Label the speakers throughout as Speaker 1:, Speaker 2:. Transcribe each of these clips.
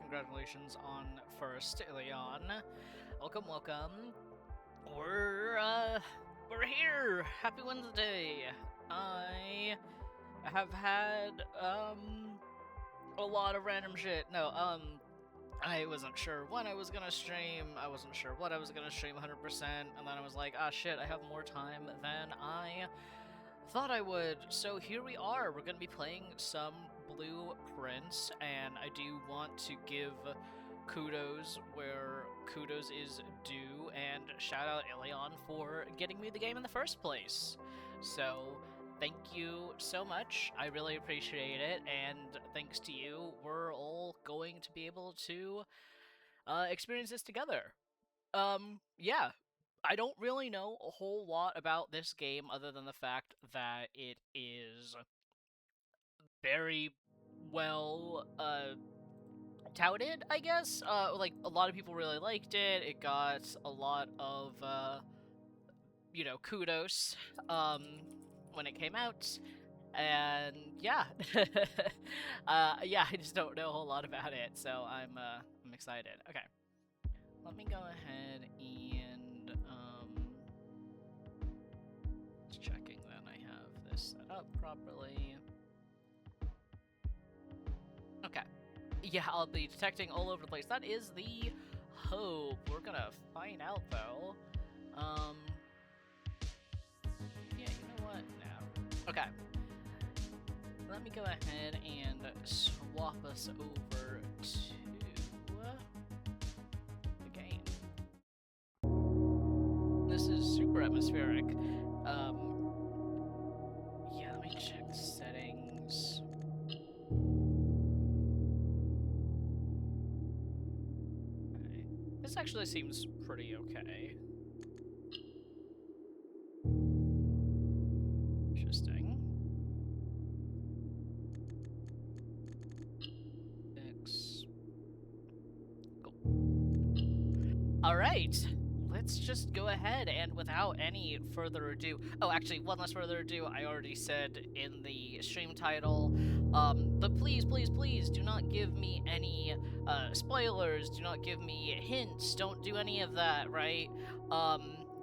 Speaker 1: Congratulations on first, Ilion. Welcome, welcome. We're here. Happy Wednesday. I have had a lot of random shit. No, I wasn't sure when I was gonna stream. I wasn't sure what I was gonna stream 100%, and then I was like, ah, shit, I have more time than I thought I would. So here we are. We're gonna be playing some Blueprints, and I do want to give kudos where kudos is due, and shout out Ilion for getting me the game in the first place. So thank you so much. I really appreciate it, and thanks to you, we're all going to be able to experience this together. Yeah, I don't really know a whole lot about this game other than the fact that it is very well touted, I guess. Like a lot of people really liked it. It got a lot of kudos when it came out. And yeah. Yeah, I just don't know a whole lot about it, so I'm excited. Okay. Let me go ahead and just checking that I have this set up properly. Okay. Yeah, I'll be detecting all over the place. That is the hope. We're gonna find out, though. Yeah, you know what? No. Okay. Let me go ahead and swap us over to the game. This is super atmospheric. Yeah, let me check settings. Okay. This actually seems pretty okay. Interesting. Cool. Alright, let's just go ahead and without any further ado... Oh, actually, one less further ado, I already said in the stream title, but please, please, please, do not give me any spoilers, do not give me hints, don't do any of that, right?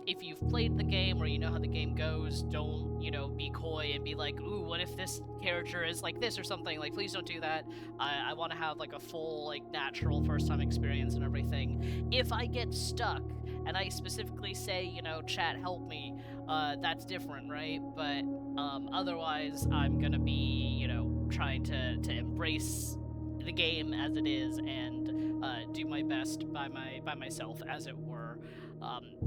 Speaker 1: If you've played the game or you know how the game goes, don't, you know, be coy and be like, ooh, what if this character is like this or something? Like, please don't do that. I want to have, like, a full, like, natural first-time experience and everything. If I get stuck, and I specifically say, you know, chat, help me, that's different, right? But, otherwise, I'm gonna be, you know, trying to embrace the game as it is and do my best by myself, as it were.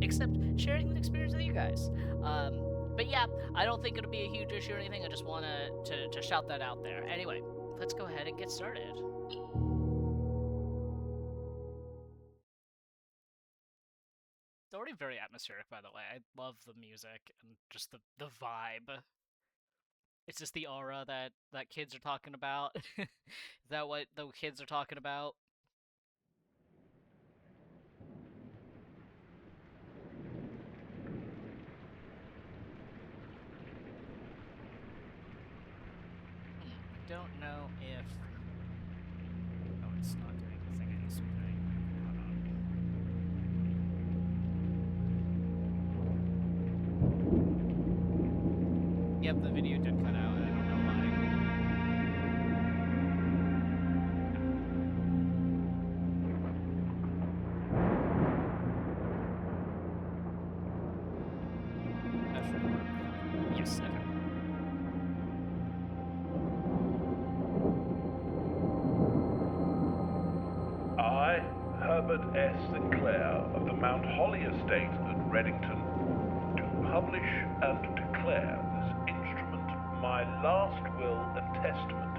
Speaker 1: Except sharing the experience with you guys. But yeah, I don't think it'll be a huge issue or anything. I just want to shout that out there. Anyway, let's go ahead and get started. It's already very atmospheric, by the way. I love the music and just the vibe. It's just the aura that kids are talking about. Is that what the kids are talking about? Don't know if... Oh, it's not doing the thing it's doing. Hold on. Yep, the video did cut out. I don't know why. That should work. Yes, okay.
Speaker 2: I, Herbert S. Sinclair of the Mount Holly Estate at Reddington, do publish and declare this instrument my last will and testament,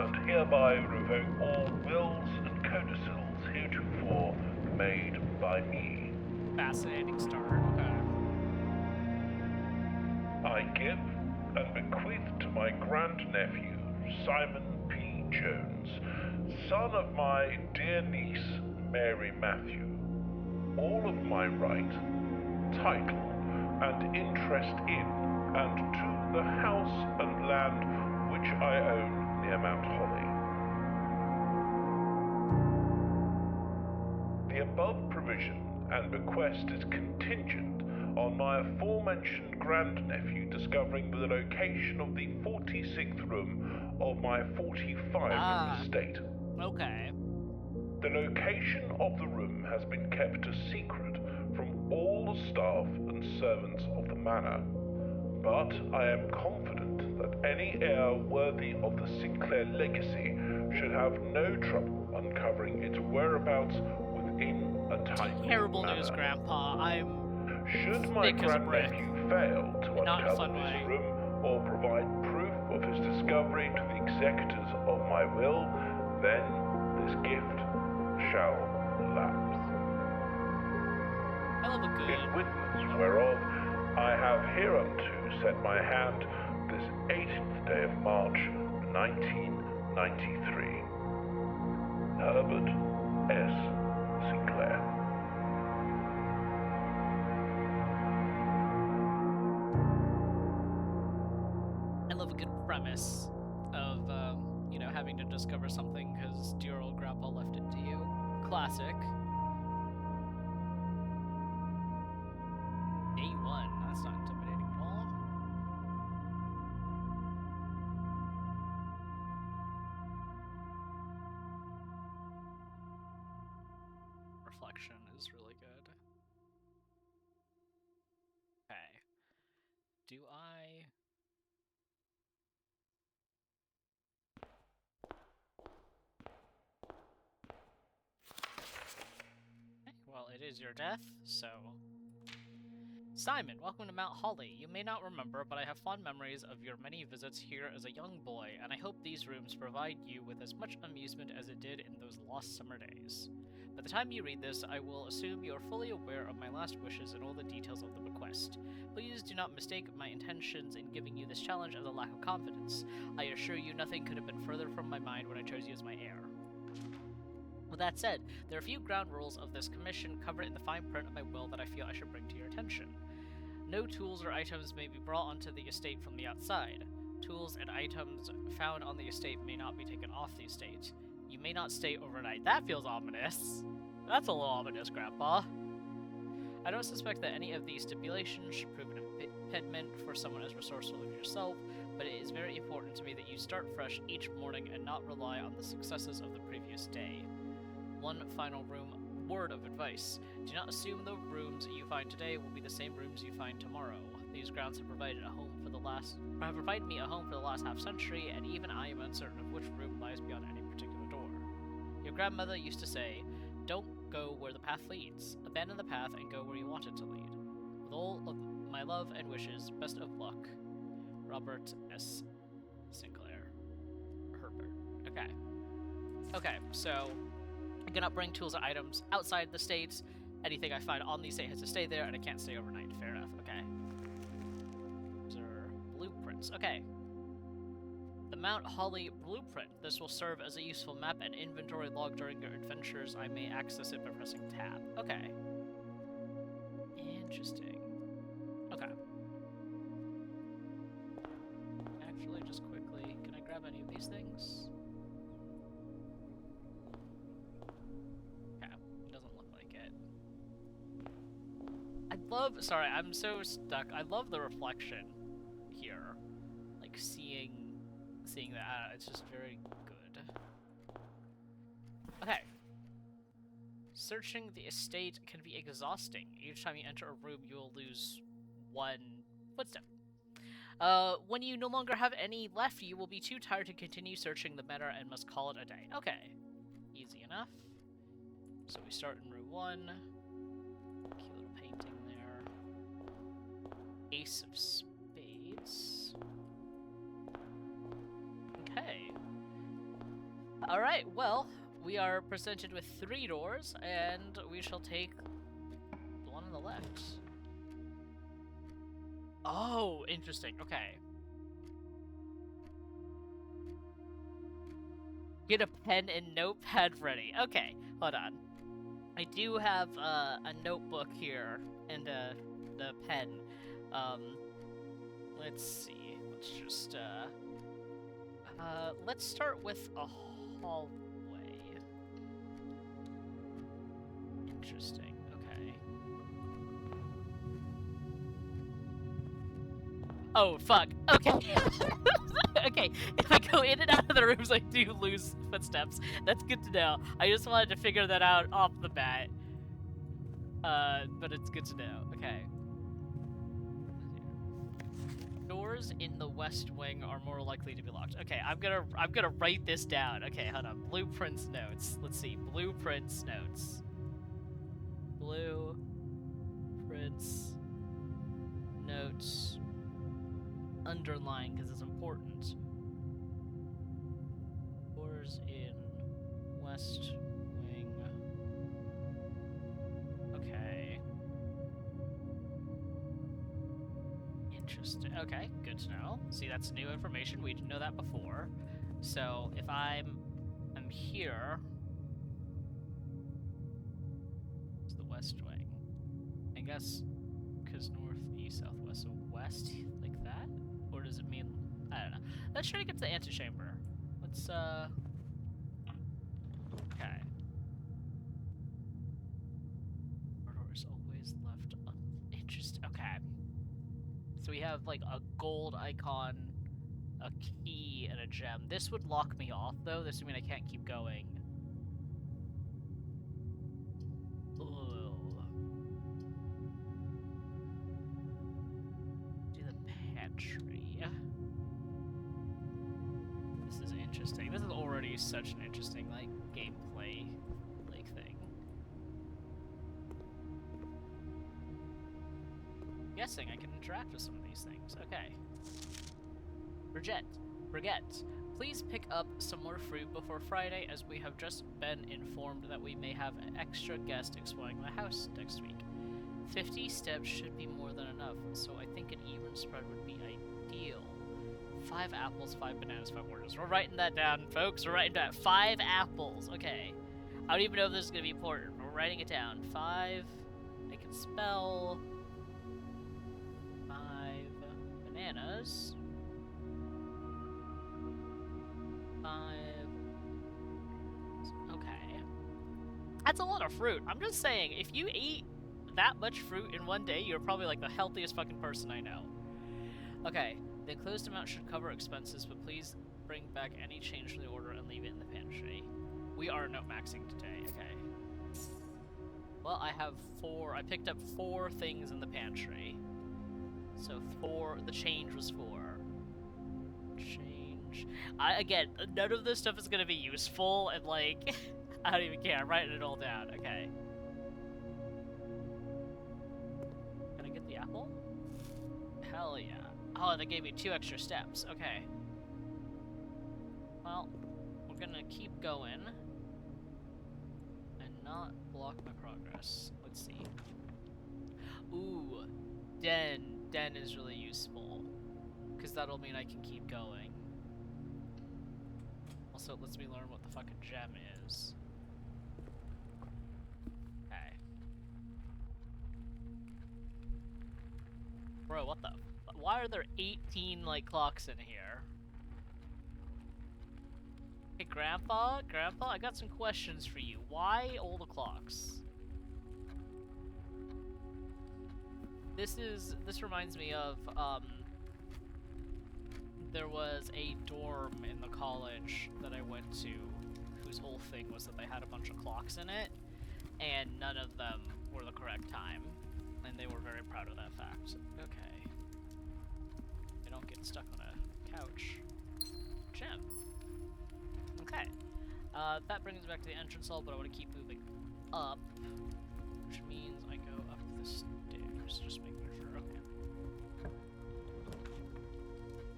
Speaker 2: and hereby revoke all wills and codicils heretofore made by me.
Speaker 1: Fascinating start. Okay.
Speaker 2: I give and bequeath to my grandnephew, Simon P. Jones, son of my dear niece, Mary Matthew, all of my right, title, and interest in and to the house and land which I own near Mount Holly. The above provision and bequest is contingent on my aforementioned grandnephew discovering the location of the 46th room of my 45 estate.
Speaker 1: Okay.
Speaker 2: The location of the room has been kept a secret from all the staff and servants of the manor, but I am confident that any heir worthy of the Sinclair legacy should have no trouble uncovering its whereabouts within a timely
Speaker 1: Terrible
Speaker 2: manner.
Speaker 1: news, Grandpa. I'm
Speaker 2: Should my
Speaker 1: thick as a brick.
Speaker 2: grandnephew fail to
Speaker 1: Not in a
Speaker 2: uncover
Speaker 1: fun
Speaker 2: this
Speaker 1: way.
Speaker 2: room or provide proof of his discovery to the executors of my will, then this gift shall lapse.
Speaker 1: I love a good...
Speaker 2: In witness whereof I have hereunto set my hand this 18th day of March, 1993. Herbert S. Sinclair.
Speaker 1: I love a good premise of, you know, having to discover something because dear old Grandpa left it to you. Classic. Day 1. That's not intimidating at all. reflection is really good. Okay. Do I... Okay, well, it is your death, so... Simon, welcome to Mount Holly. You may not remember, but I have fond memories of your many visits here as a young boy, and I hope these rooms provide you with as much amusement as it did in those lost summer days. By the time you read this, I will assume you are fully aware of my last wishes and all the details of the bequest. Please do not mistake my intentions in giving you this challenge as a lack of confidence. I assure you nothing could have been further from my mind when I chose you as my heir. With that said, there are a few ground rules of this commission covered in the fine print of my will that I feel I should bring to your attention. No tools or items may be brought onto the estate from the outside. Tools and items found on the estate may not be taken off the estate. You may not stay overnight. That feels ominous. That's a little ominous, Grandpa. I don't suspect that any of these stipulations should prove an impediment for someone as resourceful as yourself, but it is very important to me that you start fresh each morning and not rely on the successes of the previous day. One final word of advice. Do not assume the rooms you find today will be the same rooms you find tomorrow. These grounds have provided me a home for the last half century, and even I am uncertain of which room lies beyond any particular door. Your grandmother used to say, "Don't go where the path leads. Abandon the path and go where you want it to lead." With all of my love and wishes, best of luck, Robert S. Sinclair. Herbert. Okay. Okay, so I cannot bring tools or items outside the state. Anything I find on the estate has to stay there, and it can't stay overnight. Fair enough. Okay. These are blueprints. Okay. The Mount Holly blueprint. This will serve as a useful map and inventory log during your adventures. I may access it by pressing tab. Okay. Interesting. Okay. Actually, just quickly, can I grab any of these things? Sorry, I'm so stuck. I love the reflection here. Like, seeing that, it's just very good. Okay. Searching the estate can be exhausting. Each time you enter a room, you will lose one footstep. When you no longer have any left, you will be too tired to continue searching the matter and must call it a day. Okay. Easy enough. So we start in room 1. Cute little painting there. Ace of Spades. Okay. Alright, well, we are presented with 3 doors, and we shall take the one on the left. Oh, interesting. Okay. Get a pen and notepad ready. Okay, hold on. I do have a notebook here and the pen. Let's see. Let's just let's start with a hallway. Interesting. Okay. Oh, fuck. Okay. Okay, if I go in and out of the rooms, I do lose footsteps. That's good to know. I just wanted to figure that out off the bat. But it's good to know. Okay. Doors in the west wing are more likely to be locked. Okay, I'm gonna write this down. Okay, hold on. Blueprints notes. Let's see. Blueprints notes. Blueprints notes. Underline because it's important. Doors in west wing. Okay. Interesting. Okay, good to know. See, that's new information. We didn't know that before. So if I'm here, it's the west wing. I guess because north, east, southwest, so west, like that. Or does it mean... I don't know. Let's try to get to the antechamber. Let's, okay. Door is always left up. Interesting. Okay. So we have, like, a gold icon, a key, and a gem. This would lock me off, though. This would mean I can't keep going. pantry. This is interesting. This is already such an interesting, like, gameplay, like, thing. Guessing I can interact with some of these things. Okay. Brigitte, please pick up some more fruit before Friday, as we have just been informed that we may have an extra guest exploring the house next week. 50 steps should be more than enough, so I think an even spread would be ideal. 5 apples, 5 bananas, 5 oranges. We're writing that down, folks. We're writing down 5 apples. Okay. I don't even know if this is going to be important. We're writing it down. 5. I can spell. 5 bananas. 5. Okay. That's a lot of fruit. I'm just saying, if you eat that much fruit in one day, you're probably like the healthiest fucking person I know. Okay. The enclosed amount should cover expenses, but please bring back any change from the order and leave it in the pantry. We are note maxing today, okay. Well, I have 4. I picked up 4 things in the pantry. So 4, the change was 4. Change. Again, none of this stuff is gonna be useful, and like, I don't even care. I'm writing it all down, okay. Can I get the apple? Hell yeah. Oh, they gave me 2 extra steps. Okay. Well, we're gonna keep going and not block my progress. Let's see. Ooh, Den. Den is really useful, because that'll mean I can keep going. Also, it lets me learn what the fucking gem is. Okay. Bro, what the? Why are there 18, like, clocks in here? Hey, Grandpa? Grandpa, I got some questions for you. Why all the clocks? This reminds me of, there was a dorm in the college that I went to, whose whole thing was that they had a bunch of clocks in it, and none of them were the correct time, and they were very proud of that fact. Okay. They don't get stuck on a couch. Gem. Okay. That brings me back to the entrance hall, but I want to keep moving up, which means I go up the stairs, just making sure. Okay.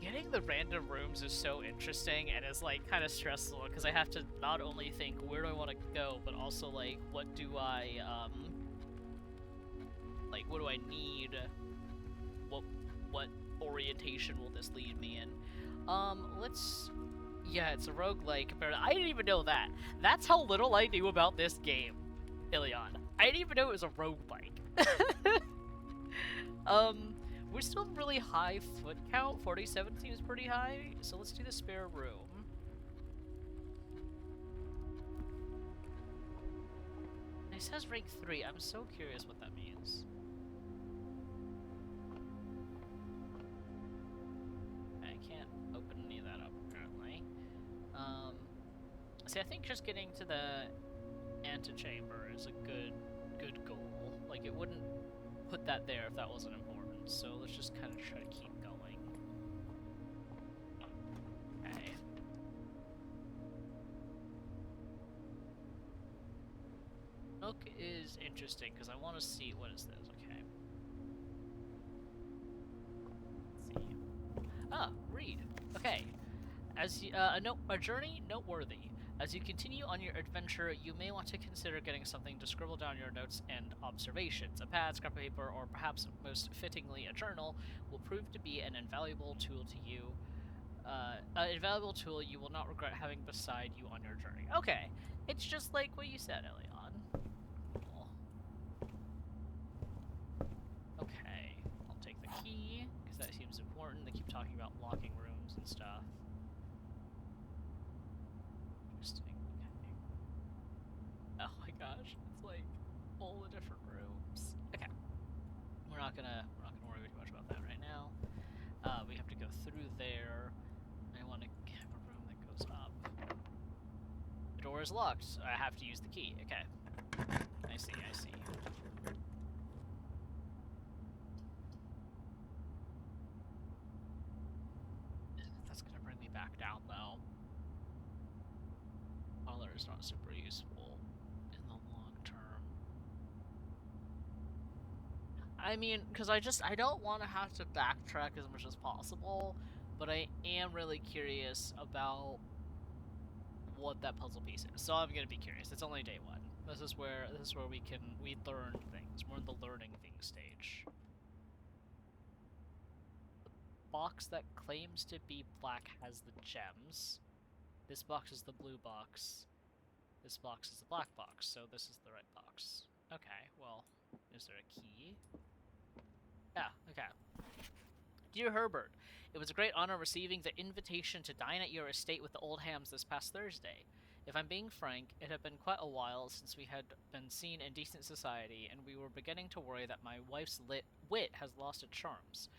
Speaker 1: Getting the random rooms is so interesting, and is like kind of stressful, because I have to not only think where do I want to go, but also like what do I like what do I need? What orientation will this lead me in? Let's... Yeah, it's a roguelike. I didn't even know that. That's how little I knew about this game, Ilion. I didn't even know it was a roguelike. We're still really high foot count. 47 seems pretty high, so let's do the spare room. It says rank 3. I'm so curious what that means. I can't open any of that up currently. See, I think just getting to the antechamber is a good goal. Like, it wouldn't put that there if that wasn't important. So let's just kind of try to keep going. Okay. Nook is interesting because I want to see what is this. Okay. Let's see. Ah, read. Okay. As a journey noteworthy. As you continue on your adventure, you may want to consider getting something to scribble down your notes and observations. A pad, scrap of paper, or perhaps most fittingly a journal will prove to be an invaluable tool to you. An invaluable tool you will not regret having beside you on your journey. Okay, it's just like what you said, Elion. Cool. Okay, I'll take the key, because that seems important. They keep talking about locking rooms and stuff. Oh my gosh, it's like all the different rooms. Okay. We're not gonna worry too much about that right now. We have to go through there. I want to have a room that goes up. The door is locked, so I have to use the key. Okay. I see. that's gonna bring me back down, though. Parlor is not super useful in the long term. I mean, because I don't want to have to backtrack as much as possible, but I am really curious about what that puzzle piece is. So I'm gonna be curious. It's only day 1. This is where we learn things. We're in the learning things stage. The box that claims to be black has the gems. This box is the blue box. This box is the black box, so this is the right box. Okay, well, is there a key? Yeah, okay. Dear Herbert, it was a great honor receiving the invitation to dine at your estate with the old hams this past Thursday. If I'm being frank, it had been quite a while since we had been seen in decent society, and we were beginning to worry that my wife's wit has lost its charms.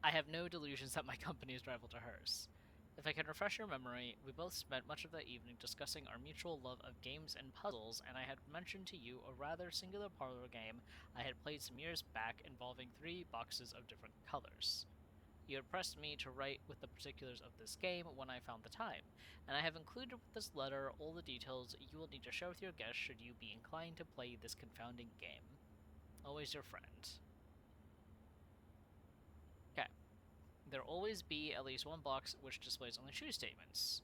Speaker 1: I have no delusions that my company is rival to hers. If I can refresh your memory, we both spent much of that evening discussing our mutual love of games and puzzles, and I had mentioned to you a rather singular parlor game I had played some years back involving 3 boxes of different colors. You had pressed me to write with the particulars of this game when I found the time, and I have included with this letter all the details you will need to share with your guests should you be inclined to play this confounding game. Always your friend. Okay. There will always be at least one box which displays only true statements.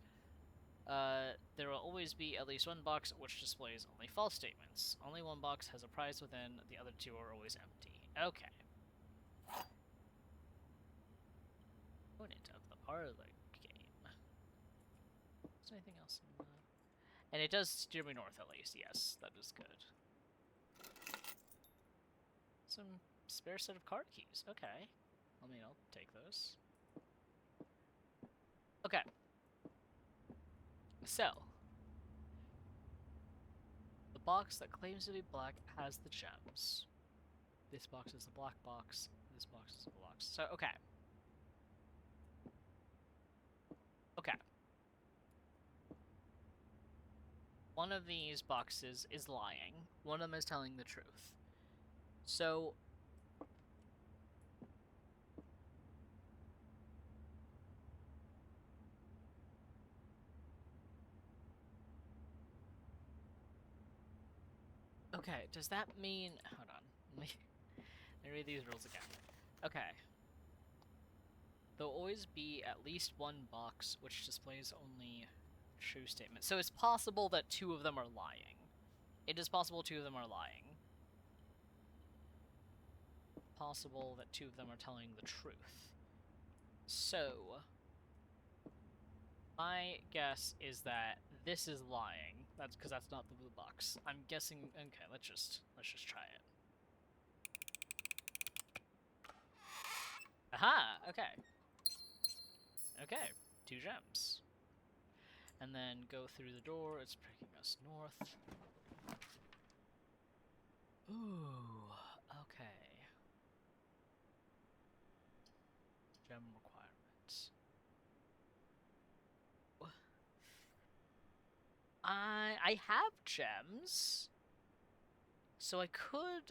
Speaker 1: There will always be at least one box which displays only false statements. Only one box has a prize within, the other 2 are always empty. Okay. Component of the parlor game. Is there anything else in the... And it does steer me north at least, yes, that is good. Some spare set of card keys, okay. I mean, I'll take those. Okay. So. The box that claims to be black has the gems. This box is the black box. This box is the box. So, okay. Okay. One of these boxes is lying. One of them is telling the truth. So... Okay, does that mean... Hold on. Let me read these rules again. Okay. There'll always be at least one box which displays only true statements. So it's possible that 2 of them are lying. It is possible 2 of them are lying. Possible that 2 of them are telling the truth. So... my guess is that this is lying. That's because that's not the blue box. I'm guessing... Okay, let's just try it. Aha! Okay. Okay, 2 gems. And then go through the door. It's taking us north. Ooh, okay. Gem requirements. I have gems, so I could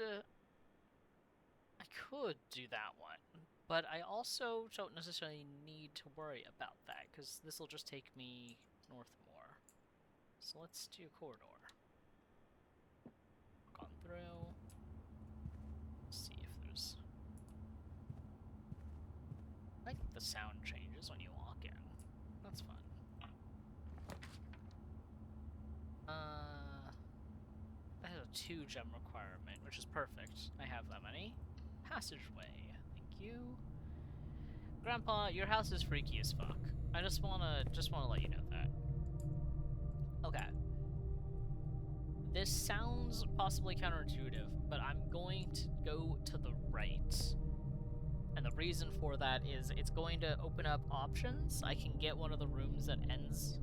Speaker 1: do that one, but I also don't necessarily need to worry about that, because this will just take me north more. So let's do corridor. Gone through. Let's see if there's... I think the sound changes when you walk in. That's fun. That has a 2 gem requirement, which is perfect. I have that many. Passageway. Thank you. Grandpa, your house is freaky as fuck. I just wanna let you know that. Okay. This sounds possibly counterintuitive, but I'm going to go to the right. And the reason for that is it's going to open up options. I can get one of the rooms that ends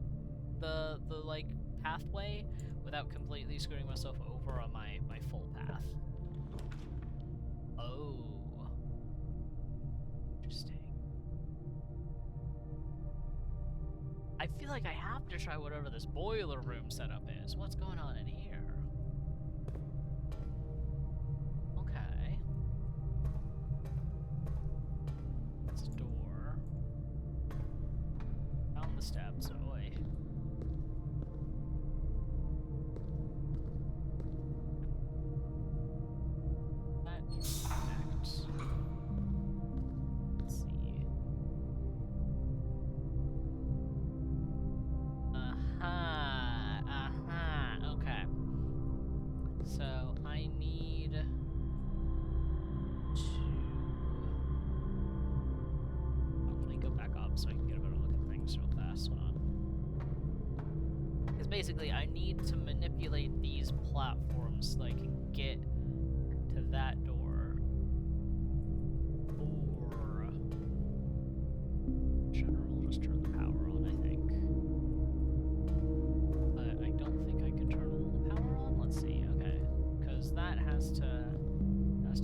Speaker 1: the like pathway without completely screwing myself over on my full path. Oh. Interesting. I feel like I have to try whatever this boiler room setup is. What's going on in here? Okay. It's a door. fast. Hold on. Because basically, I need to manipulate these platforms so I can get to that door. Or General just turn the power on, I think. But I don't think I can turn all the power on. Let's see. Okay, because that has to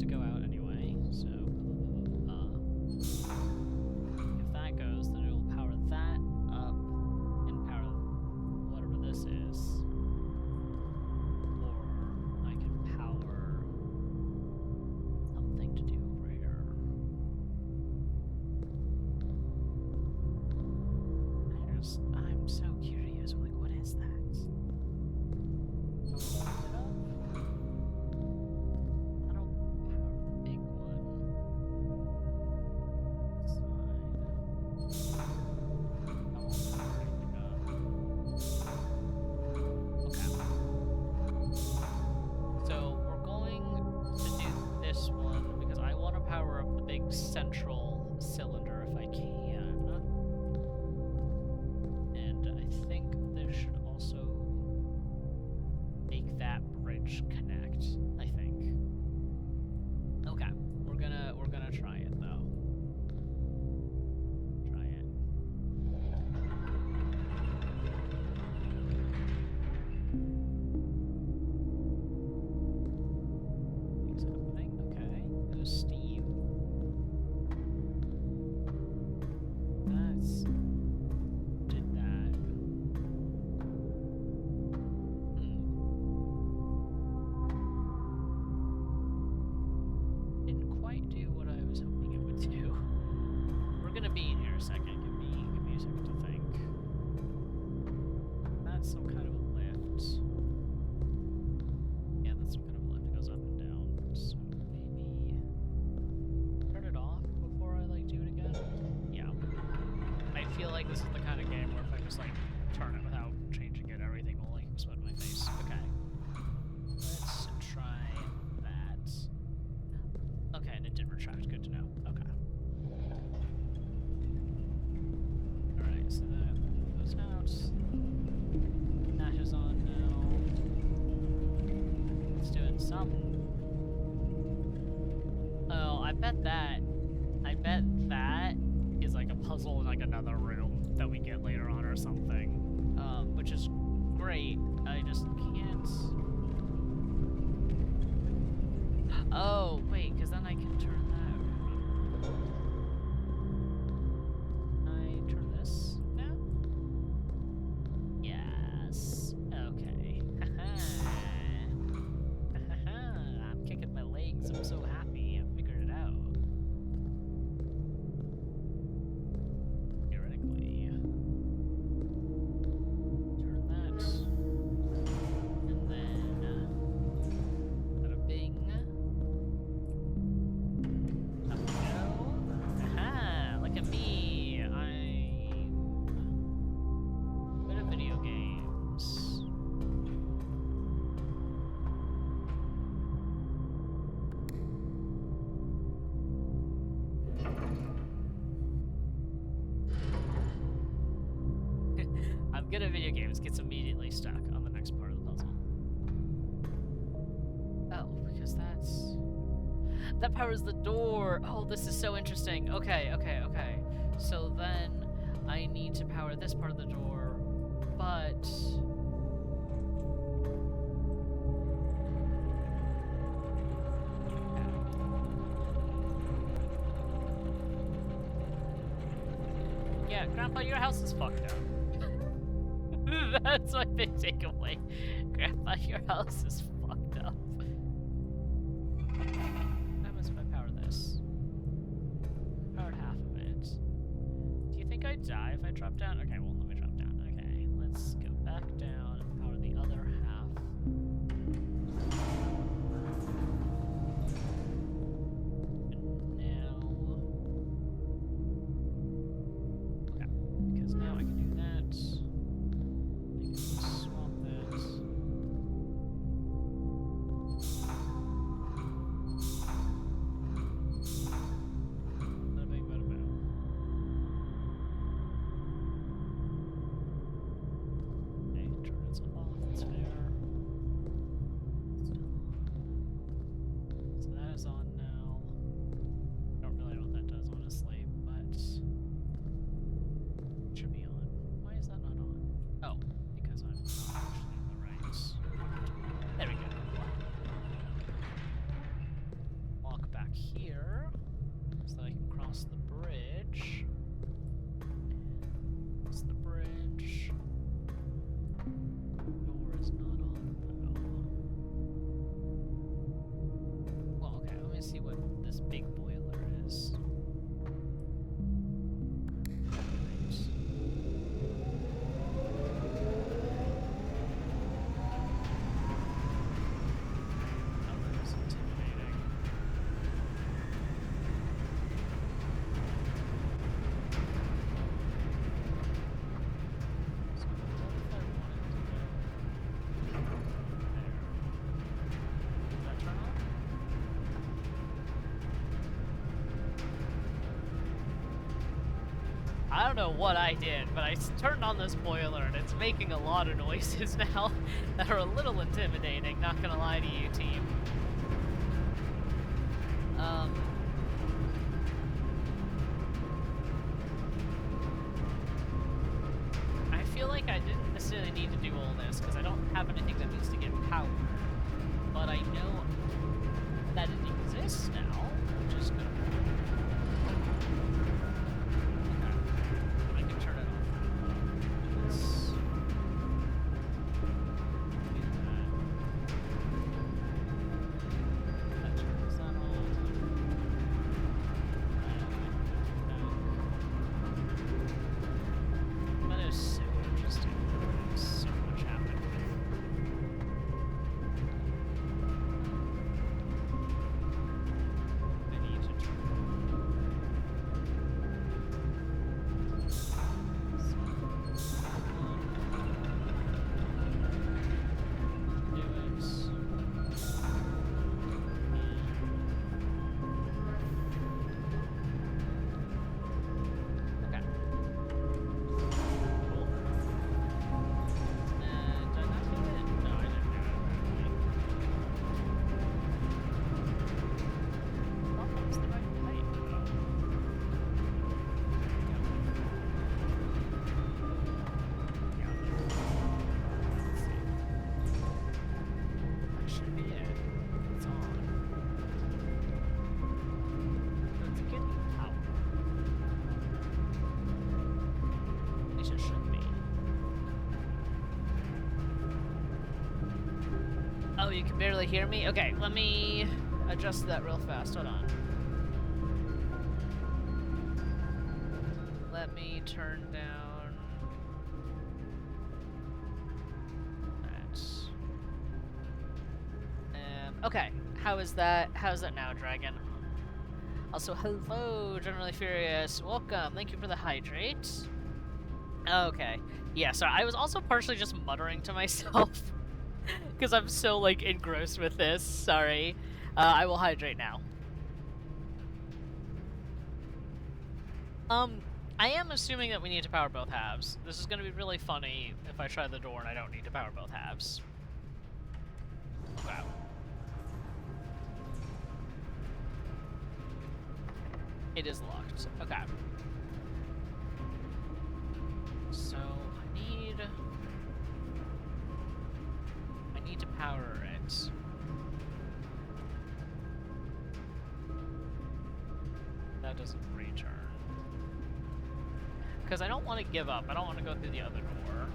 Speaker 1: go out anyway. So if that goes, then it will power that up and power whatever this is. Or I can power something to do over here. I'm so curious. Like, what is that? Open it up. That'll power the big one. Side. That won't power anything up. Okay. So we're going to do this one because I want to power up the big central cylinder if I can. And I think this should also make that bridge connect, I think. Okay, we're gonna try it though. Try it. Things happening. Okay, there's steam. That's did that. Didn't quite do what I was hoping it would do. We're gonna be in here a second. Give me a second to think. That's some kind of a lift. Yeah, that's some kind of a lift. It goes up and down. So maybe turn it off before I like do it again. Yeah. I feel like this is the kind of game where if I just like turn it without changing it, everything will like explode in my face. Okay. Let's try that. Okay, and it did retract. Good to know. Okay. Alright, so that goes out. That is on now. It's doing something. Oh, I bet that is like a puzzle in like another room that we get later on or something. Which is great. I just can't. Oh, wait, because then I can turn that. I turn this now? Yes. Okay. I'm kicking my legs. I'm so happy. I figured it out. Theoretically. Turn that. And then bada bing. Up we go. Aha! Look at me. I'm good at video games. I'm good at video games. Gets immediately stuck on the next part of the puzzle. Oh, because that powers the door. Oh, this is so interesting. Okay. So then I need to power this part of the door, but yeah, Grandpa, your house is fucked up. That's my big takeaway. Grandpa, your house is fucked up. What happens if I power this? Powered half of it. Do you think I'd die if I drop down? Okay, well, let me drop down. Okay, let's go back down and power the other half. And now... Okay, because now I can do that. I can swap that. Bada bing, bada boom. should be on. Why is that not on? Oh, because I'm not actually in the right. There we go. Walk back here so that I can cross the bridge. Cross the bridge. Door is not on though. Well, okay, let me see what this big boiler is. I don't know what I did, but I turned on this boiler and it's making a lot of noises now that are a little intimidating, not gonna lie to you, team. I feel like I didn't necessarily need to do all this because I don't have anything that needs to get power, but I know that it exists now, which is good. Oh, you can barely hear me? Okay, let me adjust that real fast. Hold on. Let me turn down that. Okay, how is that? How's that now, Dragon? Also, hello, Generally Furious. Welcome. Thank you for the hydrate. Okay. Yeah, so I was also partially just muttering to myself. Because I'm so, like, engrossed with this. Sorry. I will hydrate now. I am assuming that we need to power both halves. This is going to be really funny if I try the door and I don't need to power both halves. Wow. It is locked. Okay. So, I need to power it. That doesn't return. Because I don't want to give up. I don't want to go through the other door.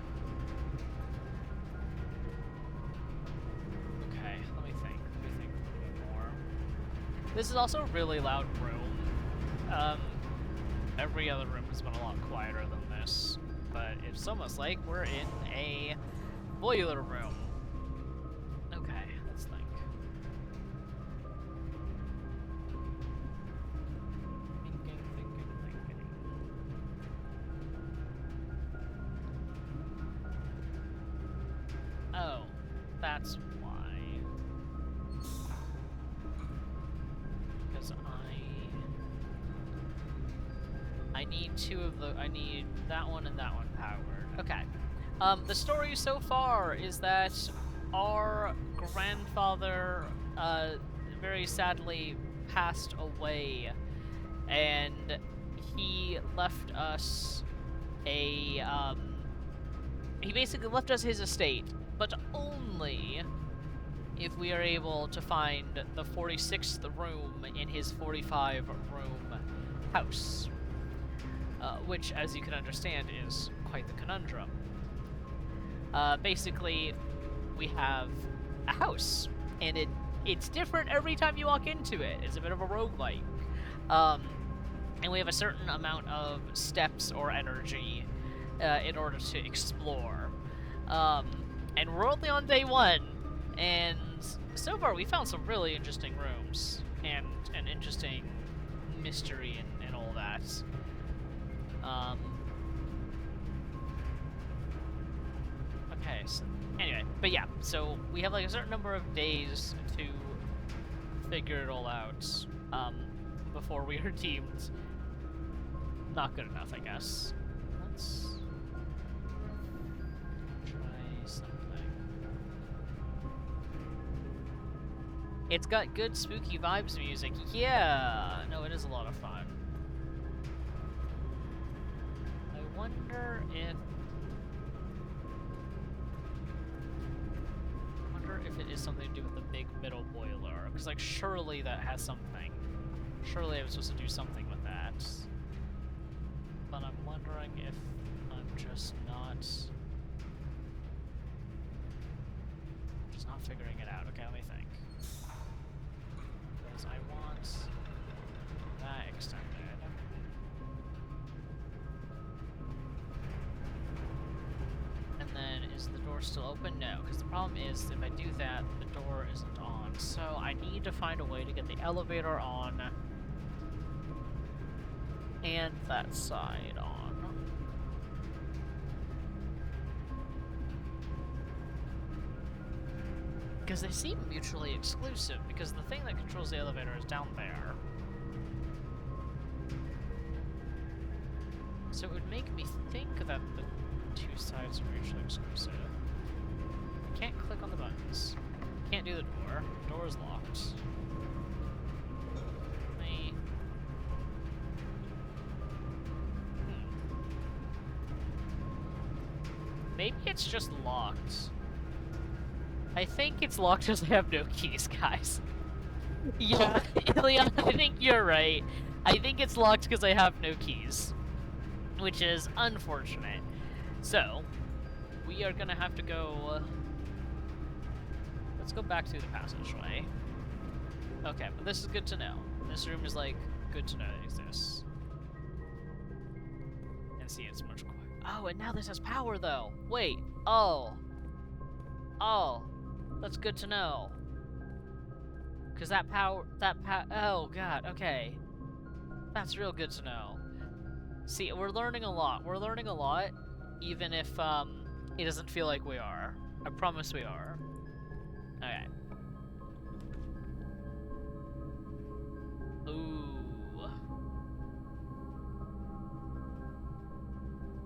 Speaker 1: Okay, let me think a little bit more. This is also a really loud room. Every other room has been a lot quieter than this. But it's almost like we're in a boiler room. Okay, let's think. Thinking. Oh, that's why. Because I need two of the, I need that one and that one powered. Okay. The story so far is that our grandfather, very sadly passed away, and he left us he basically left us his estate, but only if we are able to find the 46th room in his 45-room house. Which, as you can understand, is quite the conundrum. Basically, we have a house, and it's different every time you walk into it. It's a bit of a roguelike. And we have a certain amount of steps or energy in order to explore. And we're only on day 1, and so far we found some really interesting rooms, and an interesting mystery and all that. Okay, so anyway, but yeah, so we have like a certain number of days to figure it all out, before we are deemed not good enough, I guess. Let's try something. It's got good spooky vibes music. Yeah! No, it is a lot of fun. I wonder if it is something to do with the big middle boiler, because like surely that has something. Surely I was supposed to do something with that. But I'm wondering if I'm just not figuring it out. Okay, let me think. Because I want that extended. And then, is the door still open? No, because the problem is, if I do that, the door isn't on. So I need to find a way to get the elevator on, and that side on. Because they seem mutually exclusive, because the thing that controls the elevator is down there. So it would make me think that the two sides are mutually exclusive. I can't click on the buttons. Can't do the door. The door is locked. Maybe it's just locked. I think it's locked because I have no keys, guys. Yeah, Ilion, I think you're right. I think it's locked because I have no keys, which is unfortunate. So, we are gonna have to go... Let's go back through the passageway. Okay, but this is good to know. This room is, like, good to know it exists. And see, it's much quieter. Oh, and now this has power, though! Wait, oh! Oh! That's good to know. Because oh god, okay. That's real good to know. See, we're learning a lot. We're learning a lot, even if, it doesn't feel like we are. I promise we are. Okay. Ooh.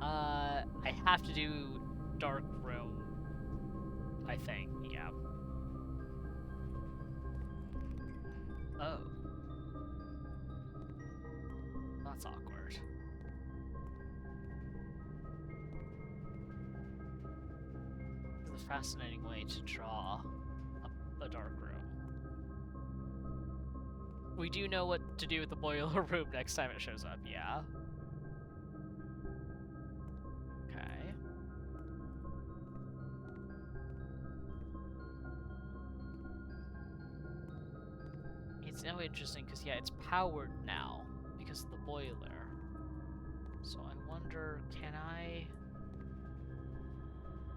Speaker 1: I have to do dark room, I think, yeah. Oh. That's awkward. It's a fascinating way to draw a dark room. We do know what to do with the boiler room next time it shows up, yeah? Okay. It's now interesting because, yeah, it's powered now because of the boiler. So I wonder, can I...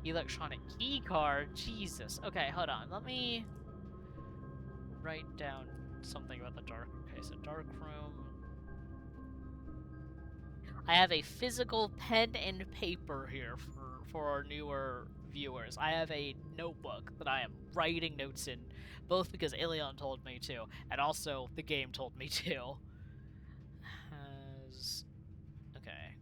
Speaker 1: Electronic key card? Jesus. Okay, hold on. Let me write down something about the dark... Okay, so dark room. I have a physical pen and paper here for our newer viewers. I have a notebook that I am writing notes in, both because Ilion told me to, and also the game told me to. Okay.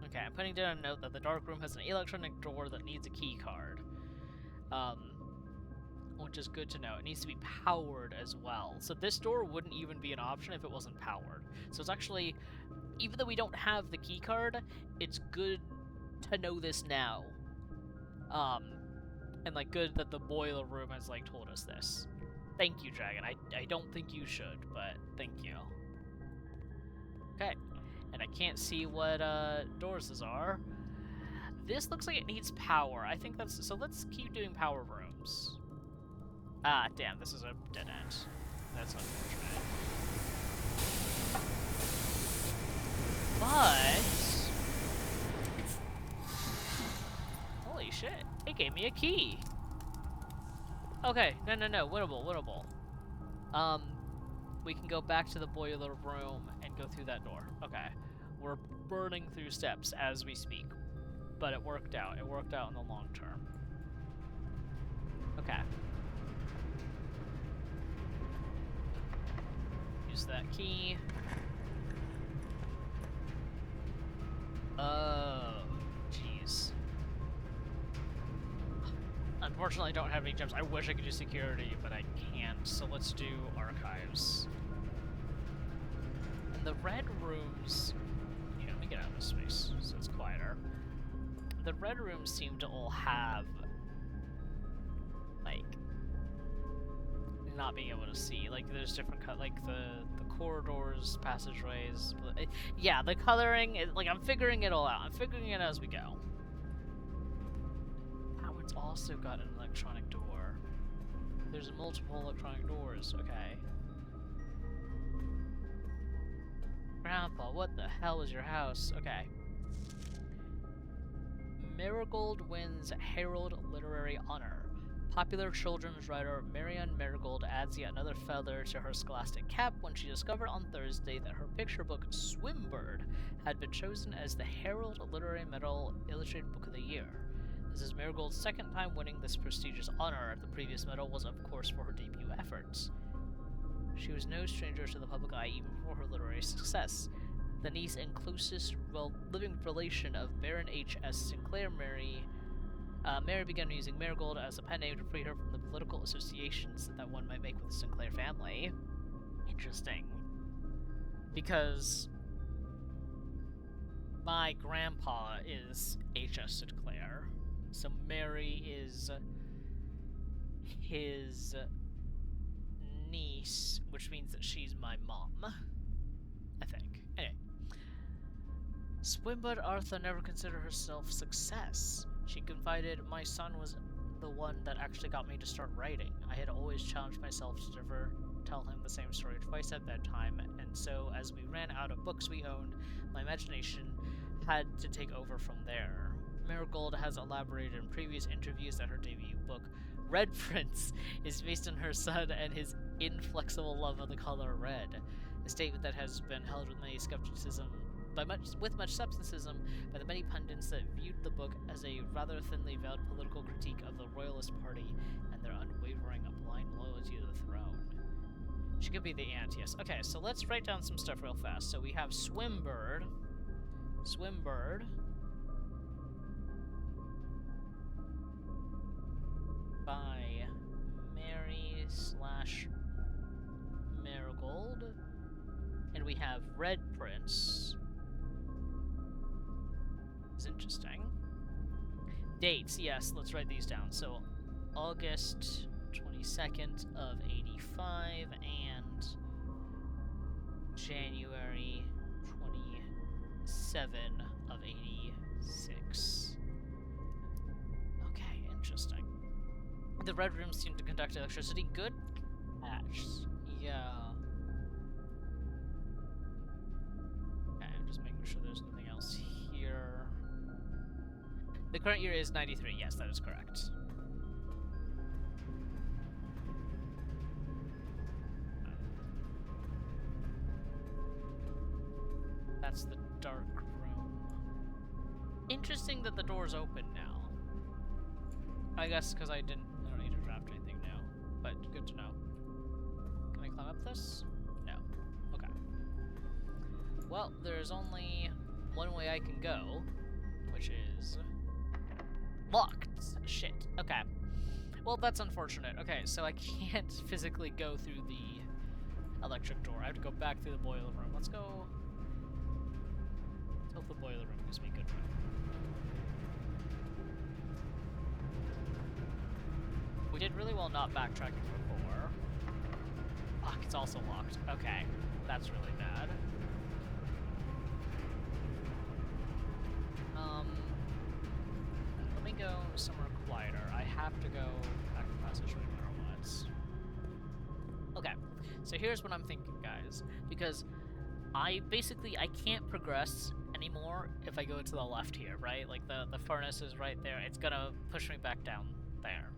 Speaker 1: Okay, I'm putting down a note that the dark room has an electronic door that needs a key card. which is good to know. It needs to be powered as well. So this door wouldn't even be an option if it wasn't powered. So it's actually, even though we don't have the key card, it's good to know this now. And like good that the boiler room has like told us this. Thank you, Dragon. I don't think you should, but thank you. Okay. And I can't see what doors these are. This looks like it needs power. I think that's... So let's keep doing power rooms. Ah, damn. This is a dead end. That's unfortunate. But... Holy shit. It gave me a key. Okay. No. Winnable. We can go back to the boiler room and go through that door. Okay. We're burning through steps as we speak. But it worked out. It worked out in the long term. Okay. Use that key. Oh, jeez. Unfortunately, I don't have any gems. I wish I could do security, but I can't. So let's do archives. And the red rooms... Yeah, let me get out of this space so it's quieter. The red rooms seem to all have, like, not being able to see. Like, there's different like the corridors, passageways. Yeah, the coloring is like, I'm figuring it all out. I'm figuring it as we go. Oh, it's also got an electronic door. There's multiple electronic doors. Okay. Grandpa, what the hell is your house? Okay. Marigold wins Herald Literary Honor. Popular children's writer Marianne Marigold adds yet another feather to her scholastic cap when she discovered on Thursday that her picture book, Swimbird, had been chosen as the Herald Literary Medal Illustrated Book of the Year. This is Marigold's second time winning this prestigious honor. The previous medal was, of course, for her debut efforts. She was no stranger to the public eye even before her literary success. The niece and closest living relation of Baron H.S. Sinclair, Mary began using Marigold as a pen name to free her from the political associations that one might make with the Sinclair family. Interesting. Because my grandpa is H.S. Sinclair, so Mary is his niece, which means that she's my mom, I think. Anyway. Swimbird Arthur never considered herself success. She confided, my son was the one that actually got me to start writing. I had always challenged myself to never tell him the same story twice at bedtime, and so as we ran out of books we owned, my imagination had to take over from there. Marigold has elaborated in previous interviews that her debut book, Red Prince, is based on her son and his inflexible love of the color red, a statement that has been held with many skepticism with much skepticism by the many pundits that viewed the book as a rather thinly veiled political critique of the Royalist Party and their unwavering blind loyalty to the throne. She could be the aunt, yes. Okay, so let's write down some stuff real fast. So we have Swimbird. By Mary/Marigold. And we have Red Prince. Is interesting. Dates, yes, let's write these down. So, August 22nd of 85 and January 27 of 86. Okay, interesting. The red rooms seem to conduct electricity. Good catch. Yeah. Okay, I'm just making sure there's nothing else here. The current year is 93. Yes, that is correct. That's the dark room. Interesting that the door's open now. I guess because I don't need to draft anything now, but good to know. Can I climb up this? No. Okay. Well, there's only one way I can go, which is locked. Shit. Okay. Well, that's unfortunate. Okay, so I can't physically go through the electric door. I have to go back through the boiler room. Let's go... Let's hope the boiler room gives me good room. We did really well not backtracking before. Fuck, it's also locked. Okay, that's really bad. Let me go somewhere quieter. I have to go back to the passage no matter what. Okay, so here's what I'm thinking, guys. Because I can't progress anymore if I go to the left here, right? Like, the furnace is right there. It's gonna push me back down there.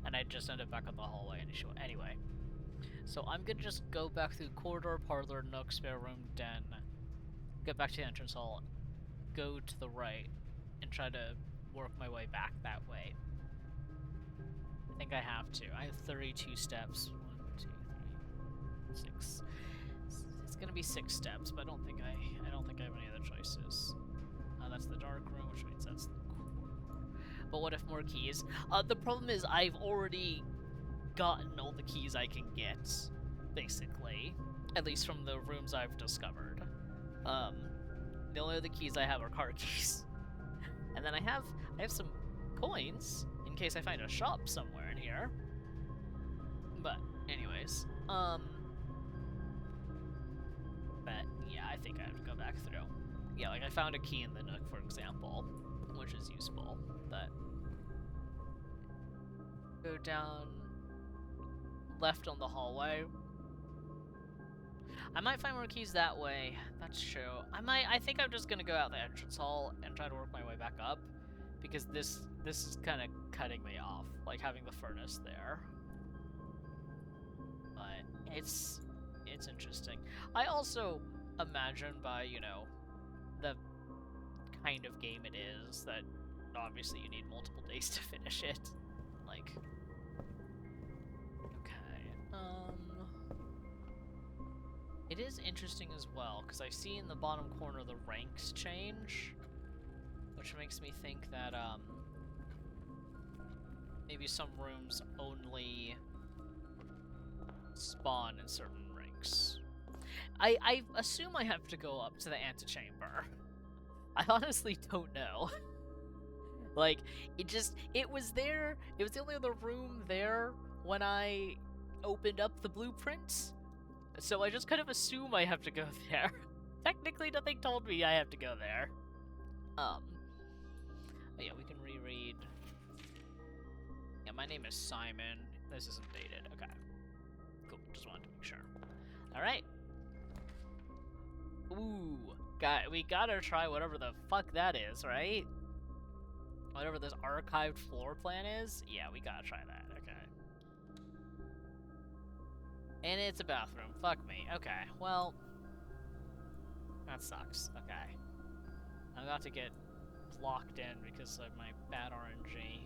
Speaker 1: And I just ended back up the hallway anyway. So I'm gonna just go back through corridor, parlor, nook, spare room, den, get back to the entrance hall, go to the right, and try to work my way back that way. I think I have to. I have 32 steps. 1, 2, 3, 6. It's gonna be 6 steps, but I don't think I have any other choices. That's the dark room, which means that's the corridor. But what if more keys? The problem is I've already gotten all the keys I can get, basically. At least from the rooms I've discovered. The only other keys I have are car keys. And then I have some coins, in case I find a shop somewhere in here. But, anyways, but, yeah, I think I have to go back through. Yeah, like, I found a key in the nook, for example, which is useful, but... Go down... left on the hallway. I might find more keys that way. That's true. I think I'm just gonna go out the entrance hall and try to work my way back up, because this is kind of cutting me off, like having the furnace there. But it's interesting. I also imagine by, you know, the kind of game it is, that obviously you need multiple days to finish it. Like, it is interesting as well, because I see in the bottom corner the ranks change, which makes me think that, maybe some rooms only spawn in certain ranks. I assume I have to go up to the antechamber. I honestly don't know. Like, it was there, it was the only other room there when I opened up the blueprints. So I just kind of assume I have to go there. Technically, nothing told me I have to go there. But yeah, we can reread. Yeah, my name is Simon. This isn't dated. Okay. Cool. Just wanted to make sure. Alright. Ooh. We gotta try whatever the fuck that is, right? Whatever this archived floor plan is? Yeah, we gotta try that. Okay. And it's a bathroom. Fuck me. Okay, well... that sucks. Okay. I'm about to get blocked in because of my bad RNG.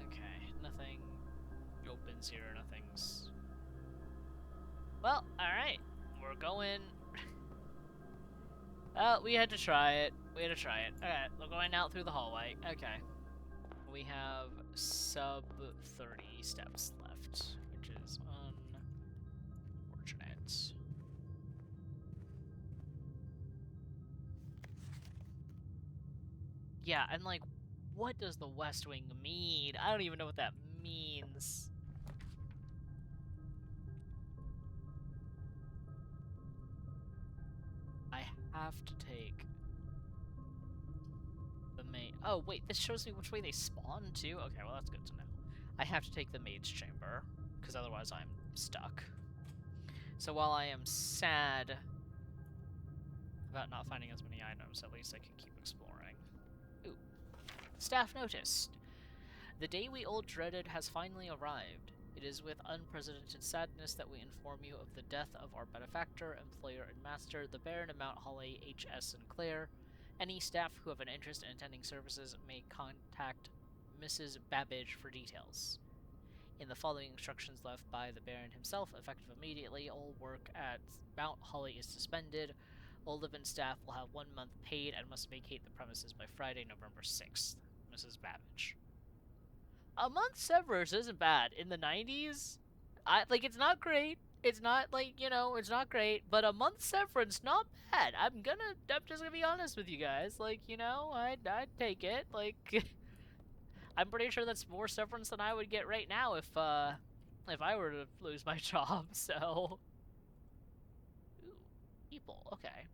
Speaker 1: Okay, nothing opens here, nothing's... Well, alright. We're going... well, we had to try it. Okay, we're going out through the hallway. Okay. We have sub 30 steps left, which is unfortunate. Yeah, and like, what does the West Wing mean? I don't even know what that means. I have to take the maid. Oh, wait, this shows me which way they spawn to? Okay, well, that's good to know. I have to take the maid's chamber, because otherwise I'm stuck. So while I am sad about not finding as many items, at least I can keep exploring. Ooh. Staff noticed. The day we all dreaded has finally arrived. It is with unprecedented sadness that we inform you of the death of our benefactor, employer, and master, the Baron of Mount Holly, H.S. Sinclair. Any staff who have an interest in attending services may contact Mrs. Babbage for details. In the following instructions left by the Baron himself, effective immediately, all work at Mount Holly is suspended. All live-in staff will have 1 month paid and must vacate the premises by Friday, November 6th. Mrs. Babbage. a month severance isn't bad. In the 90s, it's not great. It's not it's not great, but a month severance not bad. I'm just gonna be honest with you guys. I'd take it. I'm pretty sure that's more severance than I would get right now if I were to lose my job. So, ooh, people, okay.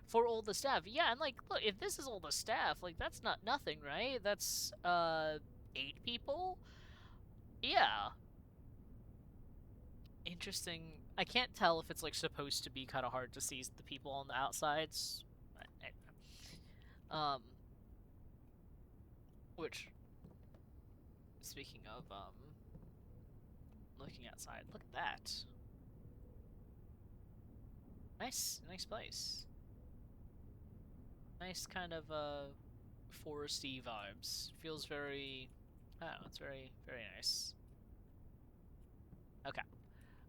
Speaker 1: For all the staff, yeah, and look, if this is all the staff, that's not nothing, right? That's 8 people. Yeah. Interesting. I can't tell if it's supposed to be kind of hard to see the people on the outsides. Um, which, speaking of looking outside, look at that. Nice place. Nice kind of foresty vibes. Feels very, I don't know, it's very, very nice. Okay.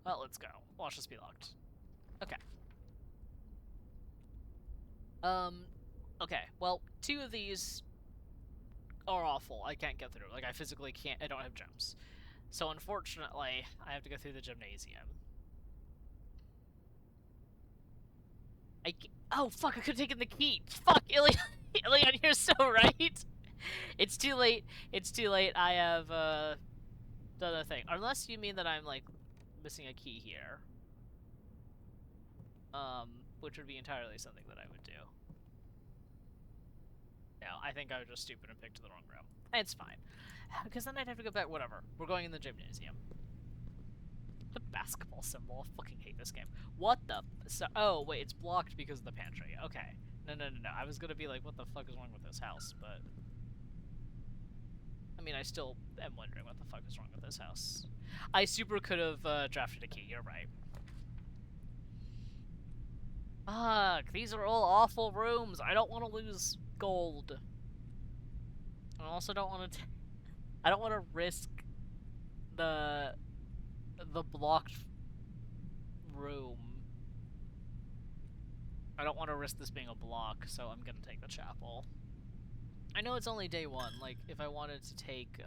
Speaker 1: Well, let's go. Watch this be locked. Okay. Okay. Well, 2 of these are awful. I can't get through. I physically can't. I don't have gems. So, unfortunately, I have to go through the gymnasium. Oh, fuck, I could've taken the key. Fuck, Ilion, you're so right. It's too late. It's too late. I have, done a thing. Unless you mean that I'm, missing a key here. Which would be entirely something that I would do. No, I think I was just stupid and picked the wrong room. It's fine. Because then I'd have to go back. Whatever. We're going in the gymnasium. The basketball symbol. I fucking hate this game. What the? Oh, wait, it's blocked because of the pantry. Okay. No. I was gonna be like, what the fuck is wrong with this house? But I mean, I still am wondering what the fuck is wrong with this house. I super could have drafted a key. You're right. Fuck, these are all awful rooms. I don't want to lose gold. I also don't want to. I don't want to risk the blocked room. I don't want to risk this being a block, so I'm gonna take the chapel. I know it's only day 1. If I wanted to take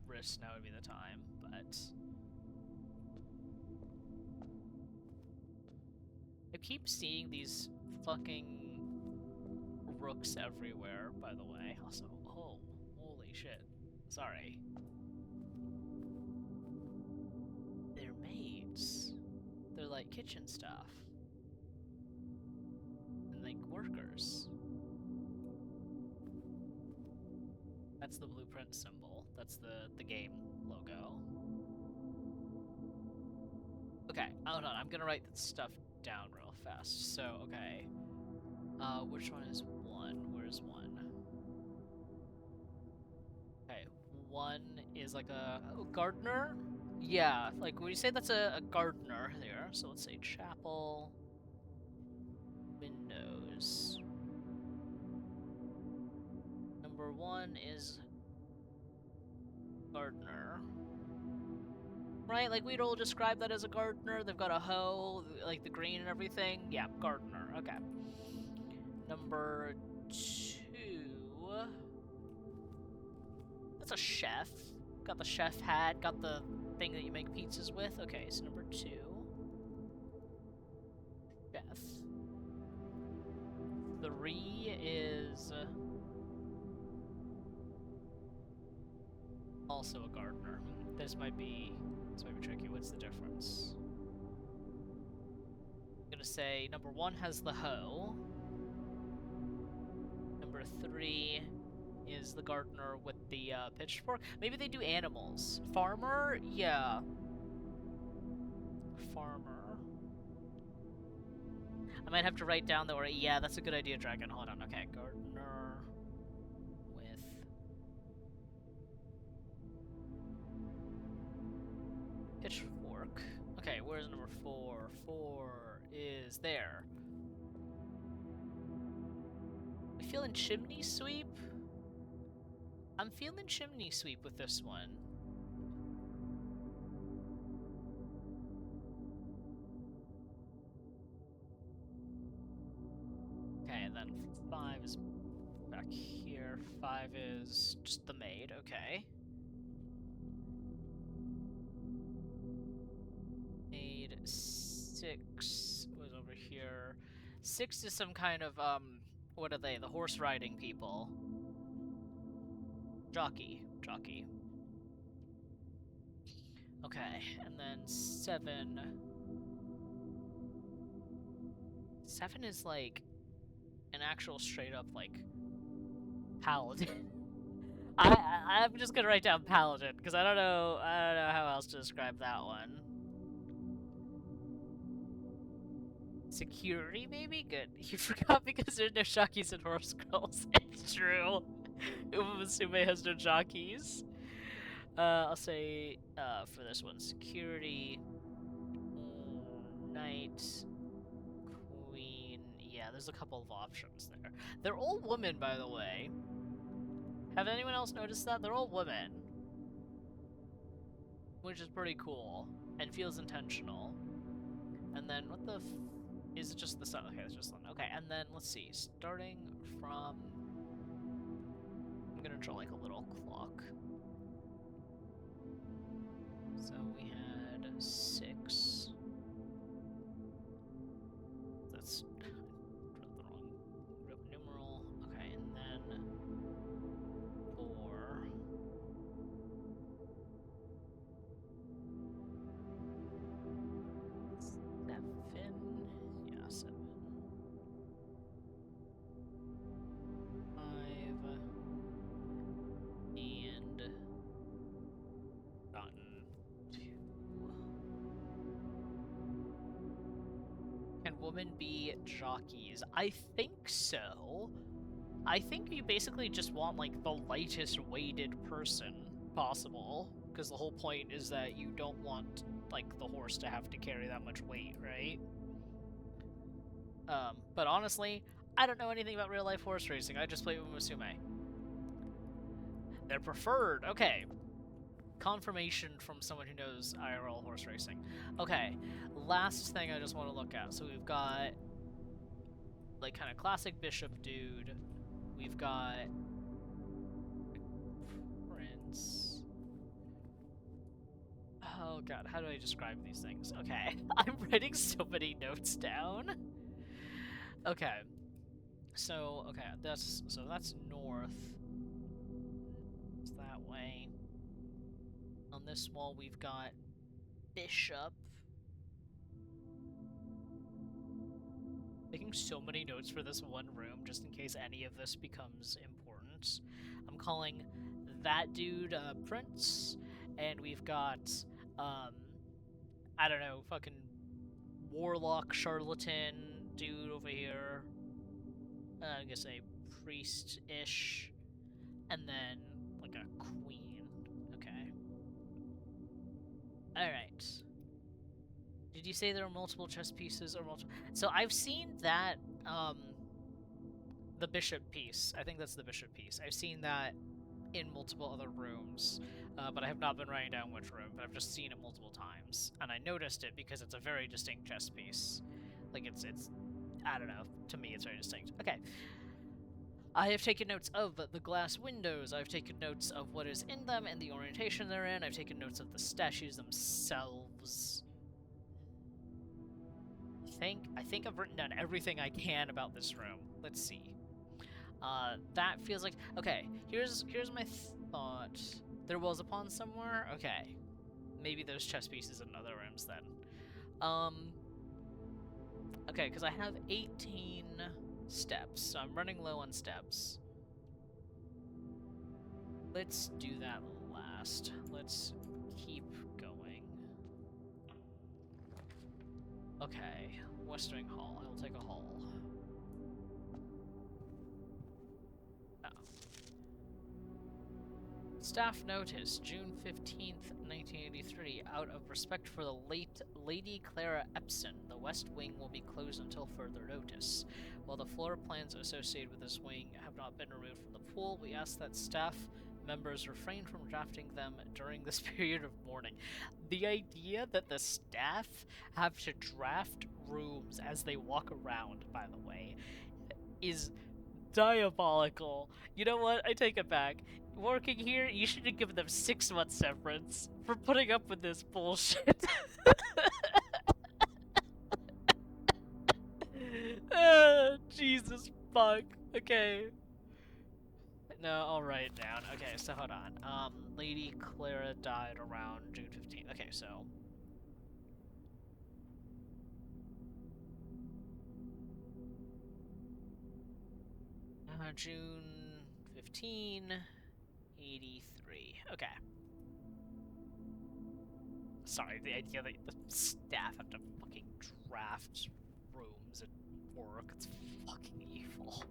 Speaker 1: risks, now would be the time, but I keep seeing these fucking rooks everywhere, by the way. Also, oh, holy shit. Sorry. They're maids. They're kitchen staff. And workers. That's the blueprint symbol. That's the game logo. Okay, hold on. I'm gonna write this stuff down real fast. So, okay. Which one is 1? Where's 1? Okay, 1 is a gardener? Yeah, would you say that's a gardener there? So let's say chapel, windows. Number 1 is gardener. Right? We'd all describe that as a gardener. They've got a hoe, the green and everything. Yeah, gardener. Okay. Number 2. That's a chef. Got the chef hat, got the thing that you make pizzas with. Okay, so number 2. Chef. 3 is also a gardener. This might be tricky. What's the difference? I'm gonna say number 1 has the hoe. Number 3 is the gardener with the pitchfork. Maybe they do animals. Farmer? Yeah. Farmer. I might have to write down the order. Yeah, that's a good idea, Dragon. Hold on. Okay, gardener with pitchfork. Okay, where's number 4? 4 is there. We feeling chimney sweep? I'm feeling chimney sweep with this one. Okay, and then 5 is back here. 5 is just the maid, okay. 6 was over here. 6 is some kind of, what are they? The horse riding people. Jockey. Okay, and then 7. 7 is like an actual straight up like paladin. I'm just gonna write down paladin because I don't know how else to describe that one. Security, maybe? Good. You forgot because there's no jockeys and horse girls. It's true. Umusume has no jockeys. I'll say, for this one, security, knight, queen. Yeah, there's a couple of options there. They're all women, by the way. Have anyone else noticed that? They're all women. Which is pretty cool, and feels intentional. And then, what the is it just the sun? Okay, it's just the sun. Okay, and then, let's see, starting from... I'm gonna draw like a little clock. So we had 6. That's the wrong numeral. Okay, and then 4. 7. Yeah, 7. 5. And gotten 2. Can women be jockeys? I think so. I think you basically just want like the lightest weighted person possible, because the whole point is that you don't want like the horse to have to carry that much weight, right? But honestly, I don't know anything about real life horse racing. I just play Umusume. They're preferred. Okay. Confirmation from someone who knows IRL horse racing. Okay. Last thing I just want to look at. So we've got like kind of classic bishop dude. We've got prince. Oh god, how do I describe these things? Okay. I'm writing so many notes down. Okay. So, okay, that's north. It's that way. On this wall we've got bishop. Making so many notes for this one room just in case any of this becomes important. I'm calling that dude prince, and we've got I don't know, fucking warlock charlatan dude over here. I guess a priest-ish, and then like a queen. Okay. Alright. Did you say there are multiple chess pieces or multiple? So I've seen that, the bishop piece. I think that's the bishop piece. I've seen that in multiple other rooms, but I have not been writing down which room, but I've just seen it multiple times. And I noticed it because it's a very distinct chess piece. Like, it's I don't know, to me it's very distinct. Okay. I have taken notes of the glass windows, I've taken notes of what is in them and the orientation they're in, I've taken notes of the statues themselves. I think I've written down everything I can about this room. Let's see. That feels like... Okay, here's my thought. There was a pawn somewhere? Okay. Maybe those chess pieces in other rooms then. Okay, because I have 18 steps, so I'm running low on steps. Let's do that last. Let's keep going. Okay, Westering Hall. I will take a hall. Oh. Staff notice, June 15th, 1983. Out of respect for the late Lady Clara Epson, the West Wing will be closed until further notice. While the floor plans associated with this wing have not been removed from the pool, we ask that staff members refrain from drafting them during this period of mourning. The idea that the staff have to draft rooms as they walk around, by the way, is diabolical. You know what? I take it back. Working here, you should have given them 6 months severance for putting up with this bullshit. Jesus fuck. Okay. No, I'll write it down. Okay, so hold on. Lady Clara died around June 15th. Okay, so June 15, 83. Okay. Sorry, the idea that the staff have to fucking draft rooms at work, it's fucking evil.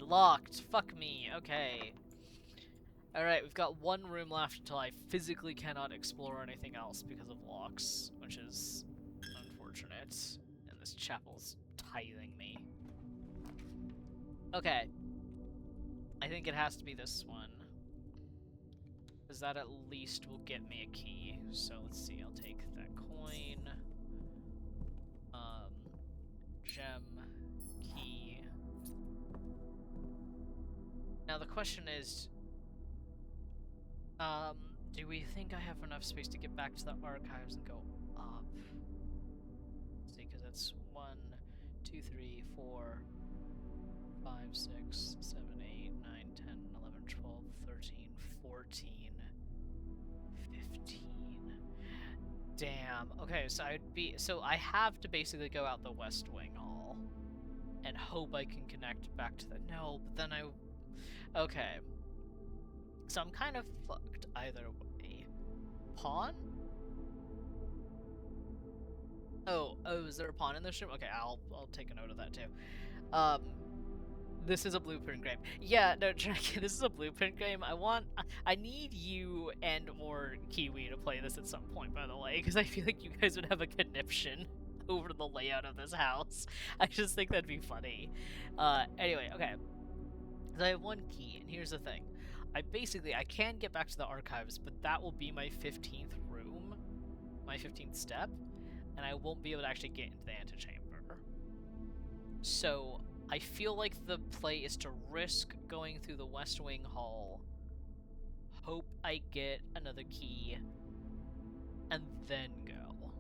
Speaker 1: Locked. Fuck me. Okay. Alright, we've got one room left until I physically cannot explore anything else because of locks, which is unfortunate. And this chapel's tithing me. Okay. I think it has to be this one. Because that at least will get me a key. So let's see, I'll take that coin. Gem. Key. Now the question is, do we think I have enough space to get back to the archives and go up? Let's see, because it's 1, 2, 3, 4, 5, 6, 7, 8, 9, 10, 11, 12, 13, 14, 15. Damn. Okay, so I have to basically go out the West Wing Hall and hope I can connect back to the. No, but then okay. So I'm kind of fucked either way. Pawn? Oh, is there a pawn in this room? Okay, I'll take a note of that too. This is a blueprint game. Yeah, no, Jack, this is a blueprint game. I need you and or Kiwi to play this at some point, by the way, because I feel like you guys would have a conniption over the layout of this house. I just think that'd be funny. Anyway, okay. So I have one key, and here's the thing. I can get back to the archives, but that will be my 15th room, my 15th step, and I won't be able to actually get into the antechamber. So I feel like the play is to risk going through the West Wing Hall, hope I get another key, and then go.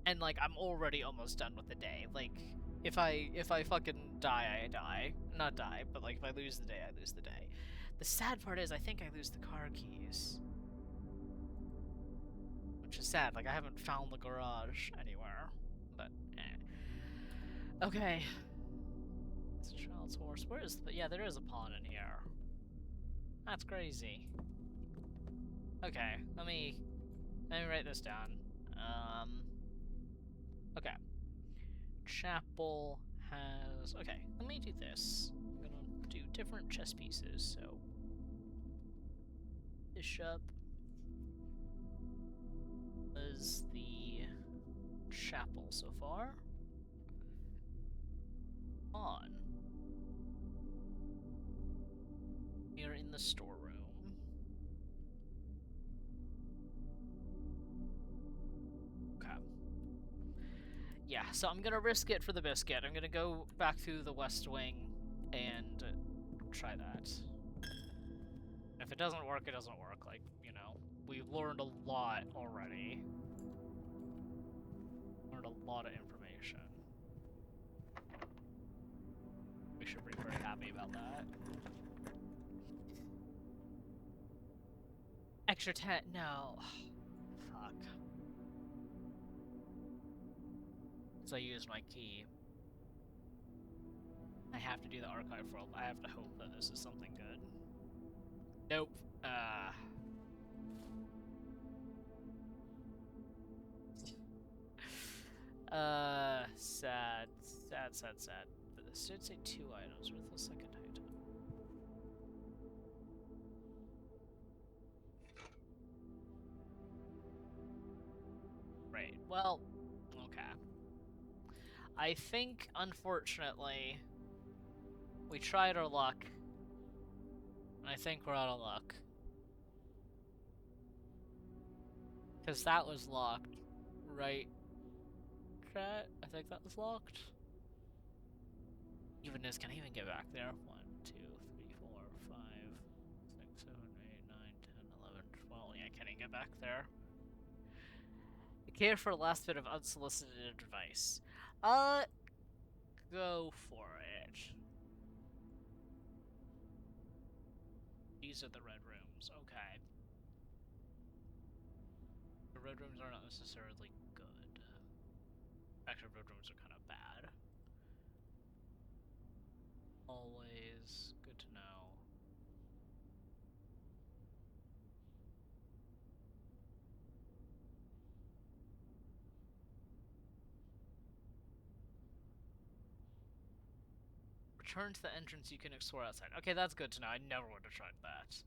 Speaker 1: And like, I'm already almost done with the day. Like, if I fucking die, I die. Not die, but like if I lose the day, I lose the day. The sad part is I think I lose the car keys. Which is sad, like I haven't found the garage anywhere. But okay. It's a child's horse. Where is the, yeah, there is a pawn in here. That's crazy. Okay, let me write this down. Okay. Chapel has... Okay, let me do this. I'm gonna do different chess pieces, so... Bishop is the chapel so far. On. We are in the storeroom. Yeah, so I'm gonna risk it for the biscuit. I'm gonna go back through the West Wing and try that. If it doesn't work, it doesn't work. Like, you know, we've learned a lot already. Learned a lot of information. We should be pretty happy about that. Extra 10, no. Fuck. So I used my key. I have to do the archive world. I have to hope that this is something good. Nope. Sad. But this did say 2 items. Where's the second item? Right. Well, okay. I think, unfortunately, we tried our luck, and I think we're out of luck. Because that was locked, right, chat? I think that was locked. Even this, can I even get back there? 1, 2, 3, 4, 5, 6, 7, 8, 9, 10, 11, 12. Yeah, can I get back there? Care for a last bit of unsolicited advice. Go for it. These are the red rooms. Okay. The red rooms are not necessarily good. Actually, red rooms are kind of bad. Always good to know. Return to the entrance, you can explore outside. Okay, that's good to know. I never would have tried that.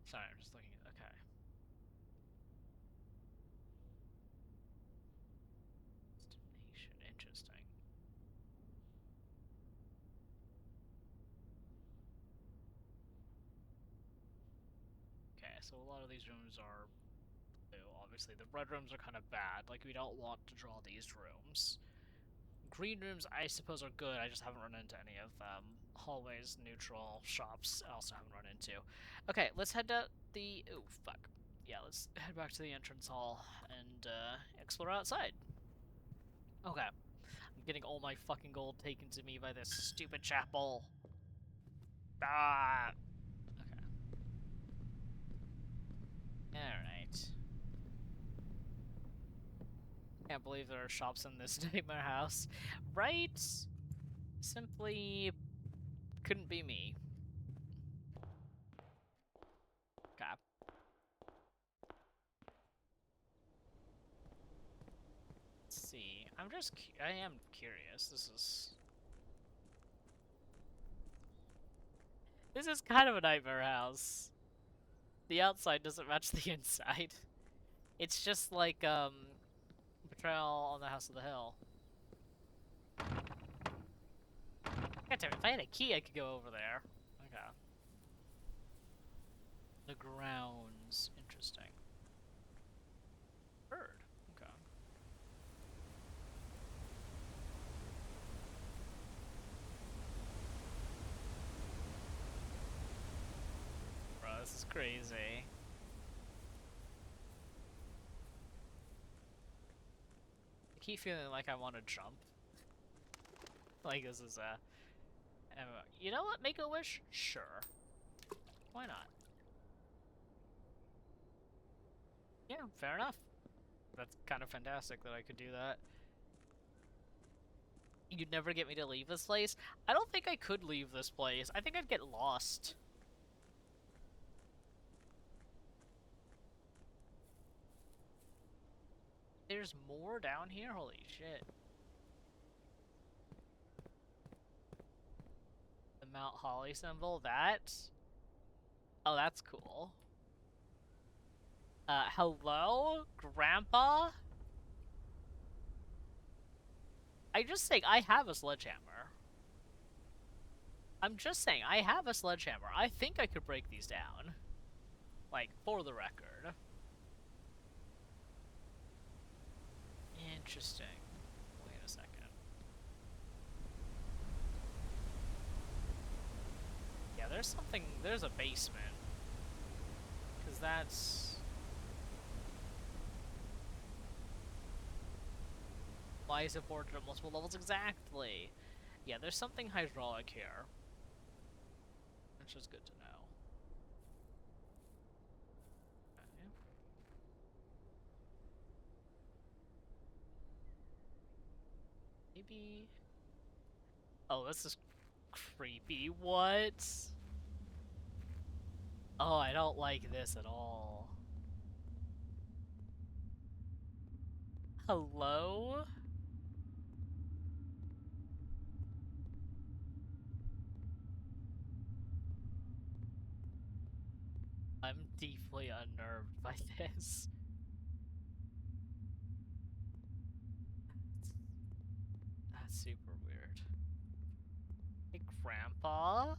Speaker 1: Sorry, I'm just looking at... Okay. Destination, interesting. Okay, so a lot of these rooms are blue, obviously. The red rooms are kind of bad. Like, we don't want to draw these rooms. Green rooms, I suppose, are good. I just haven't run into any of them. Hallways, neutral, shops, I also haven't run into. Okay, let's head to the... Oh, fuck. Yeah, let's head back to the entrance hall and explore outside. Okay. I'm getting all my fucking gold taken to me by this stupid chapel. Ah! Okay. Alright. Can't believe there are shops in this nightmare house. Right? Simply couldn't be me. Okay. Let's see. I am curious. This is kind of a nightmare house. The outside doesn't match the inside. It's just like, Betrayal on the House of the Hill. Goddammit, if I had a key, I could go over there. Okay. The grounds. Interesting. Bird. Okay. Bro, this is crazy. I keep feeling like I want to jump. Like this is a... You know what? Make a wish? Sure. Why not? Yeah, fair enough. That's kind of fantastic that I could do that. You'd never get me to leave this place? I don't think I could leave this place. I think I'd get lost. There's more down here? Holy shit. The Mount Holly symbol? That? Oh, that's cool. Hello? Grandpa? I'm just saying, I have a sledgehammer. I'm just saying, I have a sledgehammer. I think I could break these down. Like, for the record. Interesting. Wait a second. Yeah, there's a basement. Because that's... Why is it boarded at multiple levels? Exactly! Yeah, there's something hydraulic here. Which is good to know. Okay. Maybe... Oh, this is creepy. What? Oh, I don't like this at all. Hello? I'm deeply unnerved by this. That's super weird. Hey, Grandpa?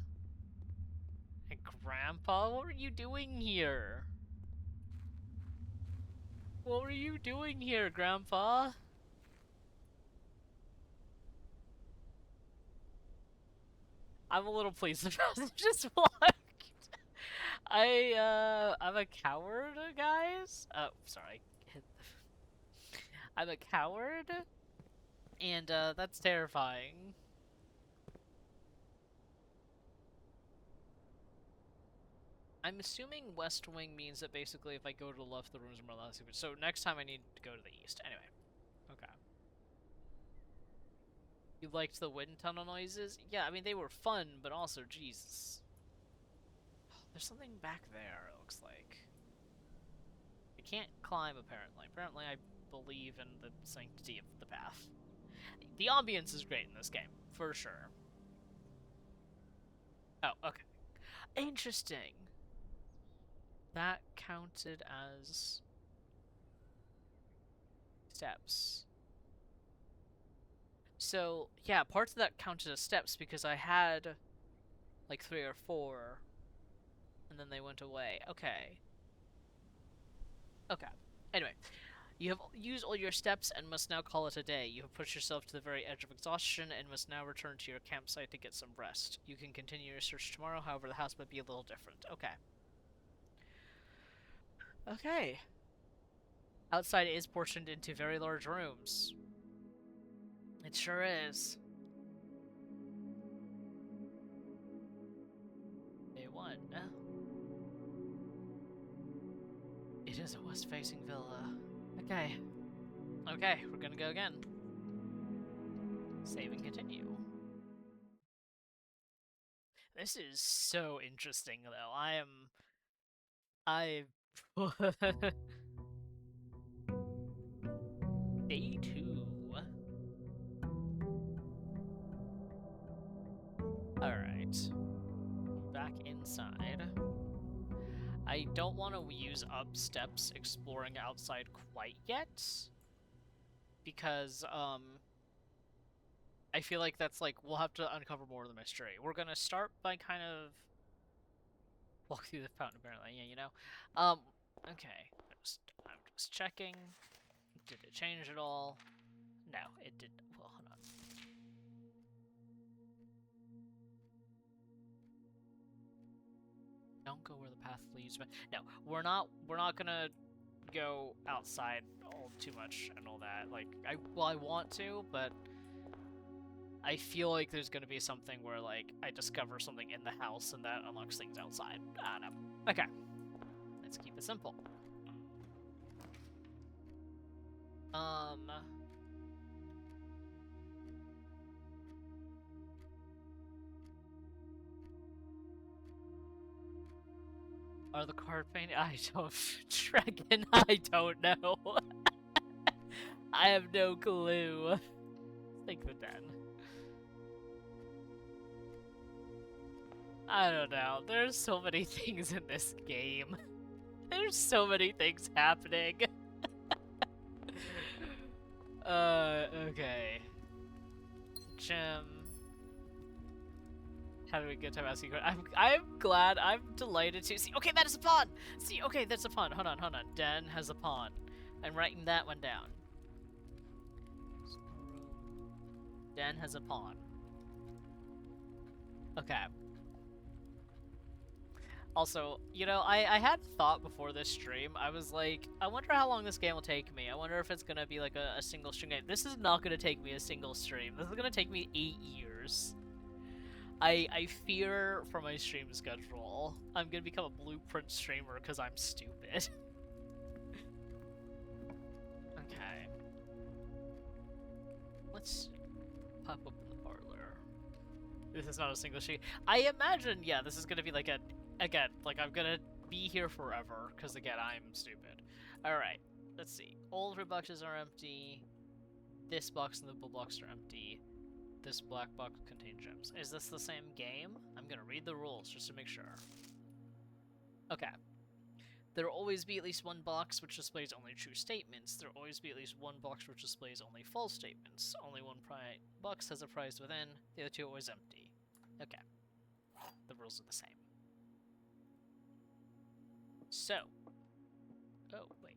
Speaker 1: Hey, Grandpa, what are you doing here? What were you doing here, Grandpa? I'm a little pleased the person just walked. I'm a coward, guys. Oh, sorry. I'm a coward, And, that's terrifying. I'm assuming West Wing means that basically if I go to the left, the rooms are more or less secret. So next time I need to go to the east. Anyway. Okay. You liked the wind tunnel noises? Yeah, I mean, they were fun, but also, Jesus. There's something back there, it looks like. I can't climb, apparently. Apparently, I believe in the sanctity of the path. The ambience is great in this game, for sure. Oh, okay. Interesting. That counted as steps. So, yeah, parts of that counted as steps because I had like 3 or 4 and then they went away. Okay. Okay. Anyway, you have used all your steps and must now call it a day. You have pushed yourself to the very edge of exhaustion and must now return to your campsite to get some rest. You can continue your search tomorrow, however the house might be a little different. Okay. Okay. Outside is portioned into very large rooms. It sure is. Day 1. It is a west-facing villa. Okay. Okay, we're gonna go again. Save and continue. This is so interesting, though. Day 2. Alright. Back inside. I don't want to use up steps exploring outside quite yet. Because, I feel like that's like, we'll have to uncover more of the mystery. We're gonna start by kind of walk through the fountain, apparently. Yeah, you know? Okay. I'm just checking. Did it change at all? No, it didn't. Well, hold on. Don't go where the path leads. No, we're not gonna go outside all too much and all that. Like, I want to, but I feel like there's gonna be something where, like, I discover something in the house and that unlocks things outside. I don't know. Okay. Let's keep it simple. Are the card painted? I don't... Dragon, I don't know. I have no clue. Think the den. I don't know. There's so many things in this game. There's so many things happening. Okay. Gem. Having a good time asking questions. I'm glad, I'm delighted to see. Okay, that is a pawn! See, okay, that's a pawn. Hold on. Den has a pawn. I'm writing that one down. Den has a pawn. Okay. Also, you know, I had thought before this stream, I was like, I wonder how long this game will take me. I wonder if it's gonna be like a single stream game. This is not gonna take me a single stream. This is gonna take me 8 years. I fear for my stream schedule. I'm gonna become a blueprint streamer because I'm stupid. Okay. Let's pop up in the parlor. This is not a single sheet. I imagine, yeah, this is gonna be like a... Again, like, I'm gonna be here forever, because again, I'm stupid. Alright, let's see. All 3 boxes are empty. This box and the blue box are empty. This black box contains gems. Is this the same game? I'm gonna read the rules just to make sure. Okay. There will always be at least 1 box which displays only true statements. There will always be at least 1 box which displays only false statements. Only 1 box has a prize within. The other 2 are always empty. Okay. The rules are the same. So. Oh, wait.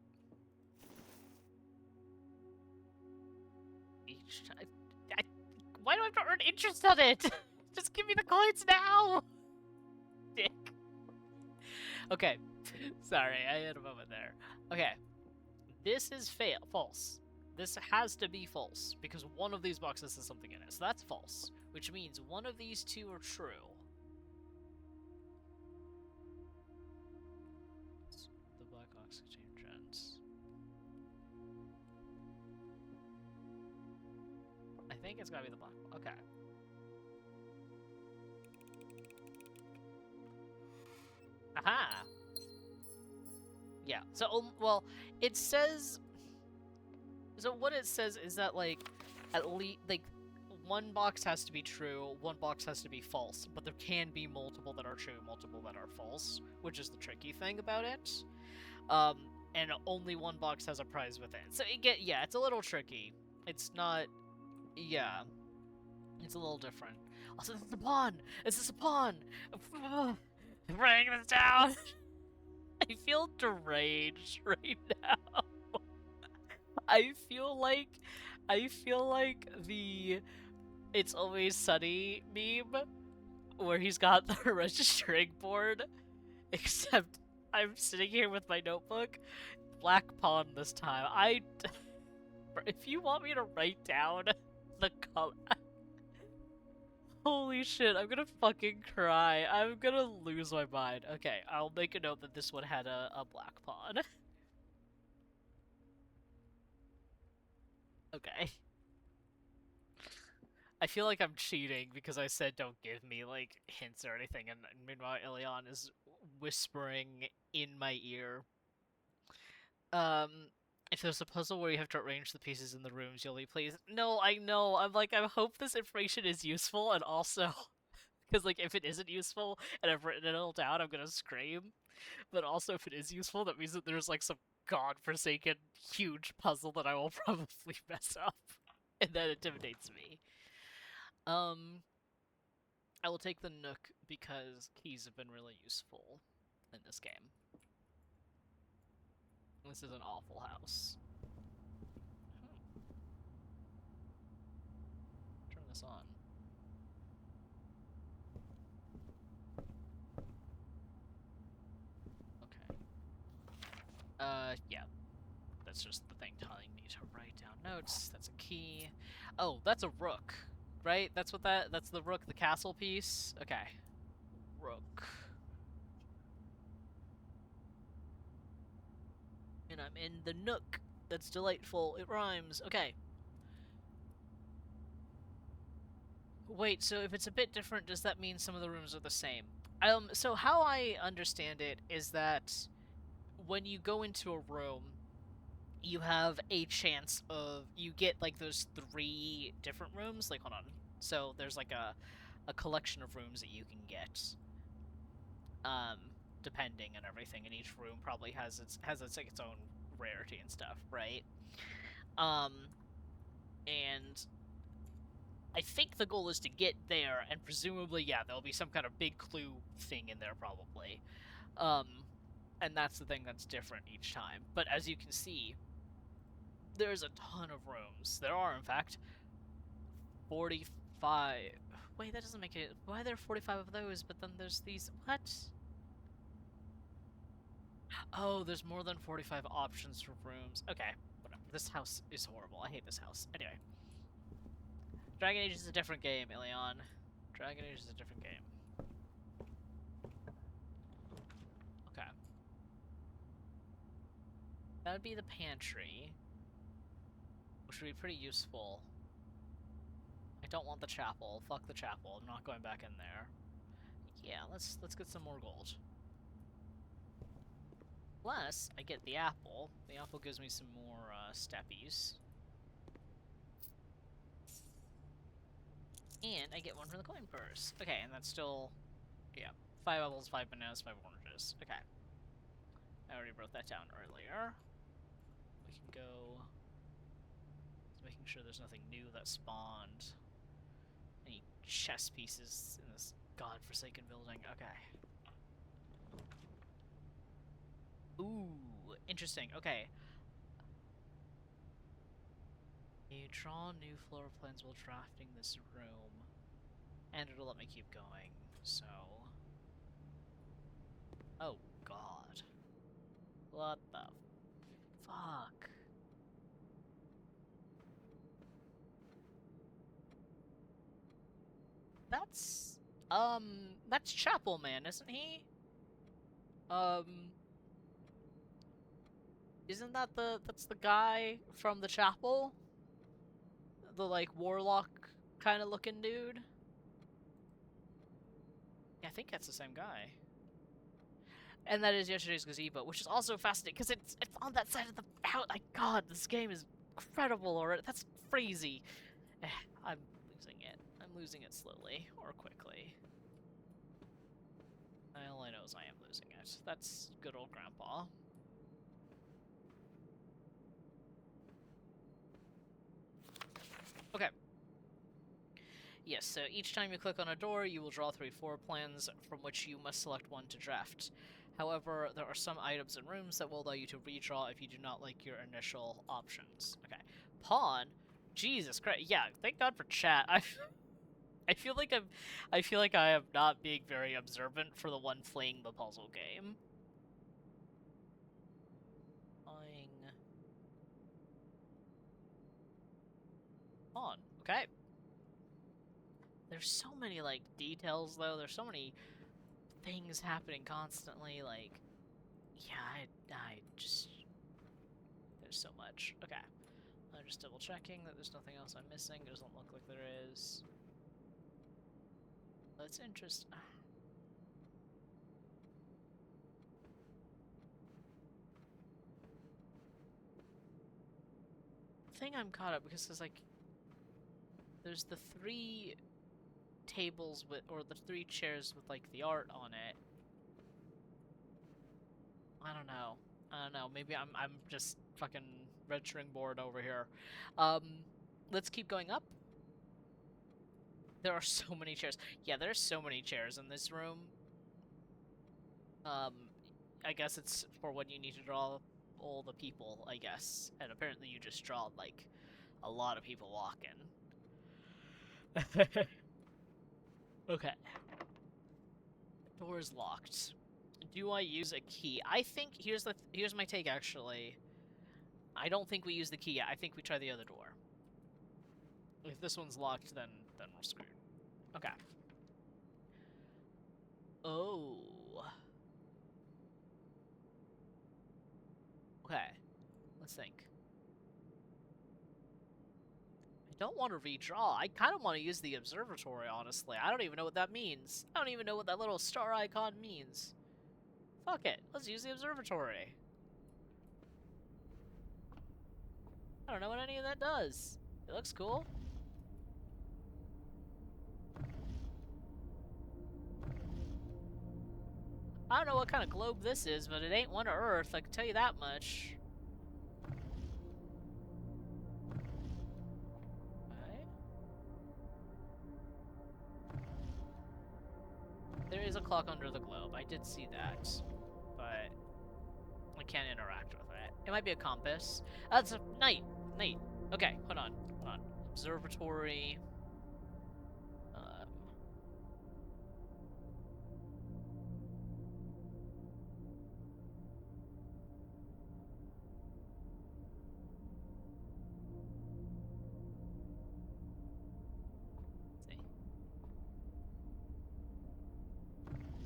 Speaker 1: Each time. Why do I have to earn interest on it? Just give me the coins now! Dick. Okay. Sorry, I had a moment there. Okay. This is false. this has to be false, because one of these boxes has something in it. So that's false, which means one of these two are true. The black box contains gems. I think it's gotta be the black one. Okay. Aha! Yeah, so, well, it says... So what it says is that, like, at least, like, one box has to be true, one box has to be false, but there can be multiple that are true, multiple that are false, which is the tricky thing about it. And only one box has a prize within. So, yeah, it's a little tricky. It's not... Yeah. It's a little different. Also, this is a pawn! Is this a pawn? I'm writing this down! I feel deranged right now. I feel like the It's Always Sunny meme where he's got the registering board, except I'm sitting here with my notebook. Black pawn this time. If you want me to write down the color... Holy shit, I'm gonna fucking cry. I'm gonna lose my mind. Okay, I'll make a note that this one had a black pawn. Okay. I feel like I'm cheating because I said don't give me, like, hints or anything, and meanwhile Ilion is whispering in my ear. If there's a puzzle where you have to arrange the pieces in the rooms, Yoli, please. No, I know. I'm like, I hope this information is useful, and also, because, like, if it isn't useful and I've written it all down, I'm gonna scream. But also, if it is useful, that means that there's, like, some godforsaken huge puzzle that I will probably mess up, and that intimidates me. I will take the Nook because keys have been really useful in this game. This is an awful house. Turn this on. Okay. Yeah. That's just the thing telling me to write down notes. That's a key. Oh, that's a rook, right? That's the rook, the castle piece? Okay. Rook. And I'm in the Nook. That's delightful. It rhymes. Okay. Wait, so if it's a bit different, does that mean some of the rooms are the same? So how I understand it is that when you go into a room, you have a chance of... You get, like, those 3 different rooms. Like, hold on. So there's, like, a collection of rooms that you can get. Depending on everything, and each room probably has like, its own rarity and stuff, right? And I think the goal is to get there, and presumably, yeah, there'll be some kind of big clue thing in there, probably. And that's the thing that's different each time. But as you can see, there's a ton of rooms. There are, in fact, 45... Wait, that doesn't make it... Why are there 45 of those, but then there's these... What? Oh, there's more than 45 options for rooms. Okay, whatever. This house is horrible. I hate this house. Anyway. Dragon Age is a different game, Ilion. Dragon Age is a different game. Okay. That would be the pantry, which would be pretty useful. I don't want the chapel. Fuck the chapel. I'm not going back in there. Yeah, let's get some more gold. Plus, I get the apple. The apple gives me some more steppies. And I get one from the coin purse. Okay, and that's still... Yeah. 5 apples, 5 bananas, 5 oranges. Okay. I already wrote that down earlier. We can go... Making sure there's nothing new that spawned. Any chess pieces in this godforsaken building. Okay. Ooh, interesting. Okay. You draw new floor plans while drafting this room. And it'll let me keep going, so... Oh, God. What the fuck? that's Chapel Man, isn't he? Isn't that's the guy from the chapel? The, like, warlock kind of looking dude? Yeah, I think that's the same guy. And that is yesterday's gazebo, which is also fascinating because it's on that side of the house. My God, this game is incredible already. That's crazy. I'm losing it. I'm losing it slowly or quickly. All I know is I am losing it. That's good old Grandpa. Okay. Yes, so each time you click on a door, you will draw 3 floor plans, from which you must select one to draft. However, there are some items and rooms that will allow you to redraw if you do not like your initial options. Okay. Pawn? Jesus Christ. Yeah, thank God for chat. I feel like I am not being very observant for the one playing the puzzle game. Pawn. Okay. There's so many, like, details, though. There's so many things happening constantly, like... Yeah, I just... There's so much. Okay. I'm just double-checking that there's nothing else I'm missing. It doesn't look like there is. That's interesting. I think I'm caught up because there's the 3 tables with, or the 3 chairs with, like, the art on it. I don't know. Maybe I'm just fucking registering bored over here. Let's keep going up. There are so many chairs. Yeah, there's so many chairs in this room. I guess it's for when you need to draw all the people, I guess. And apparently you just draw, like, a lot of people walking. Okay. Door is locked. Do I use a key? I think here's my take actually. I don't think we use the key. I think we try the other door. If this one's locked, then we're screwed. Okay. Oh. Okay. Let's think. I don't want to redraw. I kind of want to use the observatory, honestly. I don't even know what that means. I don't even know what that little star icon means. Fuck it. Let's use the observatory. I don't know what any of that does. It looks cool. I don't know what kind of globe this is, but it ain't one of Earth, I can tell you that much. Okay. There is a clock under the globe, I did see that, but I can't interact with it. It might be a compass. That's a night. Okay, hold on. Observatory.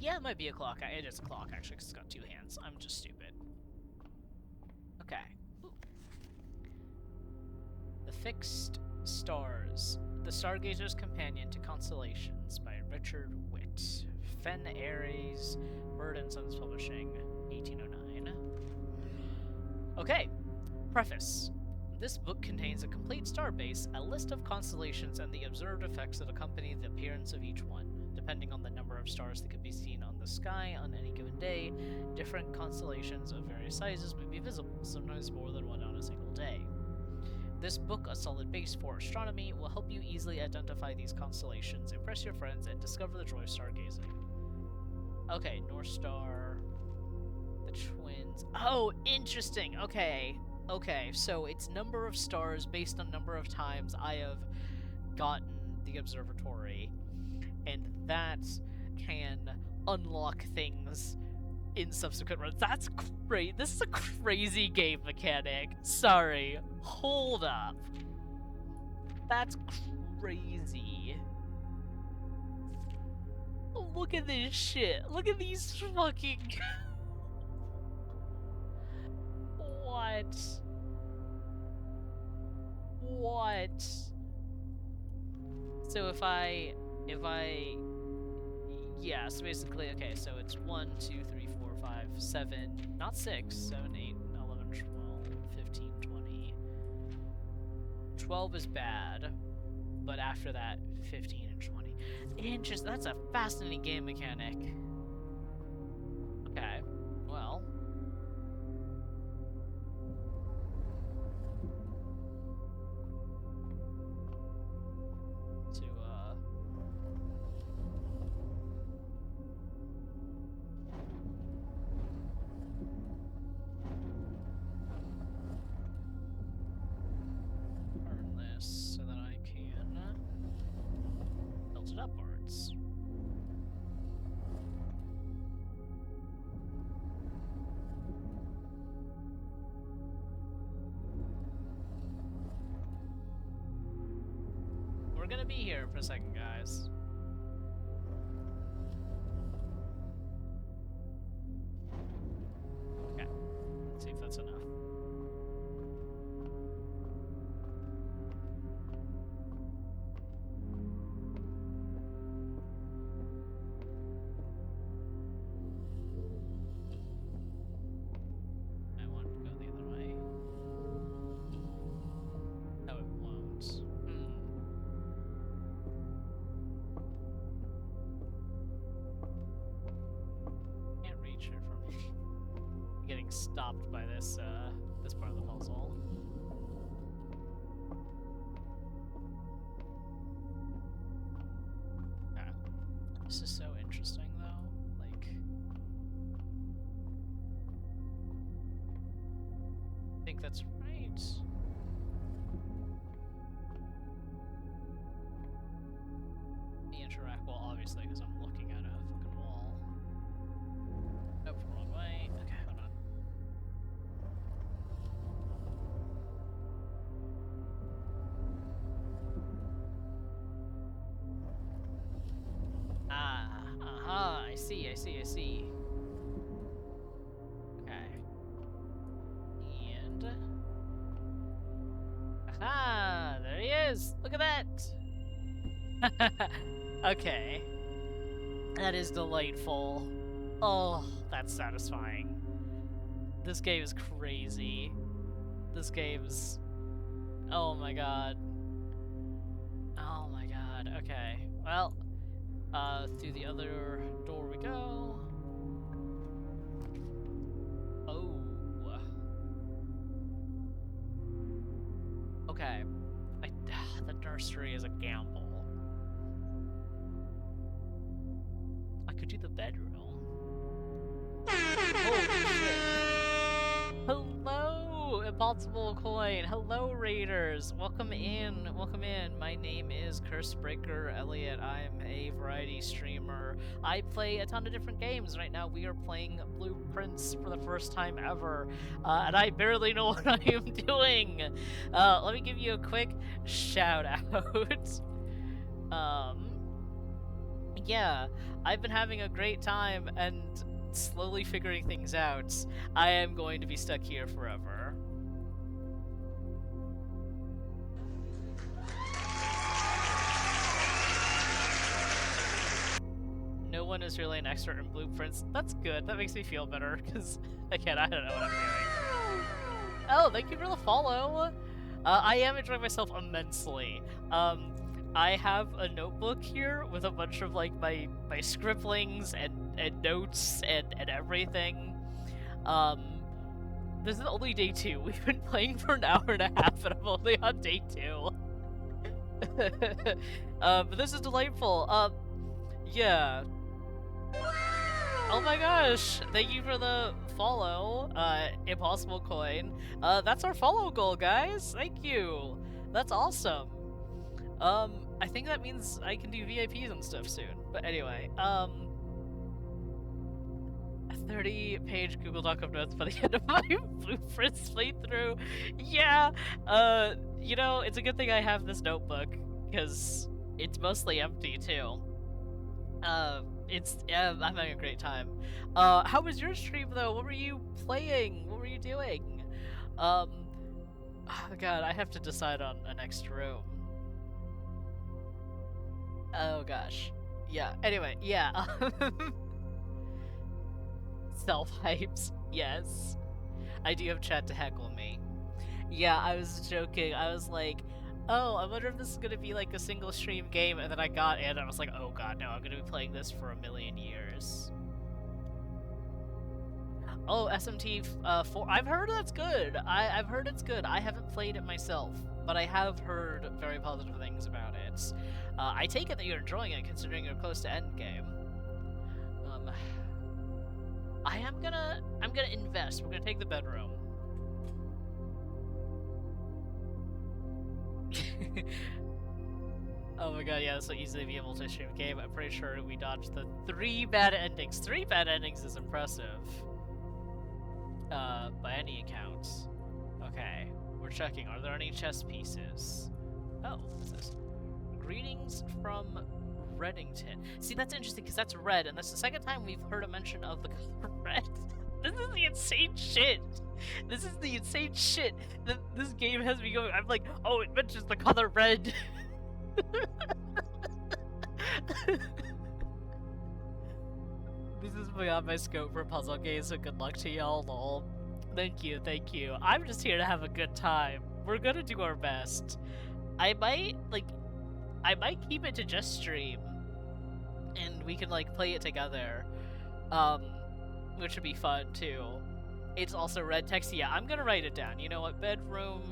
Speaker 1: Yeah, it might be a clock. It is a clock, actually, because it's got 2 hands. I'm just stupid. Okay. Ooh. The Fixed Stars. The Stargazer's Companion to Constellations by Richard Witt. Fen Aries, Bird and Sons Publishing, 1809. Okay. Preface. This book contains a complete starbase, a list of constellations, and the observed effects that accompany the appearance of each one. Depending on the number of stars that can be seen on the sky on any given day, different constellations of various sizes may be visible, sometimes more than one on a single day. This book, a solid base for astronomy, will help you easily identify these constellations, impress your friends, and discover the joy of stargazing. Okay, North Star, the twins. Oh, interesting. Okay, so it's number of stars based on number of times I have gotten the observatory. And that can unlock things in subsequent runs. That's great. This is a crazy game mechanic. Sorry. Hold up. That's crazy. Look at this shit. Look at these fucking... What? What? So if I... Yeah, so basically, okay, so it's 1, 2, 3, 4, 5, 7, not 6, 7, 8, 11, 12, 15, 20. 12 is bad, but after that, 15 and 20. Interesting, that's a fascinating game mechanic. Okay, well... so that I can tilt it upwards. We're gonna be here for a second, guys. Okay, let's see if that's enough. Stopped by this this part of the puzzle. Yeah. This is so interesting though. Like, I think that's right. The interact, well, obviously, because I'm looking at a fucking wall. Nope, wrong way. Okay, hold on. I see. Okay. And... Aha! There he is! Look at that! Okay. That is delightful. Oh, that's satisfying. This game is crazy. This game's... Oh my god. Oh my god. Okay. Well... through the other door we go. Oh. Okay. The nursery is a gamble. I could do the bedroom. Holy shit. Hello, Impossible Coin. Hello, Raiders. Welcome in. Welcome in. My name is Cursebreaker Elliot. I'm a variety streamer. I play a ton of different games. Right now, we are playing Blueprints for the first time ever, and I barely know what I am doing. Let me give you a quick shout out. Yeah, I've been having a great time and slowly figuring things out. I am going to be stuck here forever. No one is really an expert in Blueprints. That's good. That makes me feel better, because, again, I don't know what I'm doing. Oh, thank you for the follow! I am enjoying myself immensely. I have a notebook here with a bunch of, like, my scribblings and notes and everything. This is only day 2. We've been playing for an hour and a half, and I'm only on day 2. But this is delightful. Yeah. Oh my gosh! Thank you for the follow, Impossible Coin. That's our follow goal, guys! Thank you! That's awesome! I think that means I can do VIPs and stuff soon. But anyway, a 30-page Google Doc of notes by the end of my Blueprints playthrough. Yeah, you know, it's a good thing I have this notebook, because it's mostly empty, too. I'm having a great time. How was your stream though? What were you playing? What were you doing? Oh God, I have to decide on a next room. Oh gosh. Yeah. Anyway, yeah. Self-hypes. Yes. I do have chat to heckle me. Yeah, I was joking. I was like, oh, I wonder if this is gonna be like a single stream game, and then I got in and I was like, oh god, no, I'm gonna be playing this for a million years. Oh, SMT 4. I've heard that's good. I've heard it's good. I haven't played it myself, but I have heard very positive things about it. I take it that you're enjoying it, considering you're close to endgame. I'm gonna invest. We're gonna take the bedroom. Oh my god, yeah, this will easily be a multi-stream game. I'm pretty sure we dodged the 3 bad endings. 3 bad endings is impressive. By any account. Okay, we're checking. Are there any chess pieces? Oh, what's this? Greetings from Reddington. See, that's interesting because that's red, and that's the second time we've heard a mention of the color red. This is the insane shit. This is the insane shit that this game has me going. I'm like, oh, it mentions the color red. This is beyond my scope for puzzle games, so good luck to y'all, lol. Thank you, thank you. I'm just here to have a good time. We're gonna do our best. I might keep it to just stream, and we can, like, play it together, which would be fun, too. It's also red text. Yeah, I'm gonna write it down. You know what? Bedroom.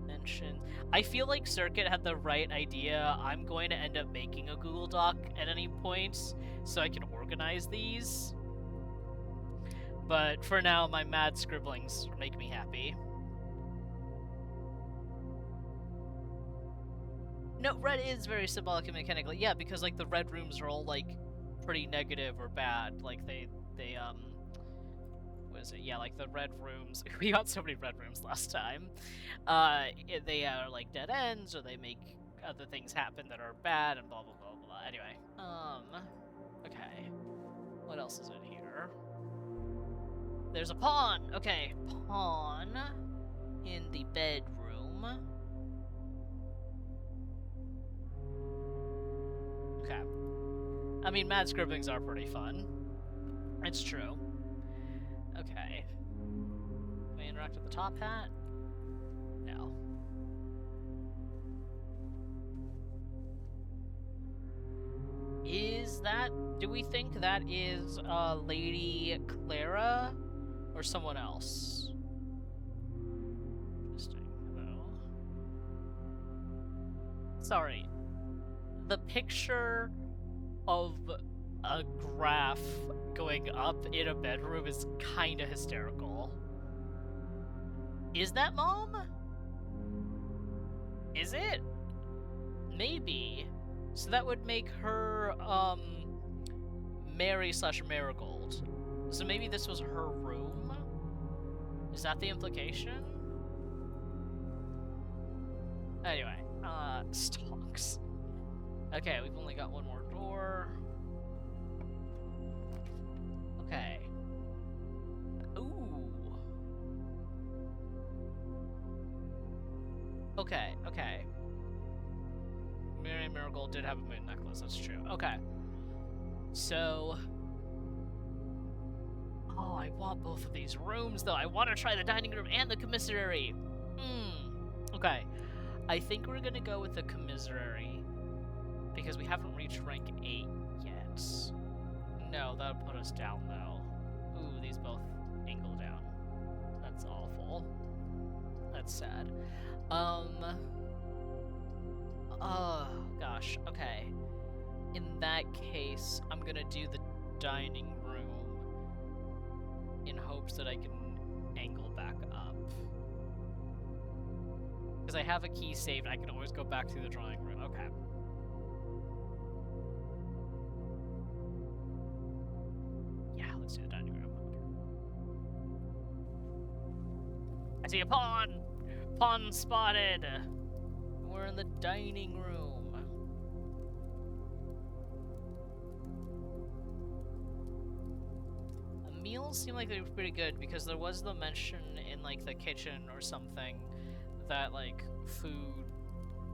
Speaker 1: Mention. I feel like Circuit had the right idea. I'm going to end up making a Google Doc at any point, so I can organize these. But for now, my mad scribblings make me happy. No, red is very symbolic and mechanical. Yeah, because, like, the red rooms are all, like, pretty negative or bad. Like, they what is it? Yeah, like, the red rooms. We got so many red rooms last time. They are, like, dead ends, or they make other things happen that are bad, and blah, blah, blah, blah. Anyway, okay. What else is in here? There's a pawn! Okay, pawn in the bedroom. Okay. I mean, mad scribblings are pretty fun. It's true. Okay. Can we interact with the top hat? No. Is that... Do we think that is, Lady Clara? Or someone else? Interesting, though. Sorry. The picture of a graph going up in a bedroom is kinda hysterical. Is that Mom? Is it? Maybe. So that would make her, Mary/Marigold. So maybe this was her room? Is that the implication? Anyway, stonks. Okay, we've only got one more door. Okay. Ooh. Okay, okay. Mary Marigold did have a moon necklace, that's true. Okay. So... Oh, I want both of these rooms, though. I want to try the dining room and the commissary. Okay. I think we're gonna go with the commissary, because we haven't reached rank 8 yet. No, that would put us down, though. Ooh, these both angle down. That's awful. That's sad. Oh, gosh. Okay. In that case, I'm gonna do the dining room in hopes that I can angle back up. Because I have a key saved, I can always go back to the drawing room. Okay. Yeah, let's do the dining room. I see a pawn! Pawn spotted! We're in the dining room. meals seem like they were pretty good because there was the mention in like the kitchen or something that like food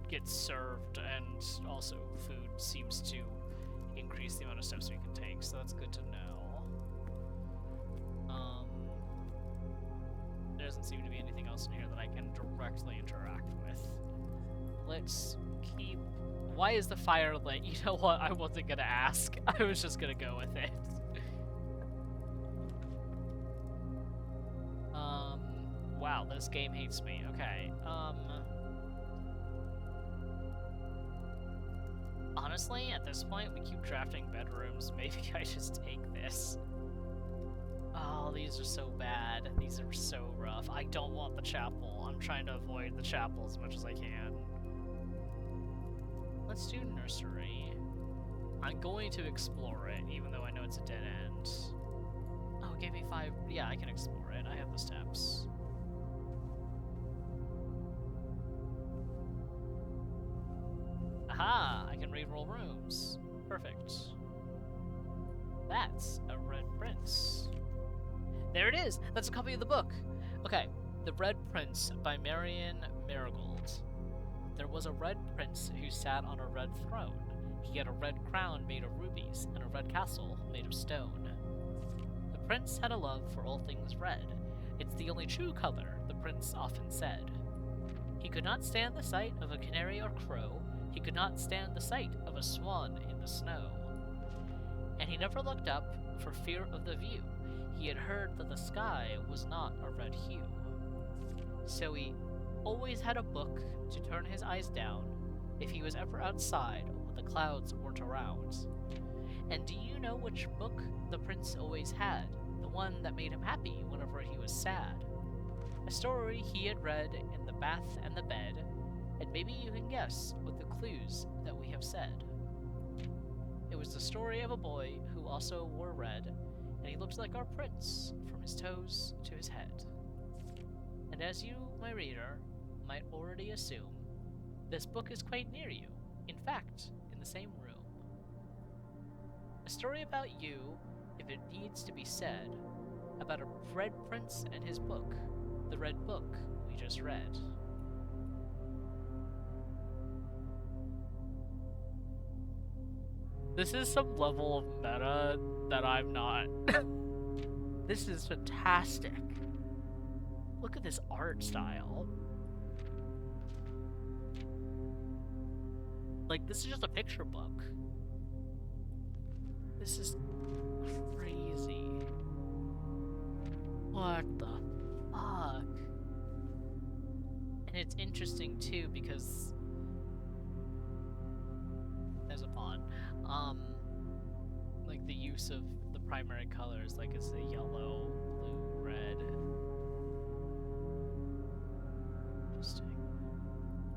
Speaker 1: gets served, and also food seems to increase the amount of steps we can take, so that's good to know. There doesn't seem to be anything else in here that I can directly interact with. Let's keep... Why is the fire lit? You know what? I wasn't gonna ask. I was just gonna go with it. Wow, this game hates me. Okay, honestly, at this point, we keep drafting bedrooms. Maybe I just take this. Oh, these are so bad. These are so rough. I don't want the chapel. I'm trying to avoid the chapel as much as I can. Let's do nursery. I'm going to explore it, even though I know it's a dead end. Oh, it gave me 5. Yeah, I can explore it. I have the steps. Aha! I can re-roll rooms. Perfect. That's a Red Prince. There it is! That's a copy of the book! Okay, The Red Prince by Marion Marigold. There was a red prince who sat on a red throne. He had a red crown made of rubies and a red castle made of stone. The prince had a love for all things red. It's the only true color, the prince often said. He could not stand the sight of a canary or crow. He could not stand the sight of a swan in the snow. And he never looked up for fear of the view. He had heard that the sky was not a red hue. So he always had a book to turn his eyes down if he was ever outside when the clouds weren't around. And do you know which book the prince always had? The one that made him happy whenever he was sad. A story he had read in the bath and the bed, and maybe you can guess with the clues that we have said. It was the story of a boy who also wore red, and he looked like our prince from his toes to his head. And as you, my reader, might already assume, this book is quite near you, in fact, in the same room. A story about you, if it needs to be said, about a red prince and his book, the red book we just read. This is some level of meta that I'm not. This is fantastic. Look at this art style. Like, this is just a picture book. This is crazy. What the fuck? And it's interesting too because there's a pawn. Like the use of the primary colors, like it's a yellow, blue, red. Interesting.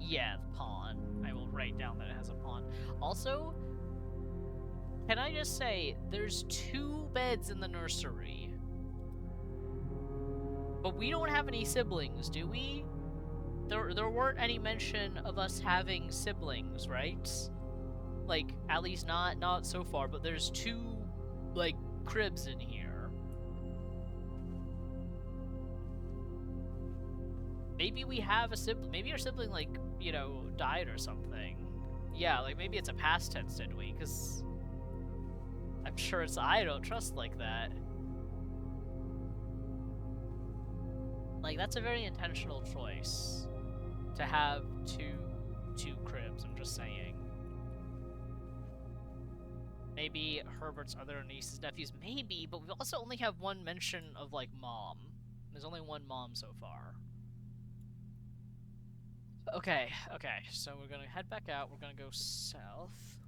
Speaker 1: Yeah, the pawn. I will write down that it has a pawn. Also, can I just say, there's 2 beds in the nursery. But we don't have any siblings, do we? There weren't any mention of us having siblings, right? Like, at least not so far, but there's 2, like, cribs in here. Maybe we have a sibling. Maybe our sibling, like, you know, died or something. Yeah, like, maybe it's a past tense, did we? Because I'm sure it's... I don't trust like that. Like, that's a very intentional choice. To have two cribs, I'm just saying. Maybe Herbert's other nieces, nephews, maybe, but we also only have 1 mention of, like, mom. There's only 1 mom so far. Okay, so we're gonna head back out, we're gonna go south.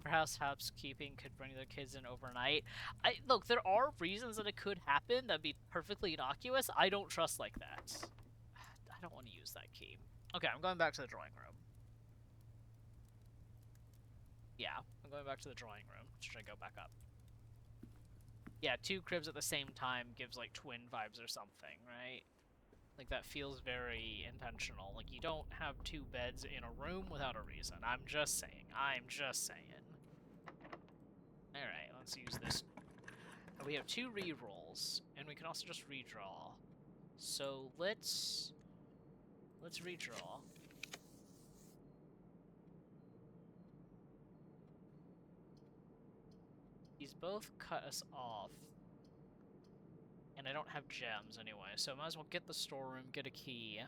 Speaker 1: Perhaps housekeeping could bring their kids in overnight. Look, there are reasons that it could happen that'd be perfectly innocuous. I don't trust like that. I don't want to use that key. Okay, I'm going back to the drawing room. Yeah, I'm going back to the drawing room. Should I go back up? Yeah, 2 cribs at the same time gives, like, twin vibes or something, right? Like, that feels very intentional. Like, you don't have 2 beds in a room without a reason. I'm just saying. Alright, let's use this. We have 2 re-rolls. spells, and we can also just redraw. So let's redraw. These both cut us off. And I don't have gems anyway, so I might as well get the storeroom, get a key.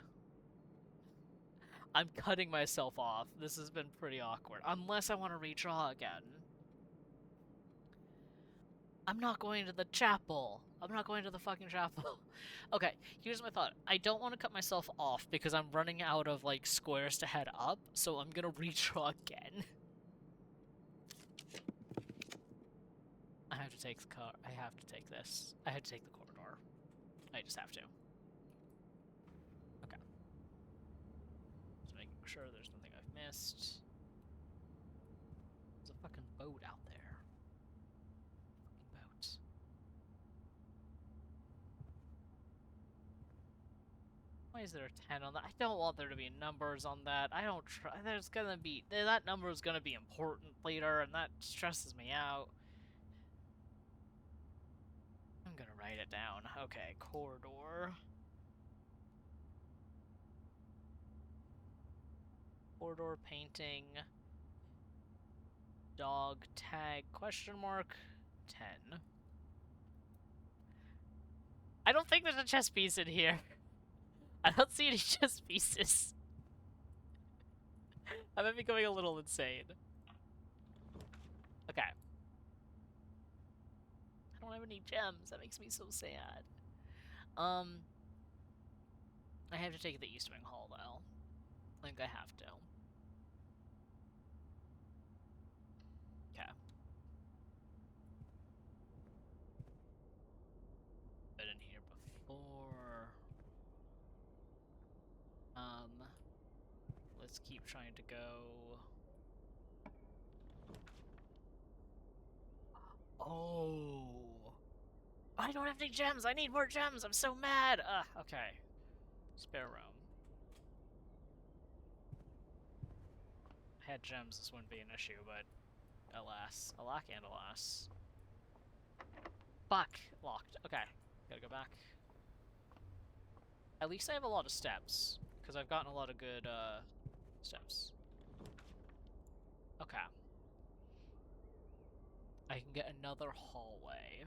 Speaker 1: I'm cutting myself off. This has been pretty awkward. Unless I want to redraw again. I'm not going to the chapel. I'm not going to the fucking chapel. Okay, here's my thought. I don't want to cut myself off because I'm running out of, like, squares to head up, so I'm gonna redraw again. I have to take the car. I have to take this. I have to take the corridor. I just have to. Okay. Just making sure there's nothing I've missed. There's a fucking boat out there. Fucking boat. Why is there a 10 on that? I don't want there to be numbers on that. I don't try. There's gonna be. That number is gonna be important later, and that stresses me out. I'm gonna write it down. Okay, corridor. Corridor painting. Dog tag question mark 10. I don't think there's a chess piece in here. I don't see any chess pieces. I might be going a little insane. Okay. I don't have any gems. That makes me so sad. I have to take the East Wing Hall, though. I think I have to. Okay. Been in here before. Let's keep trying to go. Oh. I don't have any gems. I need more gems. I'm so mad. Okay. Spare room. Had gems, this wouldn't be an issue, but alas. Alack and alas. Fuck! Locked. Okay. Gotta go back. At least I have a lot of steps, because I've gotten a lot of good, steps. Okay. I can get another hallway.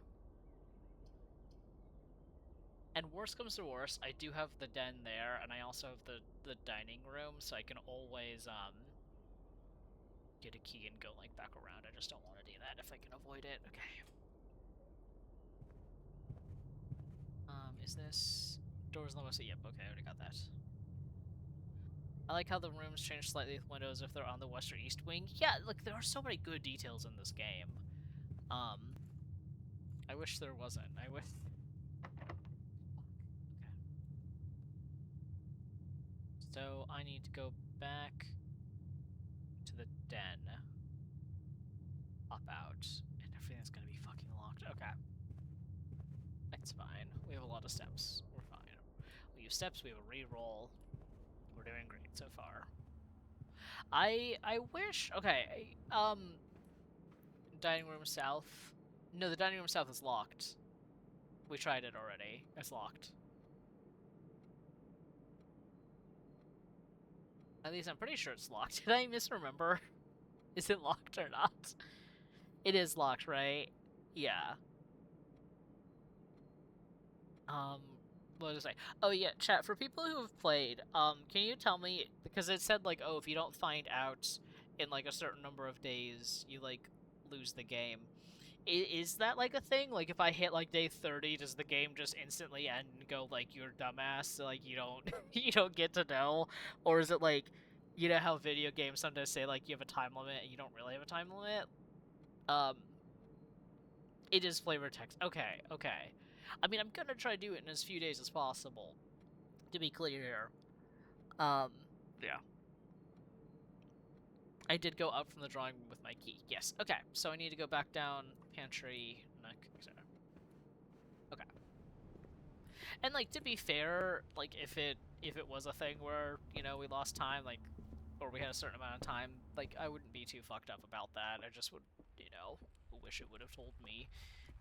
Speaker 1: And worst comes to worst, I do have the den there, and I also have the dining room, so I can always, get a key and go, like, back around. I just don't want to do that if I can avoid it. Okay. Is this... Doors on the west side? Yep, okay, I already got that. I like how the rooms change slightly with windows if they're on the west or east wing. Yeah, look, there are so many good details in this game. I wish there wasn't. I wish... Okay. So, I need to go back to the den. Pop out. And everything's gonna be fucking locked. Okay. That's fine. We have a lot of steps. We're fine. We use steps, we have a re-roll. We're doing great so far. I wish... Okay, dining room south. No, the dining room south is locked. We tried it already. It's locked. At least I'm pretty sure it's locked. Did I misremember? Is it locked or not? It is locked, right? Yeah. What was I? Oh yeah, chat, for people who have played, can you tell me, because it said, like, oh, if you don't find out in, like, a certain number of days, you, like, lose the game. Is that, like, a thing? Like, if I hit, like, day 30, does the game just instantly end and go, like, you're dumbass, so, like, you don't, you don't get to know? Or is it, like, you know how video games sometimes say, like, you have a time limit and you don't really have a time limit? It is flavor text. Okay, okay. I mean, I'm gonna try to do it in as few days as possible, to be clear. Yeah. I did go up from the drawing room with my key. Yes, okay. So I need to go back down, pantry, etc. Okay. And, like, to be fair, like, if it was a thing where, you know, we lost time, like, or we had a certain amount of time, like, I wouldn't be too fucked up about that. I just would, you know, wish it would have told me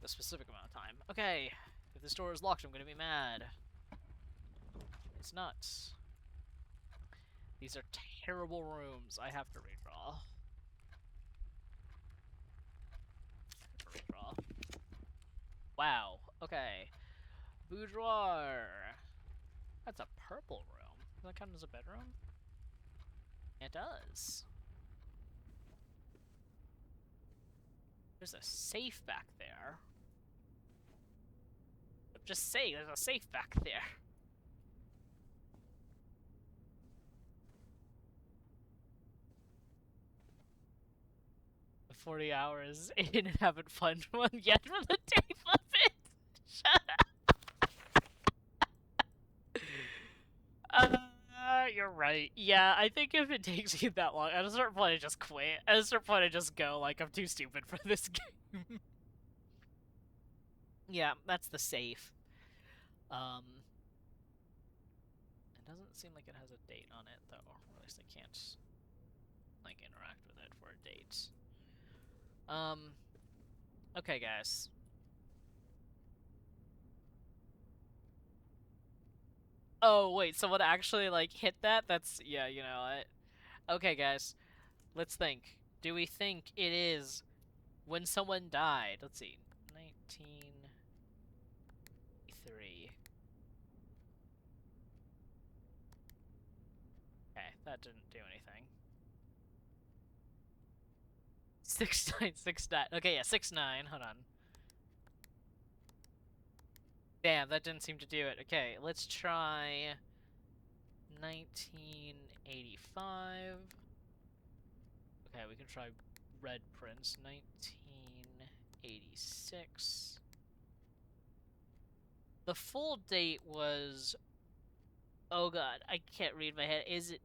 Speaker 1: the specific amount of time. Okay. If this door is locked, I'm gonna be mad. It's nuts. These are terrible rooms. I have to redraw. Redraw. Wow. Okay. Boudoir. That's a purple room. Does that count as a bedroom? It does. There's a safe back there. I'm just saying, there's a safe back there. The 40 hours in and haven't found one yet from the day of it. Shut up. You're right. Yeah, I think if it takes you that long, at a certain point I just quit. At a certain point I just go, like, I'm too stupid for this game. Yeah, that's the safe. It doesn't seem like it has a date on it, though. Or at least I can't, like, interact with it for a date. Okay, guys. Oh, wait, someone actually, like, hit that? That's, yeah, you know what? Okay, guys. Let's think. Do we think it is when someone died? Let's see. 1983. Okay, that didn't do anything. 6969. Okay, yeah, 69. Hold on. Damn, that didn't seem to do it. Okay, let's try 1985. Okay, we can try Red Prince. 1986. The full date was... Oh god, I can't read my head. Is it...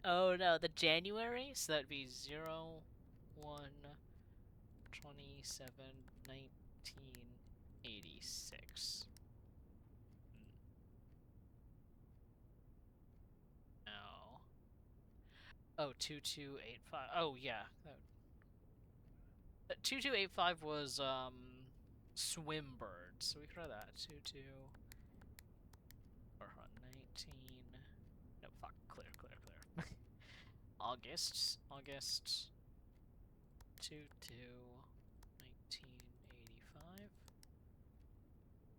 Speaker 1: oh no, the January? So that'd be 0, 1, 27, 1986. No. Oh, 2285. Oh, yeah. 2285 was, Swimbird. So we can try that. 22... or 19... No, fuck. Clear. August 2 to 1985.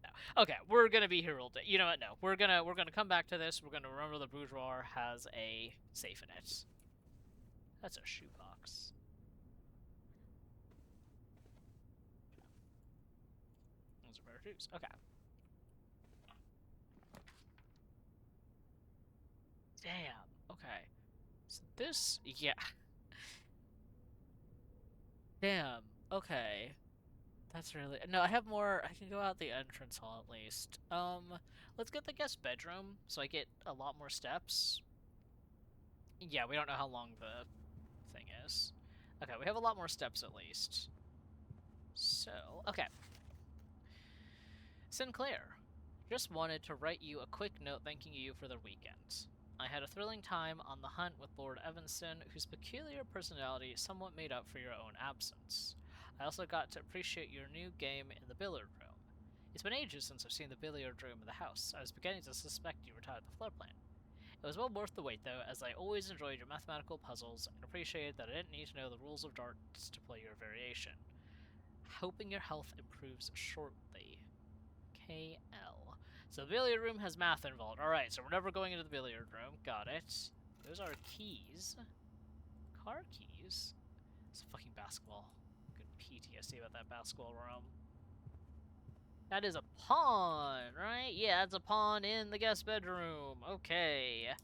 Speaker 1: No. Okay, we're gonna be here all day. You know what? No, we're gonna come back to this. We're gonna remember the boudoir has a safe in it. That's a shoebox. Those are better shoes. Okay. Damn. Okay. So this, yeah. Damn. Okay. That's really... No, I have more... I can go out the entrance hall, at least. Let's get the guest bedroom, so I get a lot more steps. Yeah, we don't know how long the thing is. Okay, we have a lot more steps, at least. So, okay. Sinclair. Just wanted to write you a quick note thanking you for the weekend. I had a thrilling time on the hunt with Lord Evanston, whose peculiar personality somewhat made up for your own absence. I also got to appreciate your new game in the billiard room. It's been ages since I've seen the billiard room in the house. I was beginning to suspect you retired the floor plan. It was well worth the wait, though, as I always enjoyed your mathematical puzzles and appreciated that I didn't need to know the rules of darts to play your variation. Hoping your health improves shortly. KL. So the billiard room has math involved. Alright, so we're never going into the billiard room. Got it. Those are keys. Car keys? It's a fucking basketball. Good PTSD about that basketball room. That is a pawn, right? Yeah, it's a pawn in the guest bedroom. Okay.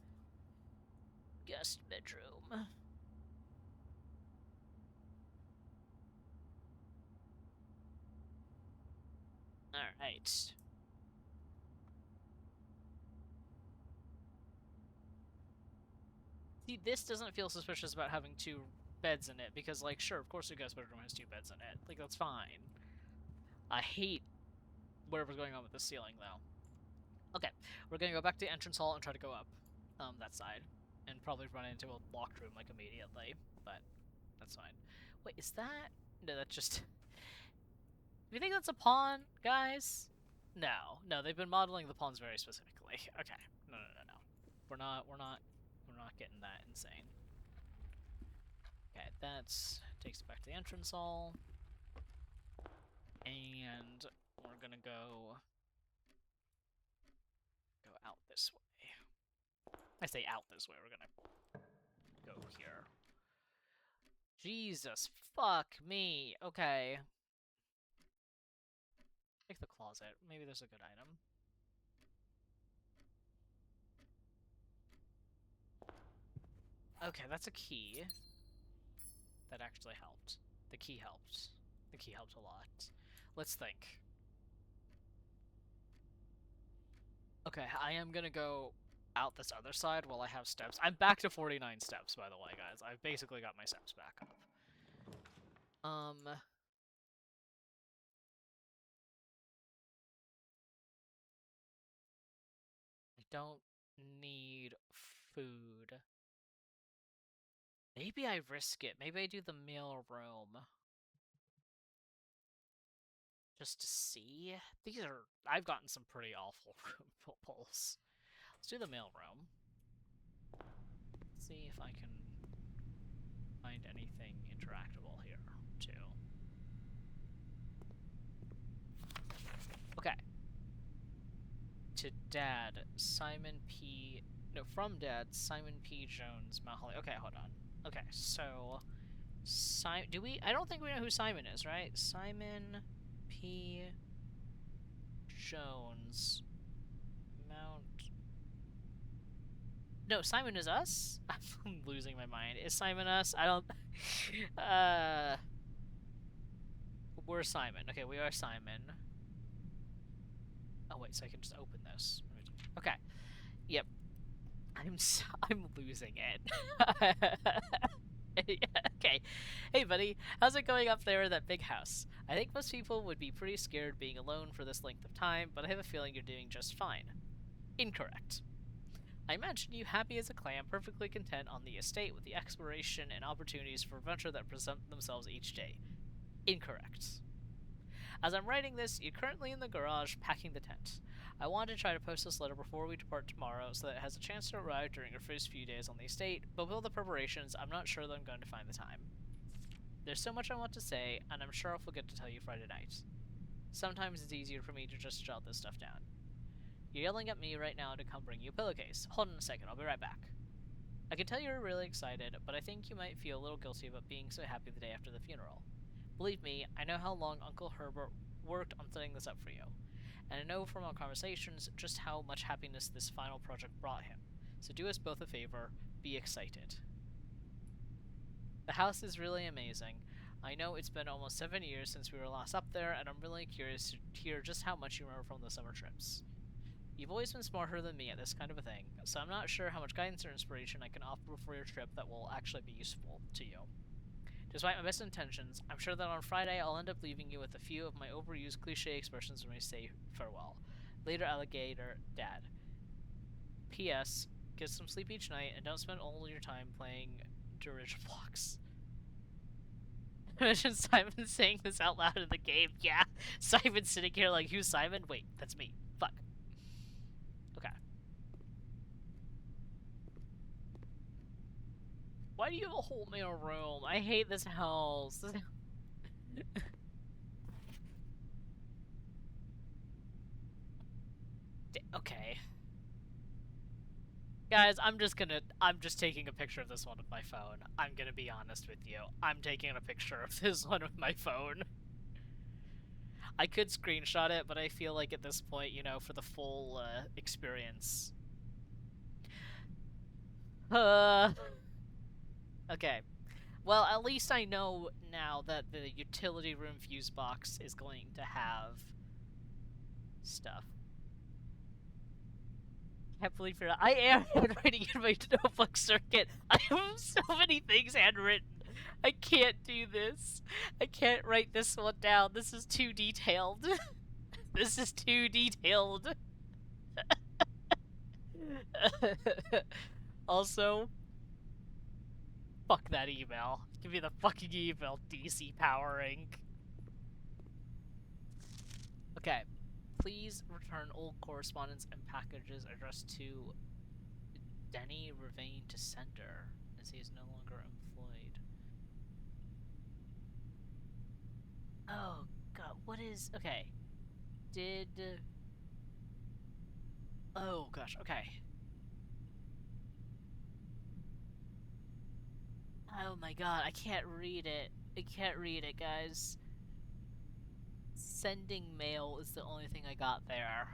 Speaker 1: Guest bedroom. Alright. See, this doesn't feel suspicious about having 2 beds in it, because, like, sure, of course the guest bedroom has 2 beds in it. Like, that's fine. I hate whatever's going on with the ceiling, though. Okay, we're gonna go back to the entrance hall and try to go up, that side. And probably run into a locked room, like, immediately. But, that's fine. Wait, is that... No, that's just... Do you think that's a pawn, guys? No, no, they've been modeling the pawns very specifically. Okay, no. We're not getting that insane. Okay, that's takes us back to the entrance hall, and we're gonna go out this way. I say out this way. We're gonna go here. Jesus, fuck me. Okay. Take the closet. Maybe there's a good item. Okay, that's a key. That actually helped. The key helped. The key helped a lot. Let's think. Okay, I am gonna go out this other side while I have steps. I'm back to 49 steps, by the way, guys. I've basically got my steps back up. I don't need food. Maybe I risk it. Maybe I do the mail room. Just to see. These are... I've gotten some pretty awful room pulls. Let's do the mail room. Let's see if I can find anything interactable here, too. Okay. To Dad, Simon P... No, from Dad, Simon P. Jones, Mount Holly. Okay, hold on. Okay, so... Do we... I don't think we know who Simon is, right? Simon P. Jones, Mount... No, Simon is us? I'm losing my mind. Is Simon us? I don't... We're Simon. Okay, we are Simon. Oh, wait, so I can just open this. Okay. Yep. I'm losing it. Okay. Hey, buddy. How's it going up there in that big house? I think most people would be pretty scared being alone for this length of time, but I have a feeling you're doing just fine. Incorrect. I imagine you happy as a clam, perfectly content on the estate with the exploration and opportunities for adventure that present themselves each day. Incorrect. As I'm writing this, you're currently in the garage packing the tent. I wanted to try to post this letter before we depart tomorrow so that it has a chance to arrive during your first few days on the estate, but with all the preparations, I'm not sure that I'm going to find the time. There's so much I want to say, and I'm sure I'll forget to tell you Friday night. Sometimes it's easier for me to just jot this stuff down. You're yelling at me right now to come bring you a pillowcase. Hold on a second, I'll be right back. I can tell you're really excited, but I think you might feel a little guilty about being so happy the day after the funeral. Believe me, I know how long Uncle Herbert worked on setting this up for you, and I know from our conversations just how much happiness this final project brought him. So do us both a favor, be excited. The house is really amazing. I know it's been almost 7 years since we were last up there, and I'm really curious to hear just how much you remember from the summer trips. You've always been smarter than me at this kind of a thing, so I'm not sure how much guidance or inspiration I can offer for your trip that will actually be useful to you. Despite my best intentions, I'm sure that on Friday I'll end up leaving you with a few of my overused cliche expressions when we say farewell. Later, alligator, Dad. P.S. Get some sleep each night and don't spend all your time playing dirigible blocks. Imagine Simon saying this out loud in the game. Yeah, Simon sitting here like, who's Simon? Wait, that's me. Fuck. Okay. Why do you have a whole mail room? I hate this house. Okay. Guys, I'm just taking a picture of this one with my phone. I'm gonna be honest with you. I'm taking a picture of this one with my phone. I could screenshot it, but I feel like at this point, you know, for the full experience. Okay. Well, at least I know now that the utility room fuse box is going to have stuff. I can't believe you're not. I am handwriting in my notebook circuit. I have so many things handwritten. I can't do this. I can't write this one down. This is too detailed. This is too detailed. Also, fuck that email. Give me the fucking email, DC Powering. Okay. Please return all correspondence and packages addressed to Denny Ravane to sender, as he is no longer employed. Oh, God, what is... Okay. Oh, gosh, okay. Oh my god, I can't read it. I can't read it, guys. Sending mail is the only thing I got there.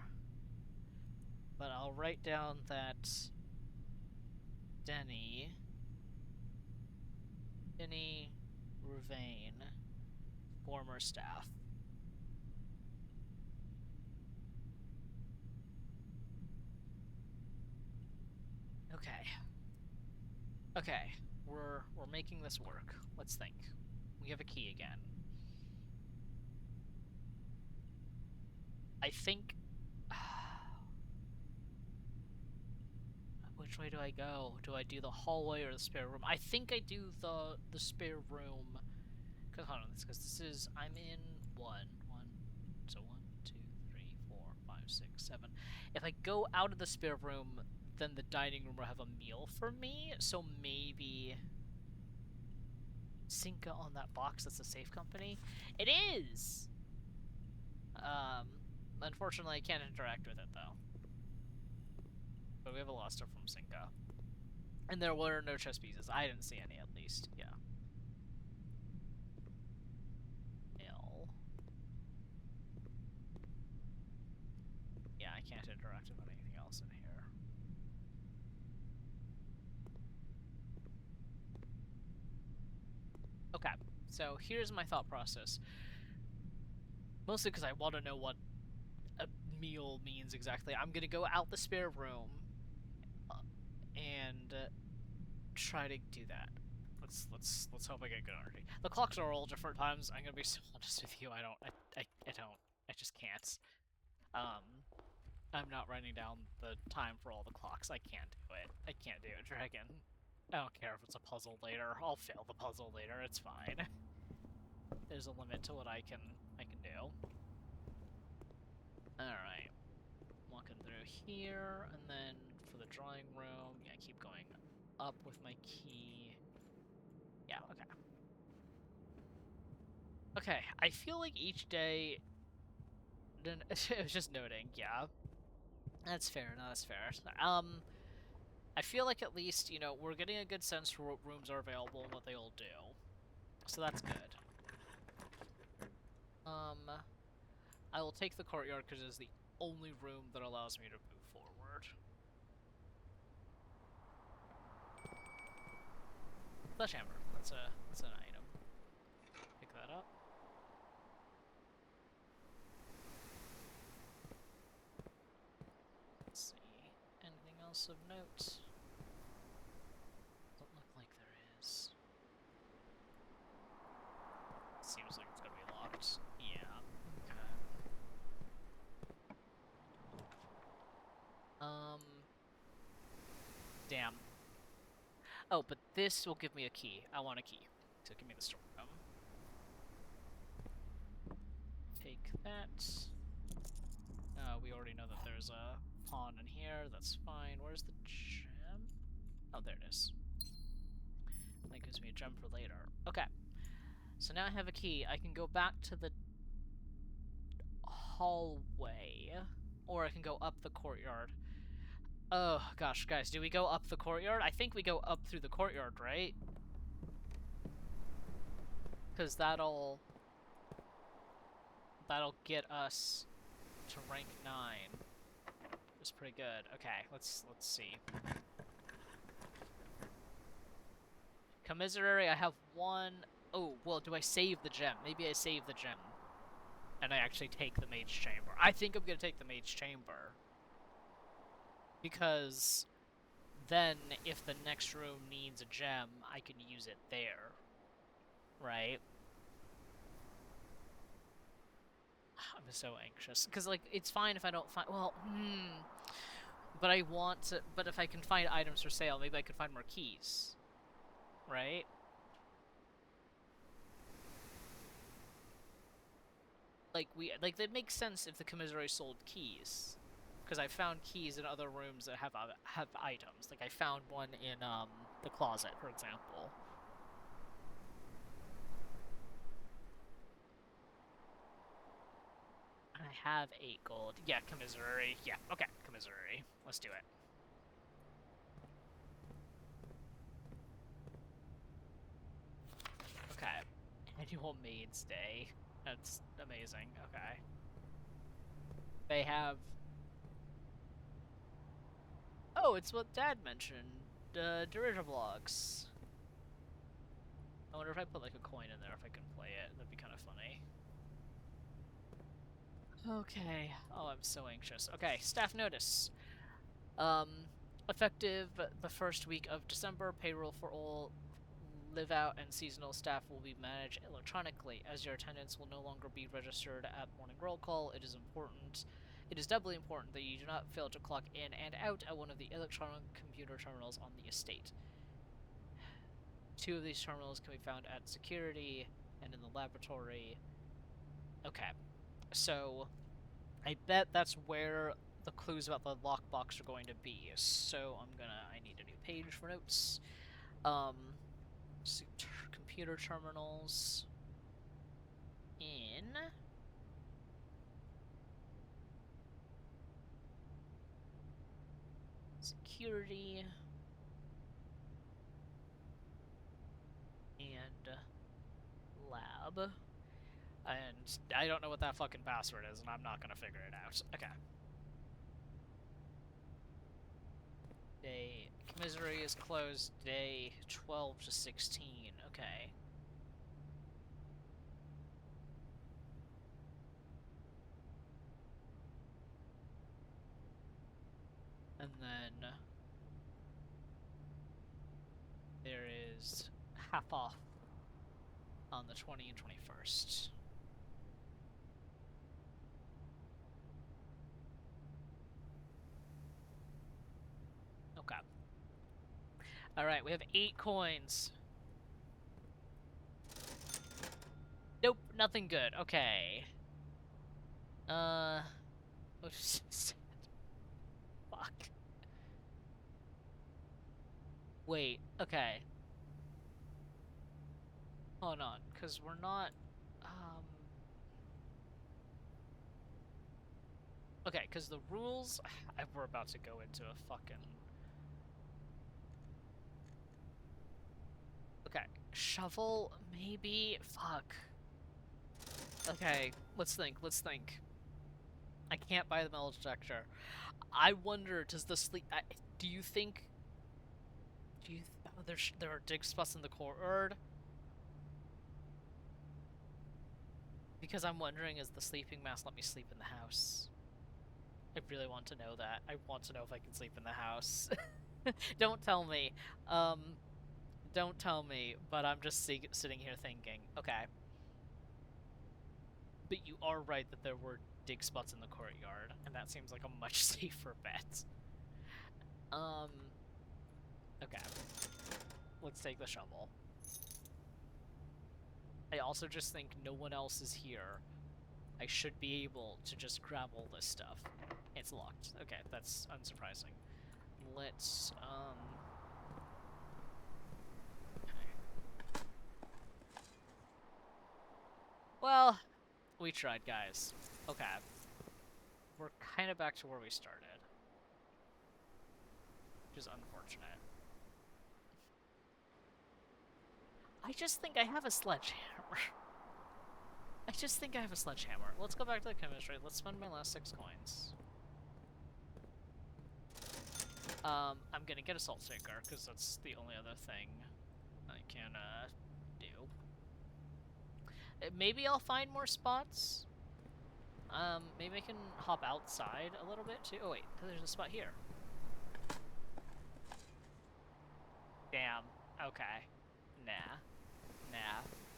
Speaker 1: But I'll write down that Denny Ravane, former staff. Okay. Okay, we're making this work. Let's think. We have a key again. I think... Which way do I go? Do I do the hallway or the spare room? I think I do the spare room. Cause hold on, because this is... I'm in so 1, 2, 3, 4, 5, 6, 7. If I go out of the spare room, then the dining room will have a meal for me, so maybe Cinca on that box that's a safe company? It is! Unfortunately I can't interact with it though. But we have a lot of stuff from Cinca. And there were no chess pieces. I didn't see any at least, yeah. L. Yeah, I can't interact with anything else in here. Okay, so here's my thought process. Mostly because I want to know what a meal means exactly. I'm gonna go out the spare room and try to do that. Let's hope I get good energy. The clocks are all different times. I'm gonna be so honest with you. I just can't. I'm not writing down the time for all the clocks. I can't do it. I can't do it, Dragon. I don't care if it's a puzzle later. I'll fail the puzzle later. It's fine. There's a limit to what I can do. Alright. Walking through here, and then for the drawing room, yeah, keep going up with my key. Yeah, okay. Okay, I feel like each day... It was just noting, yeah. That's fair, no, that's fair. I feel like at least, you know, we're getting a good sense for what rooms are available and what they all do. So that's good. I will take the courtyard because it is the only room that allows me to move forward. Sledgehammer. That's an item. Pick that up. Let's see. Anything else of note? Don't look like there is. Seems like it's gonna be locked. Yeah. Okay. Damn. Oh, but this will give me a key. I want a key. So give me the storeroom. Take that. We already know that there's a pawn in here. That's fine. Where's the gem? Oh, there it is. That gives me a gem for later. Okay. So now I have a key. I can go back to the hallway. Or I can go up the courtyard. Oh, gosh, guys, do we go up the courtyard? I think we go up through the courtyard, right? Because that'll get us to rank 9. It's pretty good. Okay, let's see. Commissary, I have 1... Oh, well, do I save the gem? Maybe I save the gem. And I actually take the mage chamber. I think I'm gonna take the mage chamber. Because then, if the next room needs a gem, I can use it there. Right? I'm so anxious. Because, like, it's fine if I don't find... Well, But I want to... But if I can find items for sale, maybe I could find more keys. Right? like that makes sense if the commissary sold keys, because I found keys in other rooms that have items. Like I found one in the closet, for example. I have 8 gold. Yeah, commissary. Yeah, okay, commissary. Let's do it. Okay. Annual Maids Day. That's amazing. Okay. They have... Oh, it's what Dad mentioned. Dirigiblocks. I wonder if I put like a coin in there, if I can play it. That'd be kind of funny. Okay. Oh, I'm so anxious. Okay, staff notice. Effective the first week of December, payroll for all live out and seasonal staff will be managed electronically. As your attendance will no longer be registered at morning roll call, it is doubly important that you do not fail to clock in and out at one of the electronic computer terminals on the estate. 2 of these terminals can be found at security and in the laboratory. Okay, so I bet that's where the clues about the lockbox are going to be. So I need a new page for notes. Computer terminals in security and lab. And I don't know what that fucking password is, and I'm not gonna figure it out. Okay. Day commissary is closed day 12 to 16. Okay. And then there is half off on the 20 and 21st. Okay. Alright, we have 8 coins. Nope, nothing good. Okay. Fuck. Wait, okay. Hold on, because we're not, okay, because the rules... We're about to go into a fucking... Okay, shovel, maybe? Fuck. Okay, let's think. I can't buy the metal detector. I wonder, does the sleep... do you think... oh, there are dig spots in the courtyard? Because I'm wondering, is the sleeping mask let me sleep in the house? I really want to know that. I want to know if I can sleep in the house. Don't tell me. Don't tell me, but I'm just sitting here thinking, okay. But you are right that there were dig spots in the courtyard, and that seems like a much safer bet. Okay. Let's take the shovel. I also just think no one else is here. I should be able to just grab all this stuff. It's locked. Okay, that's unsurprising. Let's, well, we tried, guys. Okay. We're kind of back to where we started. Which is unfortunate. I just think I have a sledgehammer. I just think I have a sledgehammer. Let's go back to the chemistry. Let's spend my last 6 coins. I'm gonna get a salt shaker, because that's the only other thing I can, do. Maybe I'll find more spots. Maybe I can hop outside a little bit, too. Oh, wait. There's a spot here. Damn. Okay. Nah.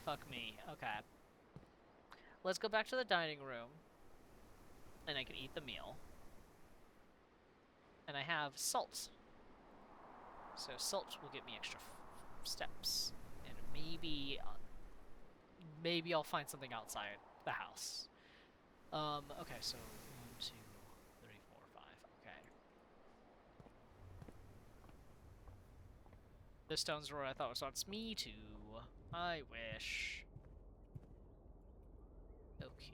Speaker 1: Fuck me. Okay. Let's go back to the dining room. And I can eat the meal. And I have salt. So salt will get me extra steps. And maybe I'll find something outside the house. Okay, so 1, 2, 3, 4, 5. Okay. This stone's where I thought was on. It's me too. I wish. Okay.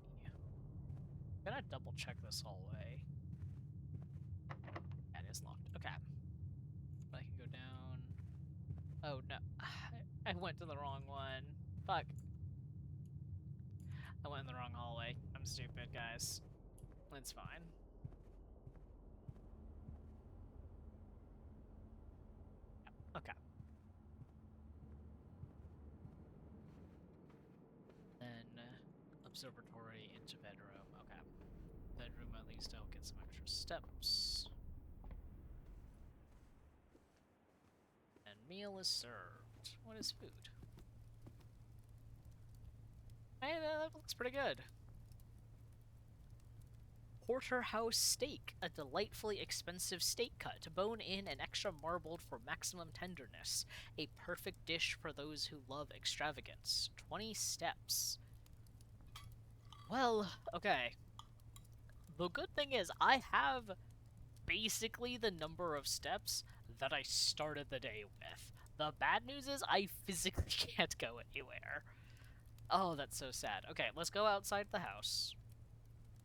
Speaker 1: I'm gonna double check this hallway. That is locked. Okay. I can go down. Oh no. I went to the wrong one. Fuck. I went in the wrong hallway. I'm stupid, guys. It's fine. Okay. Then observatory into bedroom. Okay. Bedroom, at least I'll get some extra steps. And meal is served. What is food? Hey, that looks pretty good. Porterhouse steak, a delightfully expensive steak cut, bone in and extra marbled for maximum tenderness. A perfect dish for those who love extravagance. 20 steps. Well, okay. The good thing is I have basically the number of steps that I started the day with. The bad news is I physically can't go anywhere. Oh, that's so sad. Okay, let's go outside the house.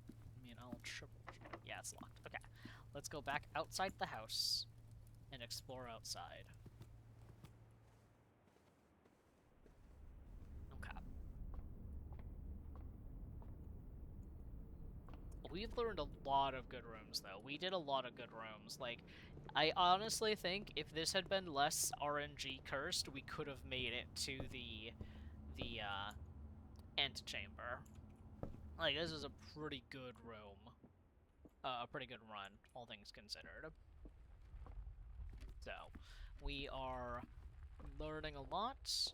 Speaker 1: I mean, I'll triple. Yeah, it's locked. Okay, let's go back outside the house and explore outside. Okay. We've learned a lot of good rooms, though. We did a lot of good rooms. Like, I honestly think if this had been less RNG cursed, we could have made it to the antechamber. Like, this is a pretty good room. A pretty good run, all things considered. So, we are learning a lot.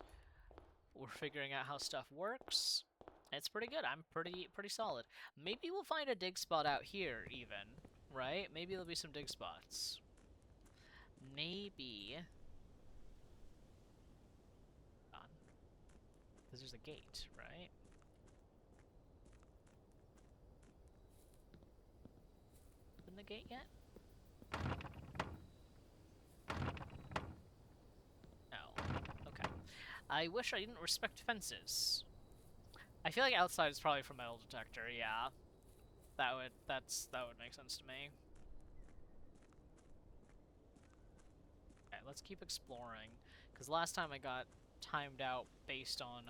Speaker 1: We're figuring out how stuff works. It's pretty good. I'm pretty solid. Maybe we'll find a dig spot out here, even. Right? Maybe there'll be some dig spots. Maybe. Because there's a gate, right? Open the gate yet? No. Okay. I wish I didn't respect fences. I feel like outside is probably from metal detector, yeah. That would make sense to me. Okay, let's keep exploring. Because last time I got timed out based on,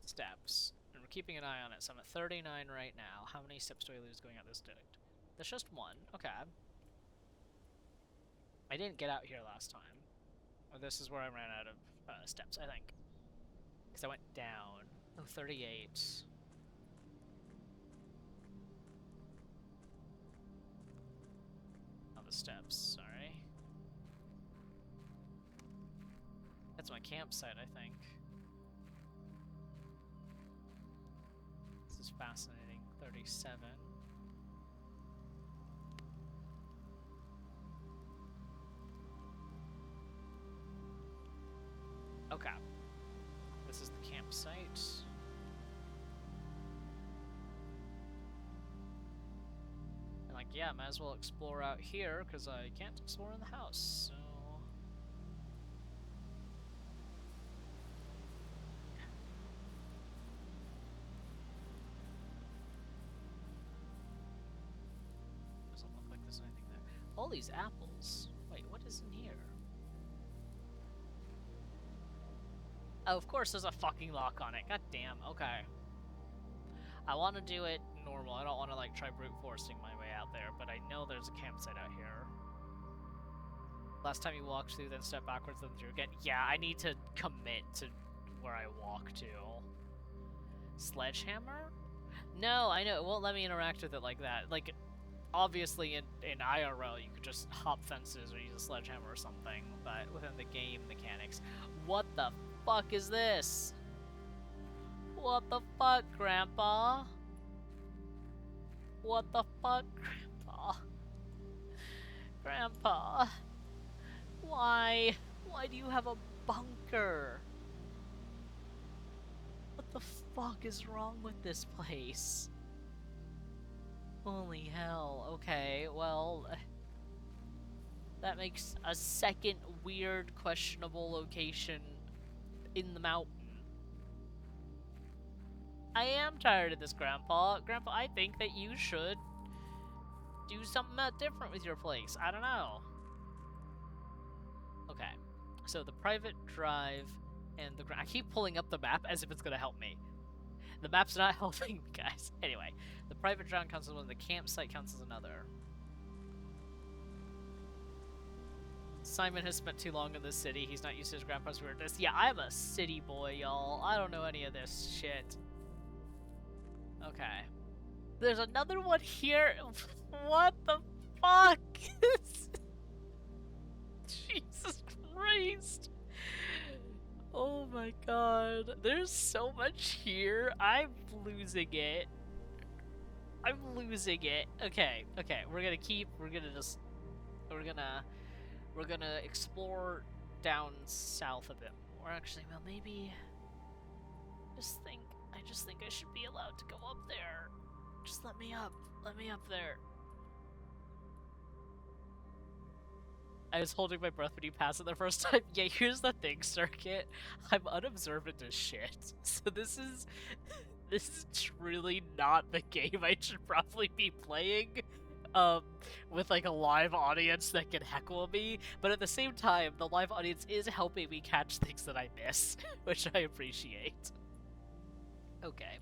Speaker 1: steps. And we're keeping an eye on it, so I'm at 39 right now. How many steps do I lose going out this district? That's just one. Okay. I didn't get out here last time. Or this is where I ran out of steps, I think. Because I went down. Oh, 38. Oh, the steps, sorry. That's my campsite, I think. This is fascinating. 37. Okay. This is the campsite. And like, yeah, might as well explore out here, because I can't explore in the house, so... Doesn't look like there's anything there. All these apples. Wait, what is in here? Oh, of course there's a fucking lock on it. God damn, okay. I want to do it normal. I don't want to, like, try brute forcing my way out there, but I know there's a campsite out here. Last time you walked through, then step backwards, then through again. Yeah, I need to commit to where I walk to. Sledgehammer? No, I know. It won't let me interact with it like that. Like, obviously in IRL, you could just hop fences or use a sledgehammer or something, but within the game mechanics. What the fuck is this? What the fuck, Grandpa? What the fuck, Grandpa? Grandpa? Why? Why do you have a bunker? What the fuck is wrong with this place? Holy hell. Okay, well... that makes a second weird, questionable location in the mountain. I am tired of this, Grandpa. Grandpa, I think that you should do something different with your place. I don't know. Okay, so the private drive and the... I keep pulling up the map as if it's gonna help me. The map's not helping me, guys. Anyway, the private drive counts as one, the campsite counts as another. Simon has spent too long in this city. He's not used to his grandpa's weirdness. Yeah, I'm a city boy, y'all. I don't know any of this shit. Okay. There's another one here. What the fuck? Jesus Christ. Oh my god. There's so much here. I'm losing it. I'm losing it. Okay, okay. We're gonna explore down south a bit more. Actually, well, maybe... I just think I should be allowed to go up there. Just let me up. Let me up there. I was holding my breath when you passed it the first time. Yeah, here's the thing, Circuit. I'm unobservant as shit. So this is truly not the game I should probably be playing. With like a live audience that can heckle me, but at the same time, the live audience is helping me catch things that I miss, which I appreciate. Okay.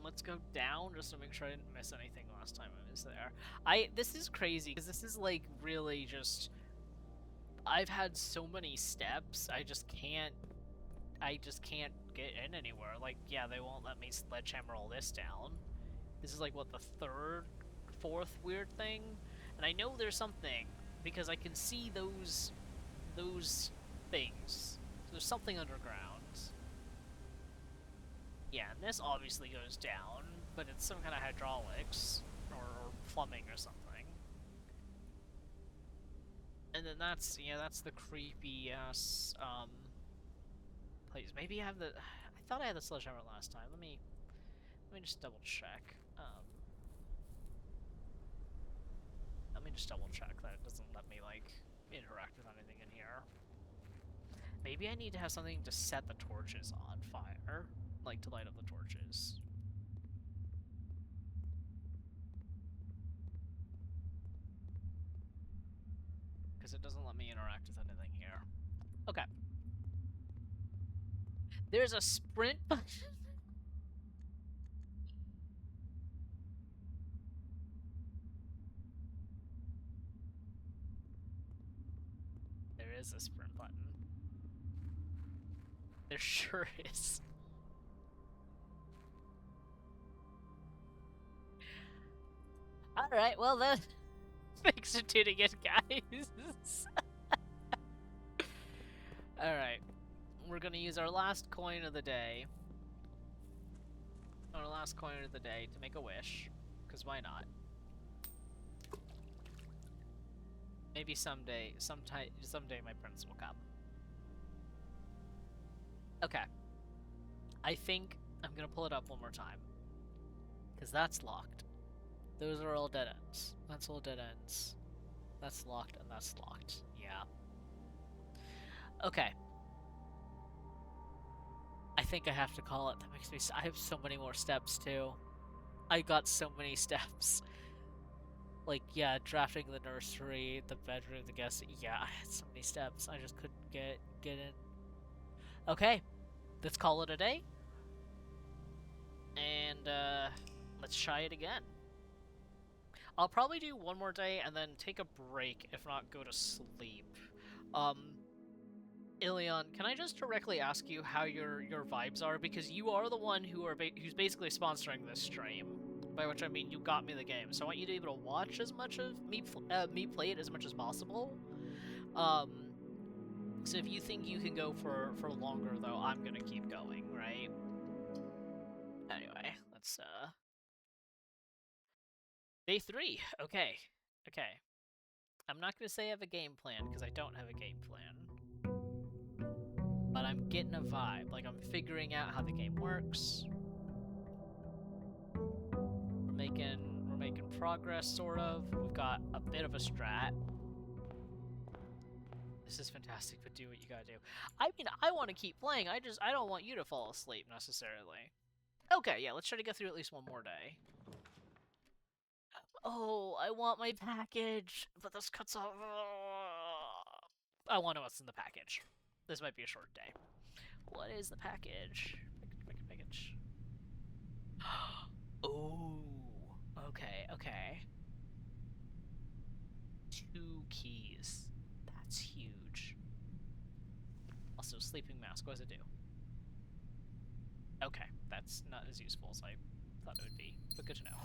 Speaker 1: Let's go down just to make sure I didn't miss anything last time I was there. This is crazy, because this is like really just... I've had so many steps, I just can't get in anywhere. Like, yeah, they won't let me sledgehammer all this down. This is like, what, the fourth weird thing? And I know there's something, because I can see those things. There's something underground. Yeah, and this obviously goes down, but it's some kind of hydraulics, or plumbing or something. And then that's the creepy ass, place. Maybe I have the... I thought I had the sledgehammer last time. Let me just double check. Let me just double check that it doesn't let me, like, interact with anything in here. Maybe I need to have something to set the torches on fire. Like, to light up the torches. Because it doesn't let me interact with anything here. Okay. There's a sprint button. There is a sprint button. There sure is. Alright, well then, thanks for tuning in, guys. Alright, we're gonna use our last coin of the day. Our last coin of the day to make a wish, because why not? Maybe someday my prince will come. Okay. I think I'm gonna pull it up one more time. Because that's locked. Those are all dead ends. That's all dead ends. That's locked and that's locked. Yeah. Okay. I think I have to call it. That makes me... I have so many more steps, too. I got so many steps. Like, yeah, drafting the nursery, the bedroom, the guest... Yeah, I had so many steps. I just couldn't get in. Okay. Let's call it a day. And, let's try it again. I'll probably do one more day and then take a break, if not go to sleep. Ilion, can I just directly ask you how your vibes are? Because you are the one who's basically sponsoring this stream. By which I mean you got me the game, so I want you to be able to watch as much of me play it as much as possible. So if you think you can go for longer, though, I'm gonna keep going, right? Anyway, let's Day 3. Okay. Okay. I'm not gonna say I have a game plan, because I don't have a game plan. but I'm getting a vibe. Like, I'm figuring out how the game works. We're making progress, sort of. We've got a bit of a strat. This is fantastic, but do what you gotta do. I mean, I want to keep playing. I don't want you to fall asleep, necessarily. Okay, yeah, let's try to get through at least one more day. Oh, I want my package, but this cuts off. I want to know what's in the package. This might be a short day. What is the package? Package. Oh, okay, okay. 2 keys. That's huge. Also, sleeping mask. What does it do? Okay, that's not as useful as I thought it would be, but good to know.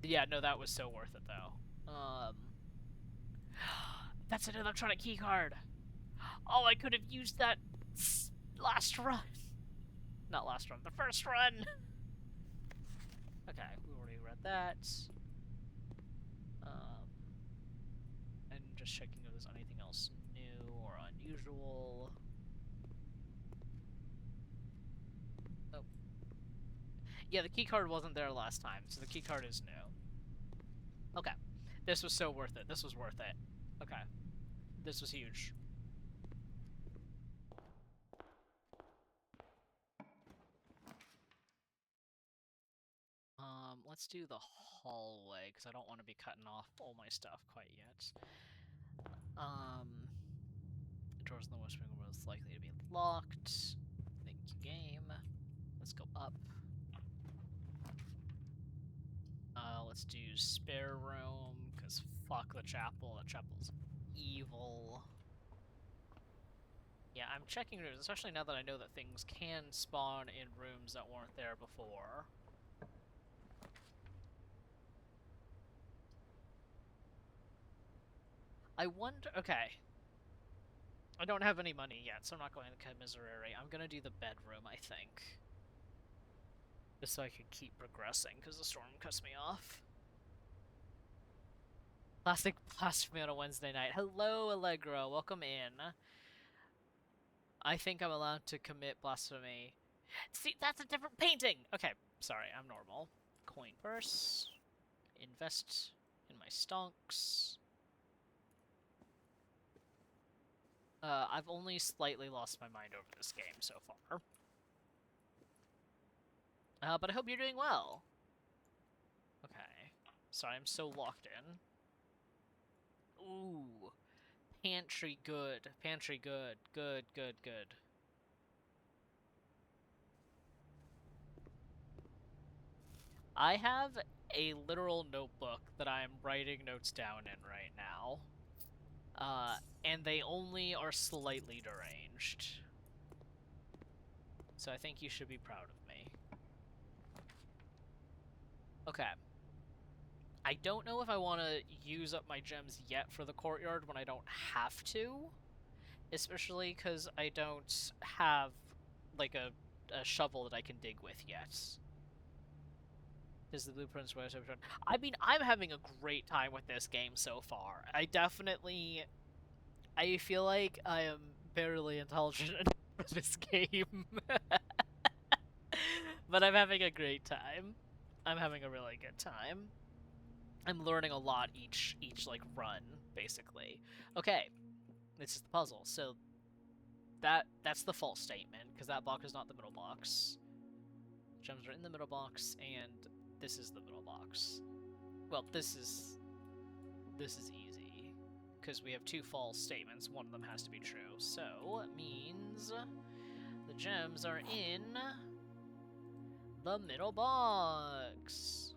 Speaker 1: Yeah, no, that was so worth it, though. That's an electronic key card. Oh, I could have used that last run. Not last run, the first run. Okay, we already read that. And just checking if there's anything else new or unusual. Oh. Yeah, the key card wasn't there last time, so the key card is new. Okay. This was so worth it. This was worth it. Okay. This was huge. Let's do the hallway, because I don't want to be cutting off all my stuff quite yet. The doors in the Whispering Room is likely to be locked. Thank you, game. Let's go up. Let's do spare room, because fuck the chapel. The chapel's evil. Yeah, I'm checking rooms, especially now that I know that things can spawn in rooms that weren't there before. I wonder... Okay. I don't have any money yet, so I'm not going to Commissary. I'm gonna do the bedroom, I think. Just so I can keep progressing, because the storm cuts me off. Plastic blasphemy on a Wednesday night. Hello, Allegro. Welcome in. I think I'm allowed to commit blasphemy. See, that's a different painting! Okay, sorry, I'm normal. Coin purse. Invest in my stonks. I've only slightly lost my mind over this game so far. But I hope you're doing well. Okay. Sorry, I'm so locked in. Ooh. Pantry good. Pantry good. Good, good, good. I have a literal notebook that I'm writing notes down in right now. And they only are slightly deranged. So I think you should be proud of me. Okay. I don't know if I want to use up my gems yet for the courtyard when I don't have to. Especially because I don't have, like, a shovel that I can dig with yet. Is the blueprints where I mean, I'm having a great time with this game so far. I feel like I am barely intelligent for this game. But I'm having a great time. I'm having a really good time. I'm learning a lot each like run, basically. Okay, this is the puzzle. So that's the false statement, because that block is not the middle box. Gems are in the middle box, and this is the middle box. Well, this is easy, because we have 2 false statements. One of them has to be true. So it means the gems are in the middle box.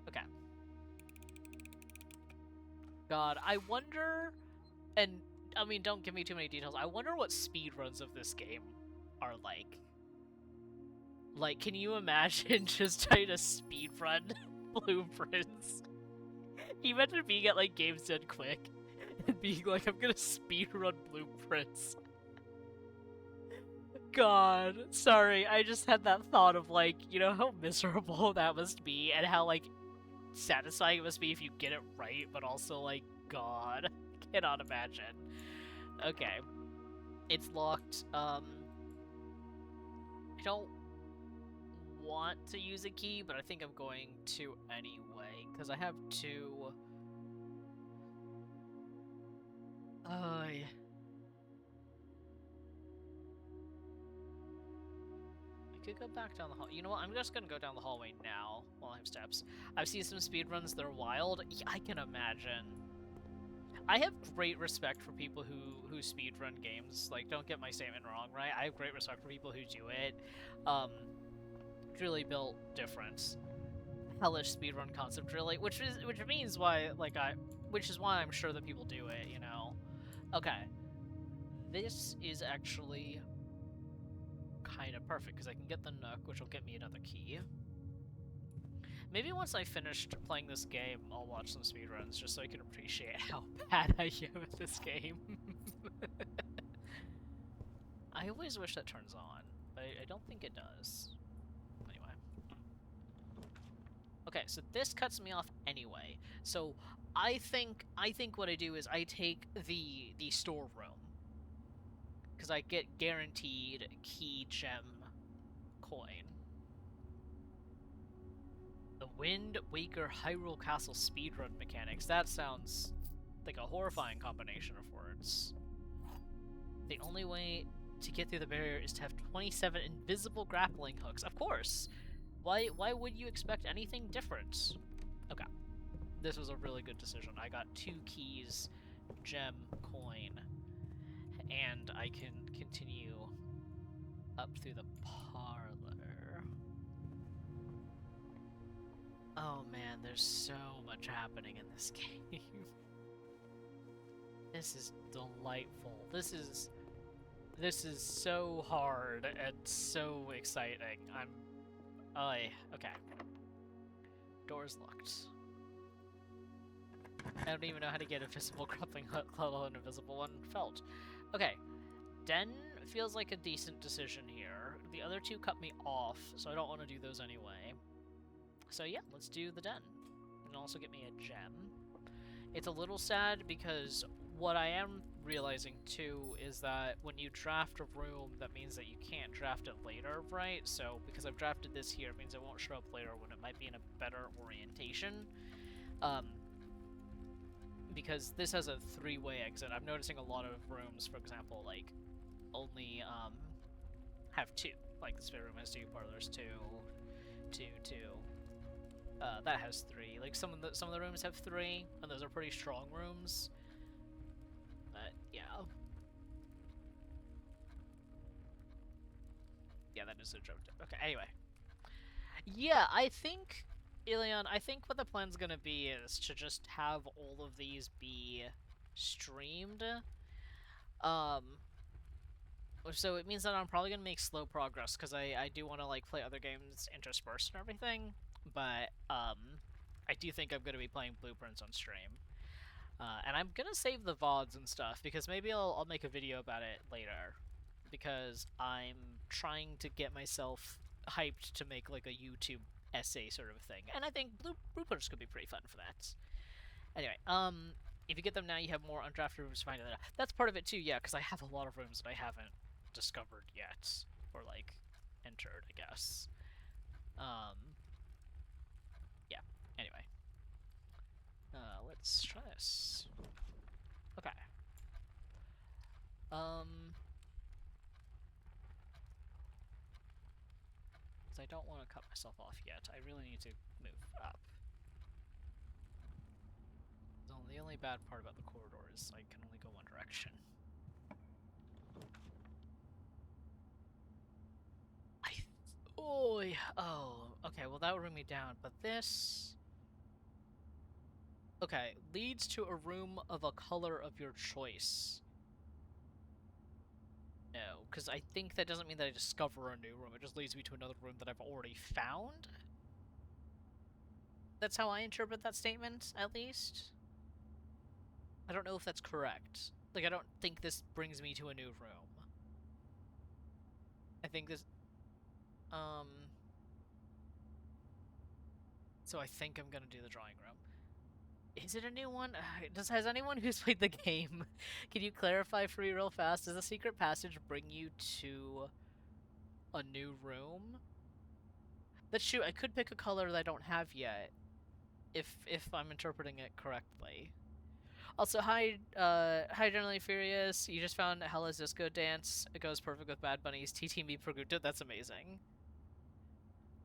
Speaker 1: Okay. God, I wonder, and I mean, don't give me too many details. I wonder what speedruns of this game are like. Like, can you imagine just trying to speedrun blueprints? He mentioned being at, like, Games Done Quick and being like, I'm gonna speedrun blueprints. God, sorry, I just had that thought of, like, you know how miserable that must be, and how, like, satisfying it must be if you get it right, but also, like, God, cannot imagine. Okay. It's locked. I don't want to use a key, but I think I'm going to anyway, because I have two... yeah. I could go back down the hall. You know what? I'm just gonna go down the hallway now while I have steps. I've seen some speedruns that are wild. Yeah, I can imagine. I have great respect for people who speedrun games. Like, don't get my statement wrong, right? I have great respect for people who do it. Really built different. Hellish speedrun concept, really, which means why, like, which is why I'm sure that people do it, you know. Okay, this is actually kind of perfect because I can get the Nook, which will get me another key. Maybe once I finished playing this game, I'll watch some speedruns just so I can appreciate how bad I am at this game. I always wish that turns on, but I don't think it does. Anyway. Okay, so this cuts me off anyway. So I think what I do is I take the storeroom, because I get guaranteed key gem coin. The Wind Waker Hyrule Castle speedrun mechanics. That sounds like a horrifying combination of words. The only way to get through the barrier is to have 27 invisible grappling hooks. Of course! Why would you expect anything different? Okay. This was a really good decision. I got 2 keys, gem, coin, and I can continue up through the parlor. Oh man, there's so much happening in this game. This is delightful. This is so hard and so exciting. Okay. Door's locked. I don't even know how to get a visible grappling hook, let alone a visible one felt. Okay. Den feels like a decent decision here. The other 2 cut me off, so I don't want to do those anyway. So yeah, let's do the Den. And also get me a gem. It's a little sad because what I am realizing too is that when you draft a room, that means that you can't draft it later, right? So because I've drafted this here, it means it won't show up later when it might be in a better orientation. Because this has a 3-way exit. I'm noticing a lot of rooms, for example, like, only have 2. Like this bedroom has 2, parlors 2, 2, 2. That has 3. Like some of the rooms have 3, and those are pretty strong rooms. But yeah. Yeah, that is a joke. Okay, anyway. Yeah, I think, Ilion, I think what the plan's gonna be is to just have all of these be streamed. So it means that I'm probably gonna make slow progress, because I do want to, like, play other games interspersed and everything. But, I do think I'm gonna be playing Blueprints on stream. And I'm gonna save the VODs and stuff, because maybe I'll make a video about it later. Because I'm trying to get myself hyped to make, like, a YouTube essay sort of thing. And I think Blueprints could be pretty fun for that. Anyway, if you get them now, you have more undrafted rooms to find out. That's part of it too, yeah, because I have a lot of rooms that I haven't discovered yet. Or, like, entered, I guess. Yeah, anyway. Let's try this. Okay. Because I don't want to cut myself off yet. I really need to move up. The only bad part about the corridor is I can only go one direction. Oh, okay, well that would bring me down, but this... Okay, leads to a room of a color of your choice. No, because I think that doesn't mean that I discover a new room, it just leads me to another room that I've already found? That's how I interpret that statement, at least? I don't know if that's correct. Like, I don't think this brings me to a new room. I think this... So I think I'm gonna do the drawing room. Is it a new one? Has anyone who's played the game, can you clarify for me real fast? Does the secret passage bring you to a new room? That's true. I could pick a color that I don't have yet, if I'm interpreting it correctly. Also, hi, Generally Furious. You just found Hella's Disco Dance. It goes perfect with Bad Bunny's TT Me Perguta. That's amazing.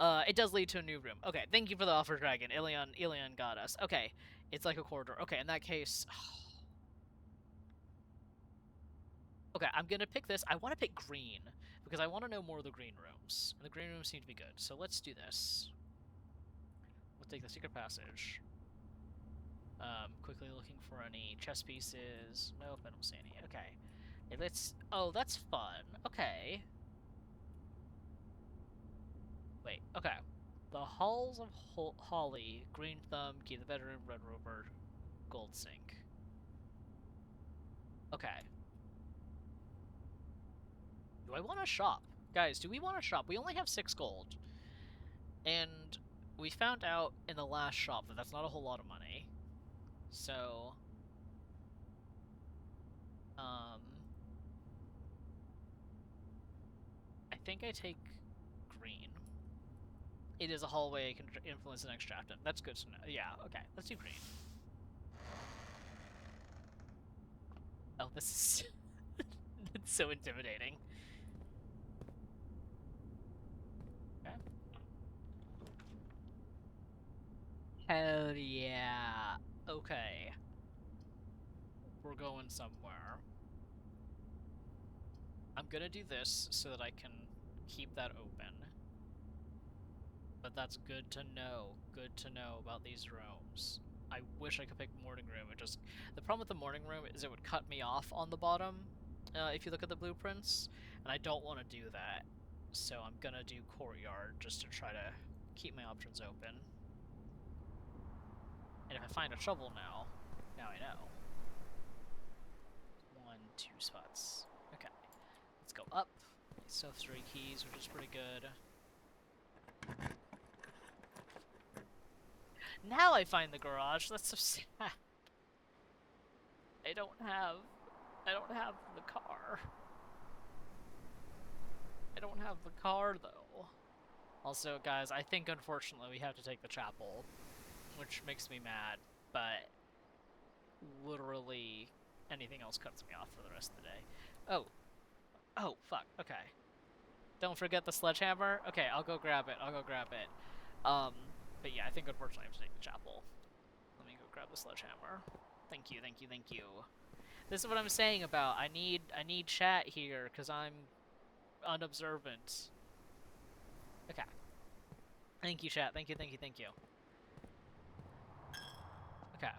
Speaker 1: It does lead to a new room. Okay, thank you for the offer, Dragon. Ilion got us. Okay, it's like a corridor. Okay, in that case... Okay, I'm gonna pick this. I want to pick green, because I want to know more of the green rooms. And the green rooms seem to be good, so let's do this. We'll take the secret passage. Quickly looking for any chess pieces. Nope, I don't see any. Okay. Hey, let's... Oh, that's fun. Okay. Wait, okay. The Halls of Holly, Green Thumb, Key to the Bedroom, Red Rover, Gold Sink. Okay. Do I want to shop? Guys, do we want to shop? We only have 6 gold. And we found out in the last shop that that's not a whole lot of money. So... I think I take green. It is a hallway I can influence the next draft in. That's good to know. Yeah, okay. Let's do green. Oh, this is... it's so intimidating. Okay. Hell yeah. Okay. We're going somewhere. I'm gonna do this so that I can keep that open. But that's good to know. Good to know about these rooms. I wish I could pick morning room. It just... The problem with the morning room is it would cut me off on the bottom, if you look at the blueprints, and I don't want to do that. So I'm gonna do courtyard just to try to keep my options open. And if I find a shovel now I know. 1, 2 spots. Okay. Let's go up. So 3 keys, which is pretty good. Now I find the garage. That's so sad. I don't have the car. I don't have the car though. Also, guys, I think unfortunately we have to take the chapel, which makes me mad, but literally anything else cuts me off for the rest of the day. Oh. Oh, fuck. Okay. Don't forget the sledgehammer. Okay, I'll go grab it. But yeah, I think unfortunately I have to take the chapel. Let me go grab the sledgehammer. Thank you. This is what I'm saying about I need chat here because I'm unobservant. Okay. Thank you, chat. Thank you. Okay.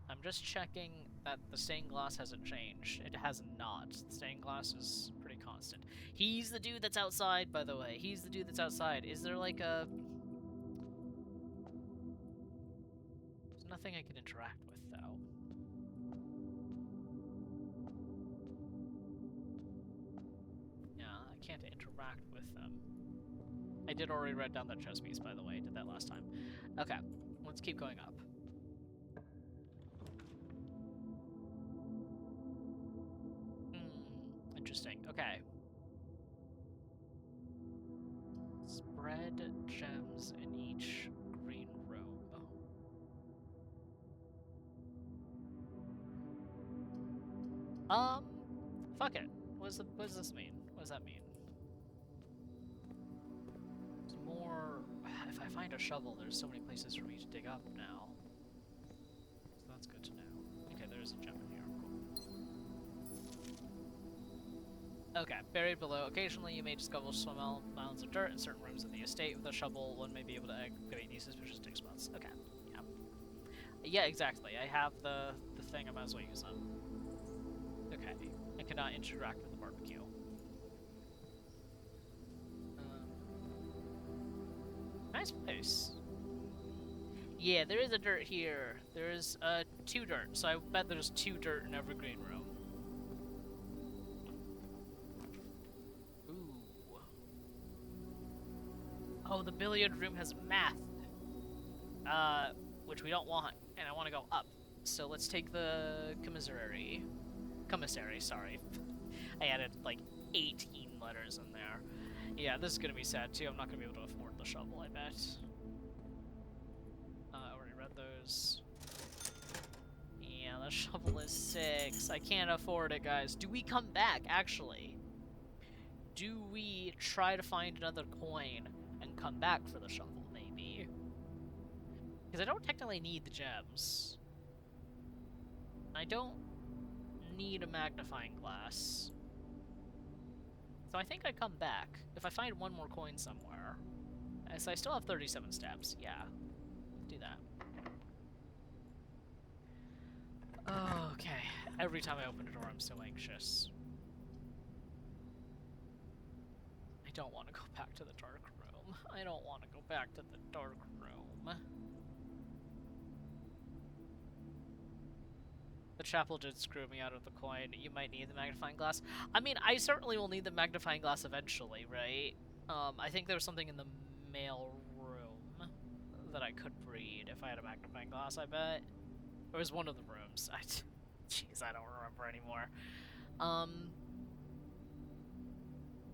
Speaker 1: I'm just checking that the stained glass hasn't changed. It has not. The stained glass is pretty constant. He's the dude that's outside, by the way. He's the dude that's outside. Is there like a... There's nothing I can interact with, though. Yeah, I can't interact with them. I did already write down that chess piece, by the way. I did that last time. Okay, let's keep going up. Interesting. Okay. Spread gems in each green room. Fuck it. What does this mean? What does that mean? It's more... If I find a shovel, there's so many places for me to dig up now. So that's good to know. Okay, there's a gem in here. Cool. Okay, buried below. Occasionally you may discover small mounds of dirt in certain rooms of the estate. With a shovel, one may be able to excavate these suspicious dig spots. Okay, yeah. Yeah, exactly. I have the thing, I might as well use them. Okay, I cannot interact with the barbecue. Nice place. Yeah, there is a dirt here. There's 2 dirt, so I bet there's 2 dirt in every green room. Ooh. Oh, the billiard room has math. Which we don't want. and I want to go up. So let's take the commissary, sorry. I added like 18 letters in there. Yeah, this is gonna be sad too. I'm not gonna be able to afford the shovel, I bet. I already read those. Yeah, the shovel is 6. I can't afford it, guys. Do we come back, actually? Do we try to find another coin and come back for the shovel, maybe? Because I don't technically need the gems. I don't need a magnifying glass. So I think I come back. If I find one more coin somewhere. So I still have 37 steps. Yeah. Do that. Okay. Every time I open a door, I'm so anxious. I don't want to go back to the dark room. I don't want to go back to the dark room. The chapel did screw me out of the coin. You might need the magnifying glass. I mean, I certainly will need the magnifying glass eventually, right? I think there was something in the mail room that I could read if I had a magnifying glass, I bet. It was one of the rooms. Jeez, I don't remember anymore.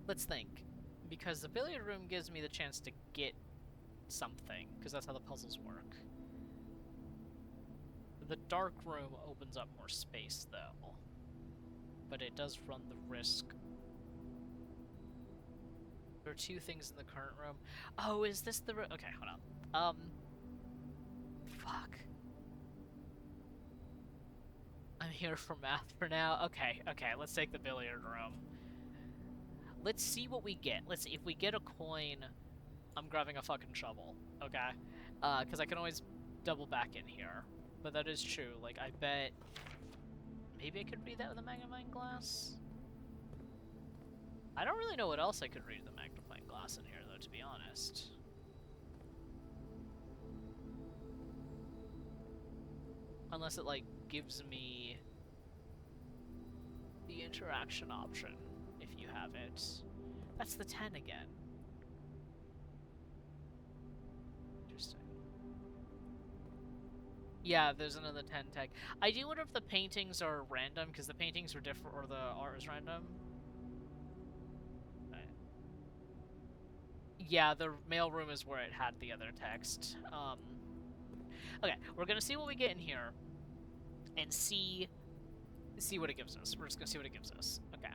Speaker 1: Let's think. Because the billiard room gives me the chance to get something, because that's how the puzzles work. The dark room opens up more space, though. But it does run the risk. There are 2 things in the current room. Oh, is this the room? Okay, hold on. Fuck. I'm here for math for now. Okay, let's take the billiard room. Let's see what we get. Let's see. If we get a coin, I'm grabbing a fucking shovel, okay? Because I can always double back in here. But that is true. Like, I bet... Maybe I could read that with a magnifying glass? I don't really know what else I could read with a magnifying glass in here, though, to be honest. Unless it, like, gives me the interaction option, if you have it. That's the 10 again. Interesting. Yeah, there's another 10 tag. I do wonder if the paintings are random, because the paintings were different, or the art is random. Right. Yeah, the mailroom is where it had the other text. Okay, we're gonna see what we get in here, and see what it gives us. We're just gonna see what it gives us. Okay.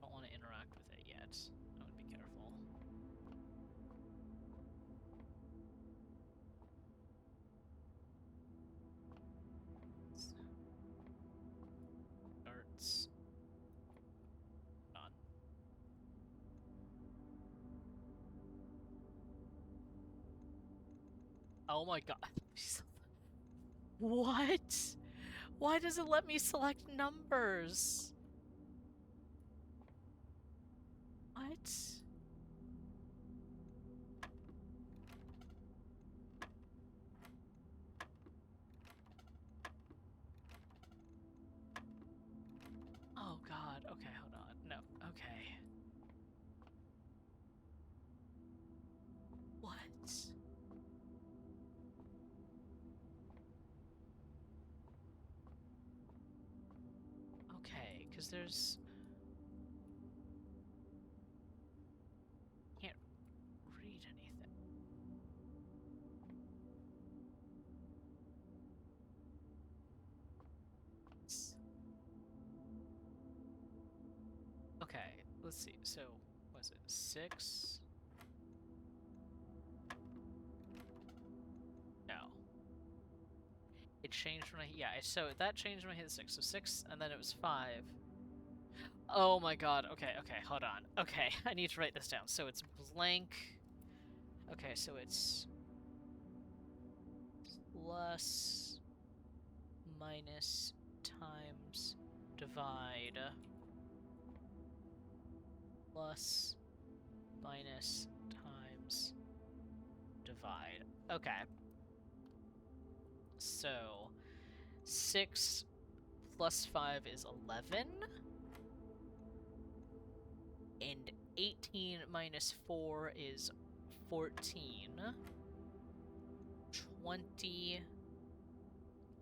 Speaker 1: Don't want to interact with it yet. I would be careful. Darts. On. Oh my god. What? Why does it let me select numbers? What? Oh god. Okay, hold on. No. Okay. What? Okay, because there's... Can't read anything. Okay, let's see. So, was it 6? No. It changed when I... Yeah, so that changed when I hit 6. So 6, and then it was 5. Oh my god. Okay, hold on. Okay, I need to write this down. So it's blank. Okay, so it's... plus... minus... times... divide... plus... minus... times... divide. Okay. So... 6 plus 5 is 11? And 18 minus 4 is 14. 20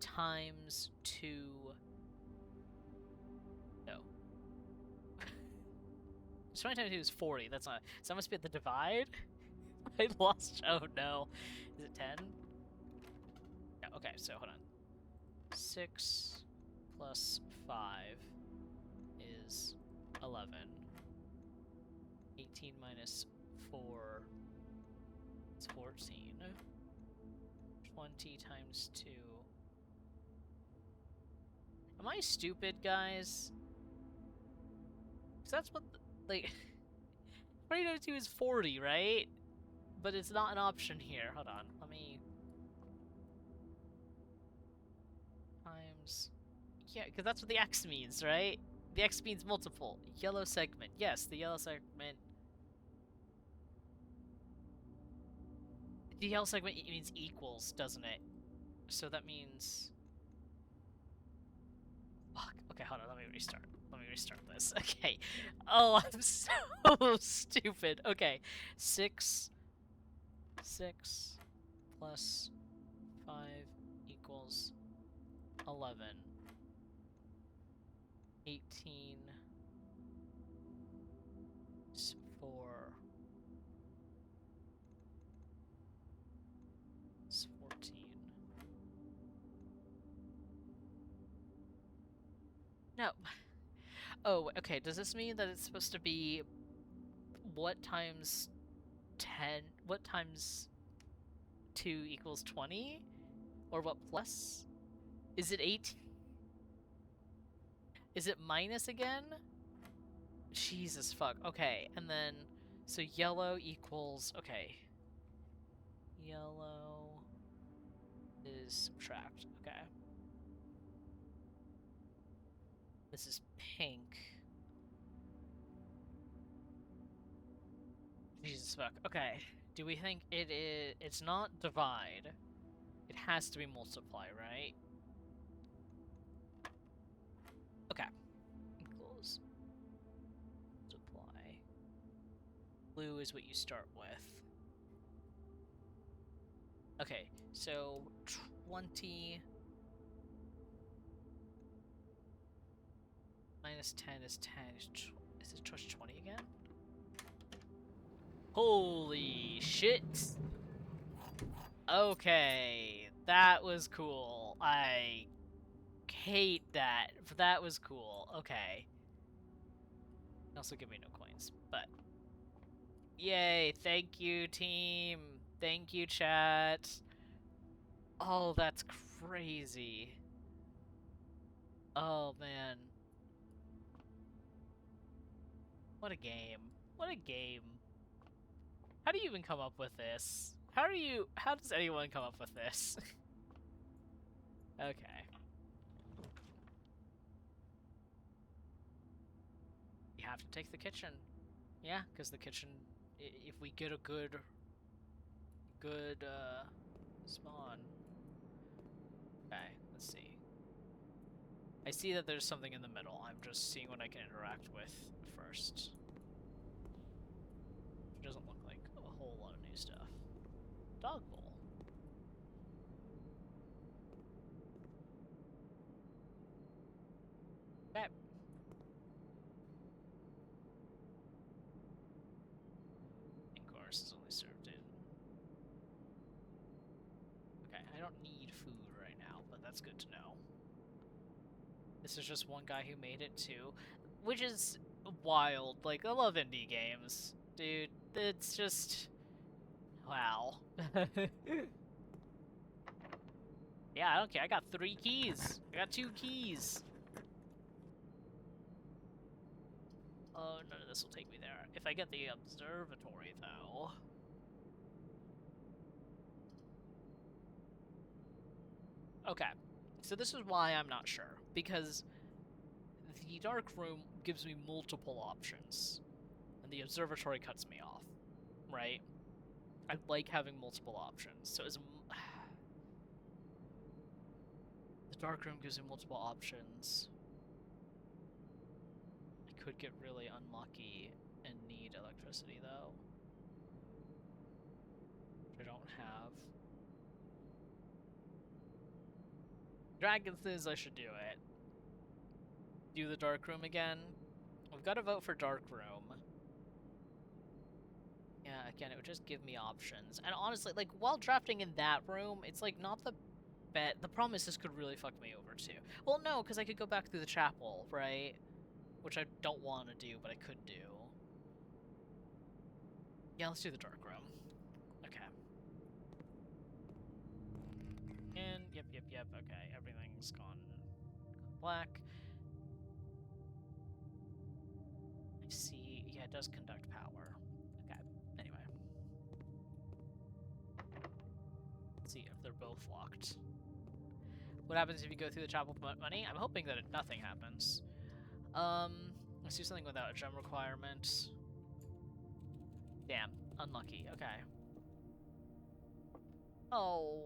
Speaker 1: times 2. No. 20 times 2 is 40. That's not. So that must be at the divide? I lost. Oh no. Is it 10? Yeah, okay, so hold on. 6 plus 5 is 11. 18 minus 4 is 14. 20 times 2. Am I stupid, guys? Because that's what, like, 20 times 2 is 40, right? But it's not an option here. Hold on, let me... Times... Yeah, because that's what the X means, right? The X means multiple. Yellow segment. Yes, the yellow segment... The yellow segment means equals, doesn't it? So that means... Fuck. Okay, hold on, let me restart. Let me restart this. Okay. Oh, I'm so stupid. Okay. 6 plus 5 equals 11. 18 is 4 is 14. No. Oh, okay, does this mean that it's supposed to be what times 10, what times 2 equals 20? Or what plus? Is it 8? Is it minus again? Jesus fuck. Okay, and then, so yellow equals, okay. Yellow is subtract, okay. This is pink. Jesus fuck. Okay. Do we think it's not divide. It has to be multiply, right? Okay. Equals multiply. Blue is what you start with. Okay, so 20 minus 10 is 10. Is it 20 again? Holy shit! Okay, that was cool. I hate that, but that was cool. Okay. Also give me no coins, but... Yay, thank you, team. Thank you, chat. Oh, that's crazy. Oh, man. What a game. What a game. How do you even come up with this? How does anyone come up with this? Okay. You have to take the kitchen. Yeah, because the kitchen, if we get a good spawn. Okay, let's see. I see that there's something in the middle. I'm just seeing what I can interact with first. It doesn't look like a whole lot of new stuff. Dog bowl. Okay. And course is only served in. Okay, I don't need food right now, but that's good to know. This is just one guy who made it too, which is wild. Like, I love indie games. Dude, it's just... Wow. Yeah, I don't care. I got 3 keys. I got 2 keys. Oh, none of this will take me there. If I get the observatory, though... Okay. So this is why I'm not sure. Because the dark room gives me multiple options. And the observatory cuts me off. Right? I like having multiple options. So as... The dark room gives me multiple options. I could get really unlucky and need electricity, though. have. Dragon says I should do it. Do the dark room again. We've got to vote for dark room. Yeah, again, it would just give me options. And honestly, like, while drafting in that room, it's, like, not the bet. The problem is this could really fuck me over, too. Well, no, because I could go back through the chapel, right? Which I don't want to do, but I could do. Yeah, let's do the dark room. Okay. And, yep, okay, everything's gone black. I see, yeah, it does conduct power. Okay, anyway. Let's see if they're both locked. What happens if you go through the chapel with money? I'm hoping that nothing happens. Let's do something without a gem requirement. Damn, unlucky, okay. Oh,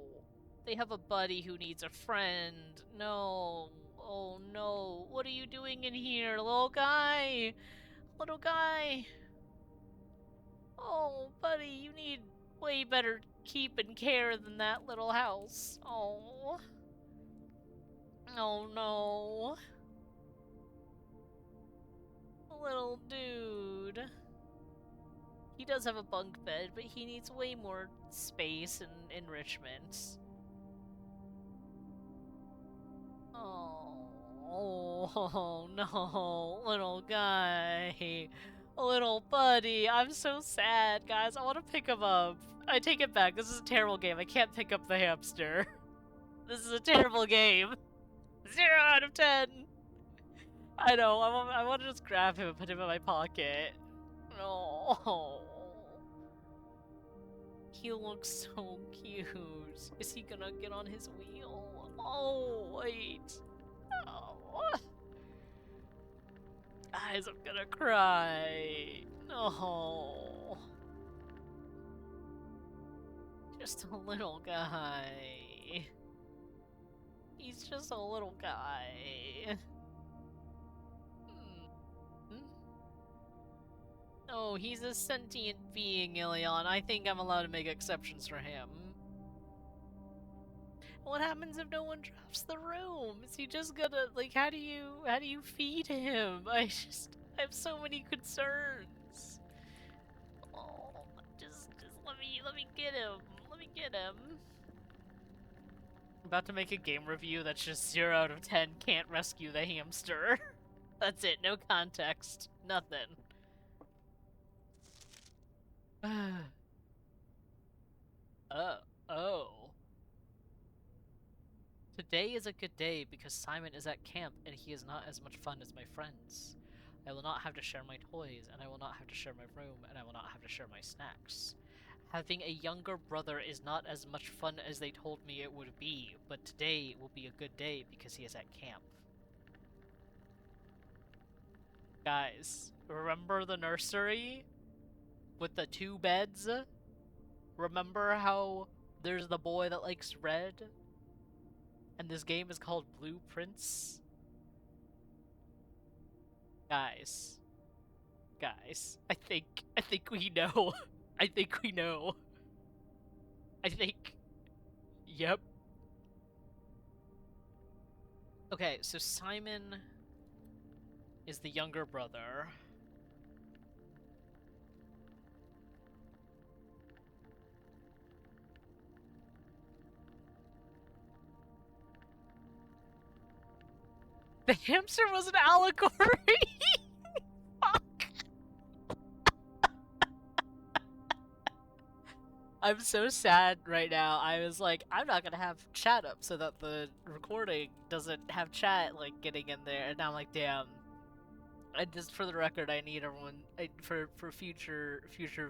Speaker 1: they have a buddy who needs a friend. No, oh no, what are you doing in here, little guy? Little guy. Oh, buddy, you need way better keep and care than that little house. Oh. Oh no. Little dude. He does have a bunk bed, but he needs way more space and enrichment. Oh no, little guy. Little buddy. I'm so sad, guys. I want to pick him up. I take it back. This is a terrible game. I can't pick up the hamster. This is a terrible game. 0 out of 10. I know. I want to just grab him and put him in my pocket. No. He looks so cute. Is he gonna get on his wheel? Oh, wait. Oh. Guys, I'm gonna cry. No. Just a little guy. He's just a little guy. Oh, he's a sentient being, Ilion. I think I'm allowed to make exceptions for him. What happens if no one drafts the room? Is he just gonna, like, how do you feed him? I have so many concerns. Oh, just let me get him. Let me get him. I'm about to make a game review that's just 0 out of 10, can't rescue the hamster. That's it, no context, nothing. Oh. Today is a good day because Simon is at camp and he is not as much fun as my friends. I will not have to share my toys, and I will not have to share my room, and I will not have to share my snacks. Having a younger brother is not as much fun as they told me it would be, but today will be a good day because he is at camp. Guys, remember the nursery? With the 2 beds? Remember how there's the boy that likes red? And this game is called Blueprints? Guys, I think we know. I think we know. Yep. Okay, so Simon is the younger brother. The hamster was an allegory! Fuck! I'm so sad right now. I was like, I'm not gonna have chat up so that the recording doesn't have chat, like, getting in there. And now I'm like, damn. And just for the record, I need everyone, for future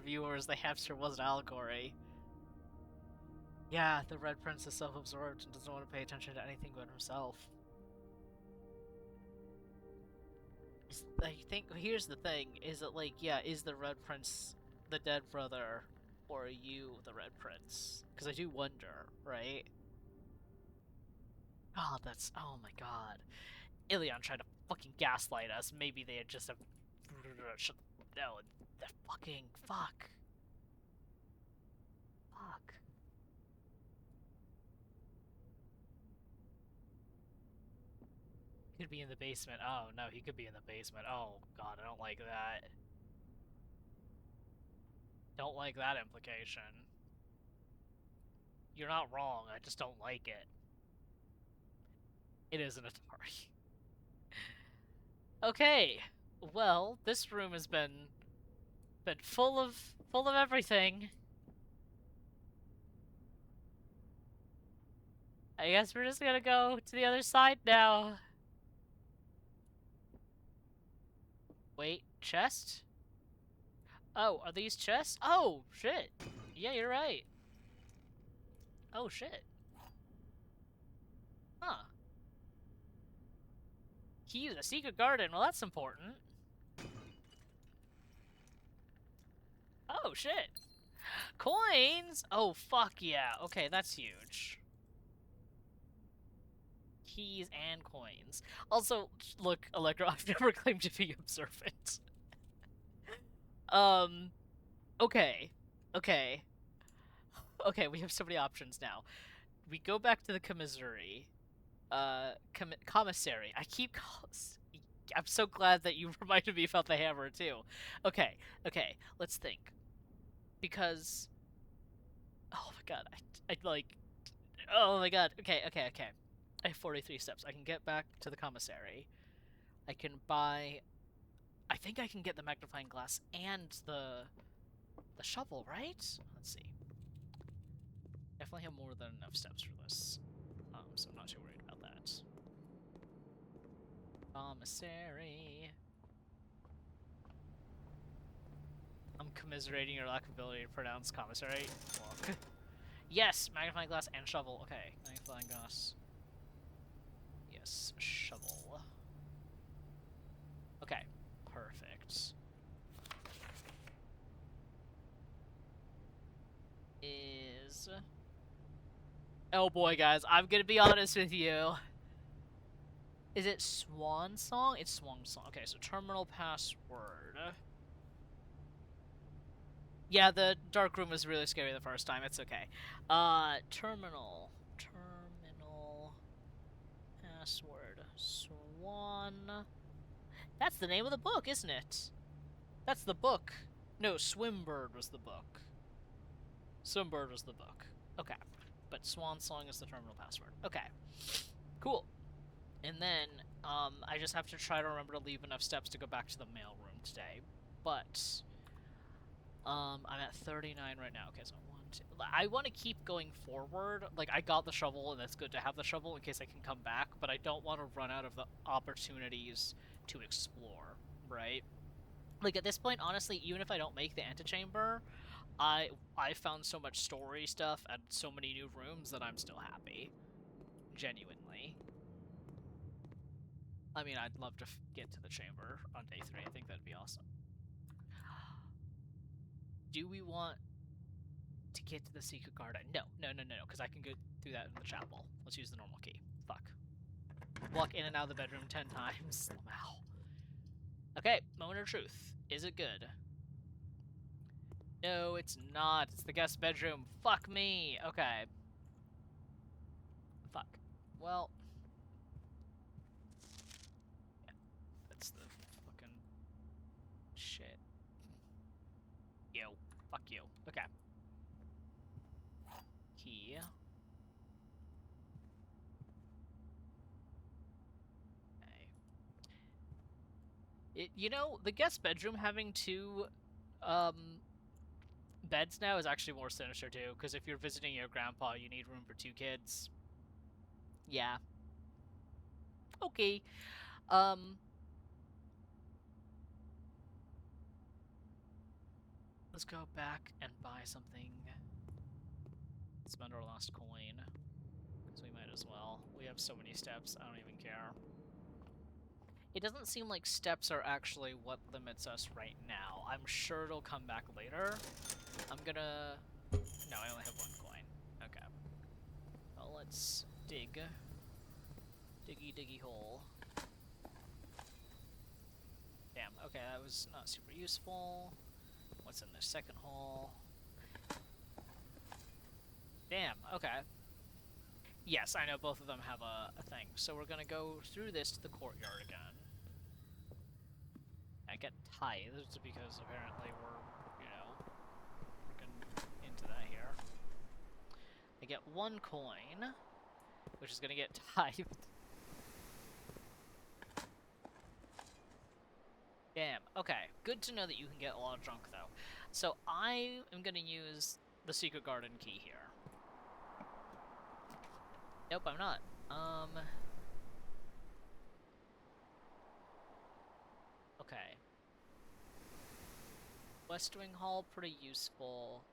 Speaker 1: viewers, the hamster was an allegory. Yeah, the Red Prince is self-absorbed and doesn't want to pay attention to anything but himself. I think, here's the thing, is that, like, yeah, is the Red Prince the dead brother, or are you the Red Prince? Because I do wonder, right? Oh, oh my god. Ilion tried to fucking gaslight us. Maybe they had just no, the fucking, fuck. Could be in the basement. Oh, no, he could be in the basement. Oh, God, I don't like that. Don't like that implication. You're not wrong, I just don't like it. It is an Atari. Okay, well, this room has been full of everything. I guess we're just gonna go to the other side now. Wait, chest? Oh, are these chests? Oh, shit. Yeah, you're right. Oh, shit. Huh. Key to the secret garden. Well, that's important. Oh, shit. Coins? Oh, fuck yeah. Okay, that's huge. Keys and coins. Also, look, Electro, I've never claimed to be observant. Okay. Okay. Okay, we have so many options now. We go back to the commissary. Commissary. I'm so glad that you reminded me about the hammer, too. Okay, okay, let's think. Because... Oh my god, I like... Oh my god, okay. I have 43 steps. I can get back to the commissary. I can buy... I think I can get the magnifying glass and the shovel, right? Let's see. Definitely have more than enough steps for this. So I'm not too worried about that. Commissary. I'm commiserating your lack of ability to pronounce commissary. Look. Yes! Magnifying glass and shovel. Okay. Magnifying glass. Yes. Shovel. Okay. Perfect. Oh boy, guys. I'm gonna be honest with you. Is it Swan Song? It's Swan Song. Okay, so terminal password. Yeah, the dark room was really scary the first time. It's okay. Terminal password. Swan. That's the name of the book, isn't it? That's the book. No, Swimbird was the book. Swimbird was the book. Okay. But Swan Song is the terminal password. Okay. Cool. And then, I just have to try to remember to leave enough steps to go back to the mail room today. But, I'm at 39 right now. Okay, so I want to keep going forward. Like, I got the shovel, and it's good to have the shovel in case I can come back, but I don't want to run out of the opportunities to explore, right? Like, at this point, honestly, even if I don't make the antechamber, I found so much story stuff and so many new rooms that I'm still happy. Genuinely. I mean, I'd love to get to the chamber on day 3. I think that'd be awesome. Do we want to get to the secret garden? No, because I can go through that in the chapel. Let's use the normal key. Fuck. Walk in and out of the bedroom 10 times. Wow. Okay, moment of truth. Is it good? No, it's not. It's the guest bedroom. Fuck me. Okay. Fuck. Well. Yeah, that's the fucking shit. Yo. Fuck you. Okay. Key. Okay. You know, the guest bedroom having 2, beds now is actually more sinister too, because if you're visiting your grandpa, you need room for 2 kids. Yeah. Okay. Let's go back and buy something. Spend our last coin, because we might as well. We have so many steps, I don't even care. It doesn't seem like steps are actually what limits us right now. I'm sure it'll come back later. I'm gonna... No, I only have 1 coin. Okay. Well, let's dig. Diggy hole. Damn, okay, that was not super useful. What's in the second hole? Damn, okay. Yes, I know both of them have a thing. So we're gonna go through this to the courtyard again. I get tithed because apparently we're, you know, freaking into that here. I get 1 coin, which is gonna get tithed. Damn. Okay, good to know that you can get a lot of junk, though. So I am gonna use the secret garden key here. Nope, I'm not. Okay. West Wing Hall, pretty useful.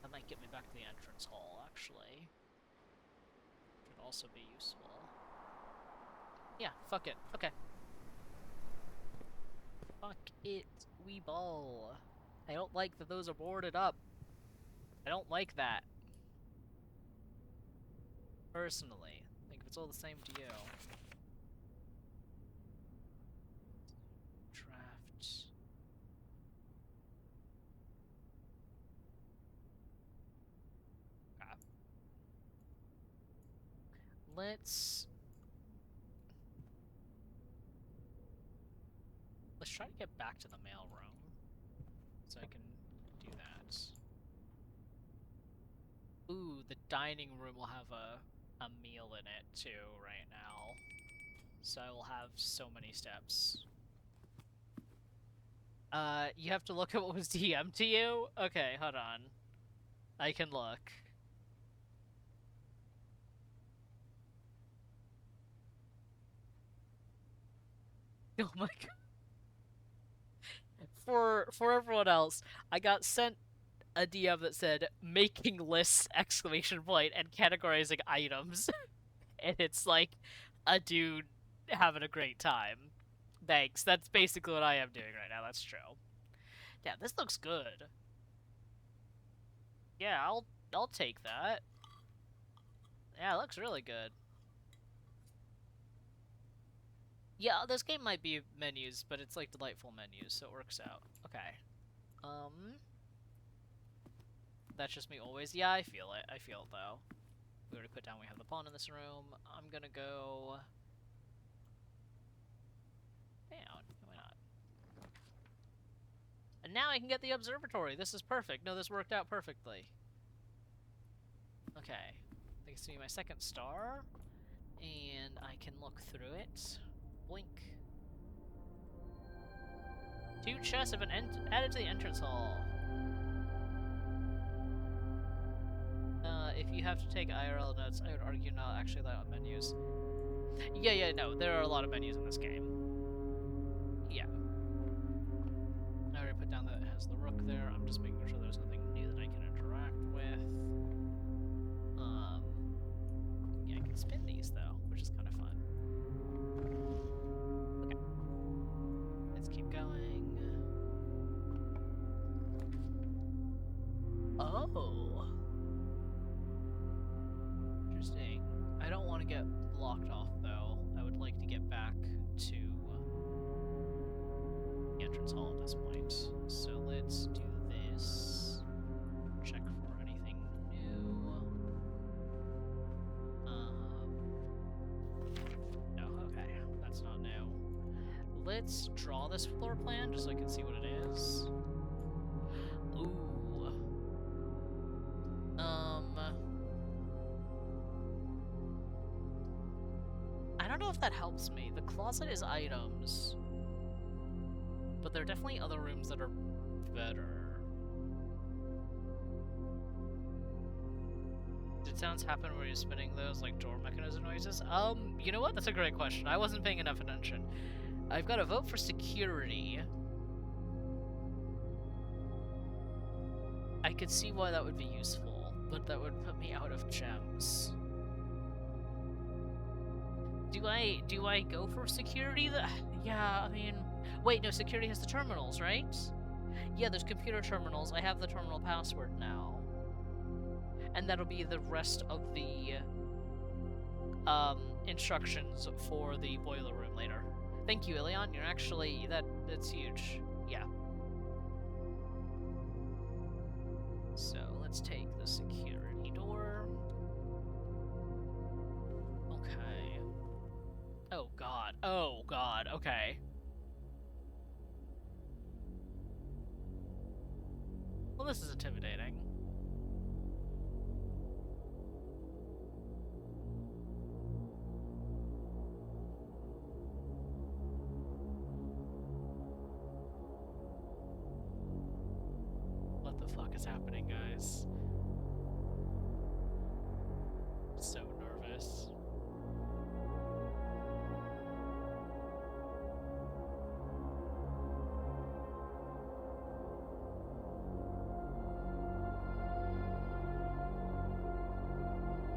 Speaker 1: That might get me back to the entrance hall, actually. Should also be useful. Yeah, fuck it. Okay. Fuck it, we ball. I don't like that those are boarded up. I don't like that. Personally. I think if it's all the same to you. Draft. Ah. Let's try to get back to the mail room, so I can do that. Ooh, the dining room will have a meal in it too right now, so I will have so many steps. You have to look at what was DM'd to you? Okay, hold on. I can look. Oh my god. For everyone else, I got sent a DM that said making lists exclamation point and categorizing items. And it's like a dude having a great time. Thanks. That's basically what I am doing right now. That's true. Damn, this looks good. Yeah, I'll take that. Yeah, it looks really good. Yeah, this game might be menus, but it's like delightful menus, so it works out. Okay. That's just me always. Yeah, I feel it. I feel it, though. We already put down we have the pawn in this room. I'm gonna go down. Why not? And now I can get the observatory. This is perfect. No, this worked out perfectly. Okay. I think it's gonna be my 2nd star. And I can look through it. Blink. 2 chests have been added to the entrance hall. If you have to take IRL notes, I would argue not actually allowed menus. Yeah, no, there are a lot of menus in this game. Yeah. I already put down that it has the rook there. I'm just making sure there's nothing new that I can interact with. Yeah, I can spin these though, which is kind of fun. Okay. Let's keep going. Oh! Interesting. I don't want to get blocked off, though. I would like to get back to the entrance hall at this point. So let's do this. Check for anything new. No, okay. That's not new. Let's draw this floor plan just so I can see what it is. Ooh. I don't know if that helps me. The closet is items, but there are definitely other rooms that are better. Did sounds happen where you're spinning those, like door mechanism noises? You know what? That's a great question. I wasn't paying enough attention. I've got to vote for security. I could see why that would be useful, but that would put me out of gems. Do I go for security? Yeah, I mean... Wait, no, security has the terminals, right? Yeah, there's computer terminals. I have the terminal password now. And that'll be the rest of the instructions for the boiler room later. Thank you, Ilion. You're actually... that's huge. Yeah. So, let's take the security door. god. Oh god, okay. Well, this is intimidating. What the fuck is happening, guys? So nervous.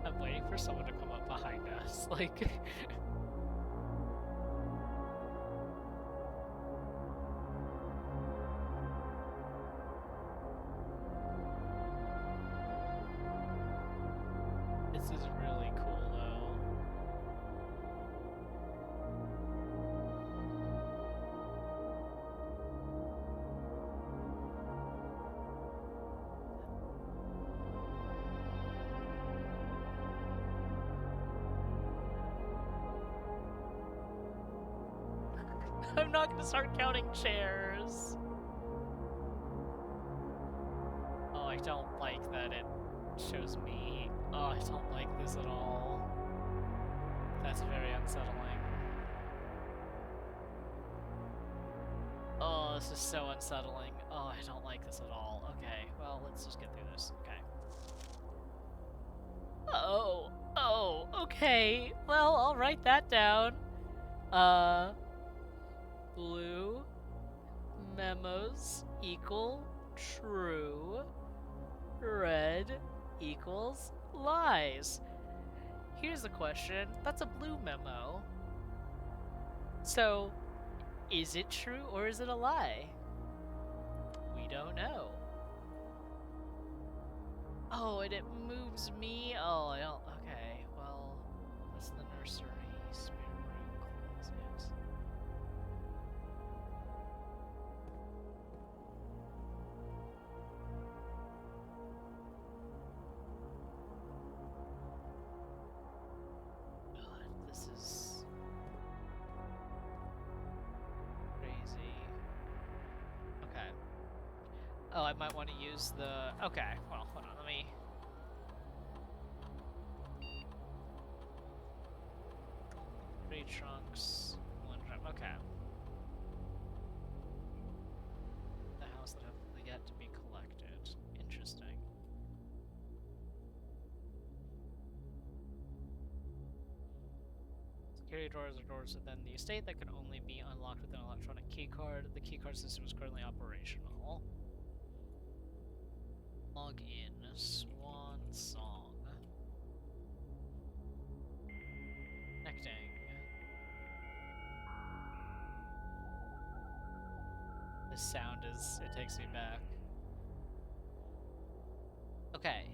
Speaker 1: I'm waiting for someone to come up behind us, like... This is really cool, though. I'm not gonna start counting chairs. Oh, I don't like that it shows me. Oh, I don't like this at all. That's very unsettling. Oh, this is so unsettling. Oh, I don't like this at all. Okay, well, let's just get through this. Okay. Oh, okay. Well, I'll write that down. Blue memos equal true. Red equals lies. Here's the question. That's a blue memo. So, is it true or is it a lie? We don't know. Oh, and it moves me? Oh, I don't... Okay, well, that's the nursery. Spirit room closet. God, this is... crazy. Okay. Oh, I might want to use the... Okay, well, hold on, let me... Three trunks, one drum. Okay. The house that have yet to be collected. Interesting. Security doors are doors within the estate that can only be unlocked with an electronic keycard. The keycard system is currently operational. Log in. Swan Song. Connecting. This sound is... it takes me back. Okay.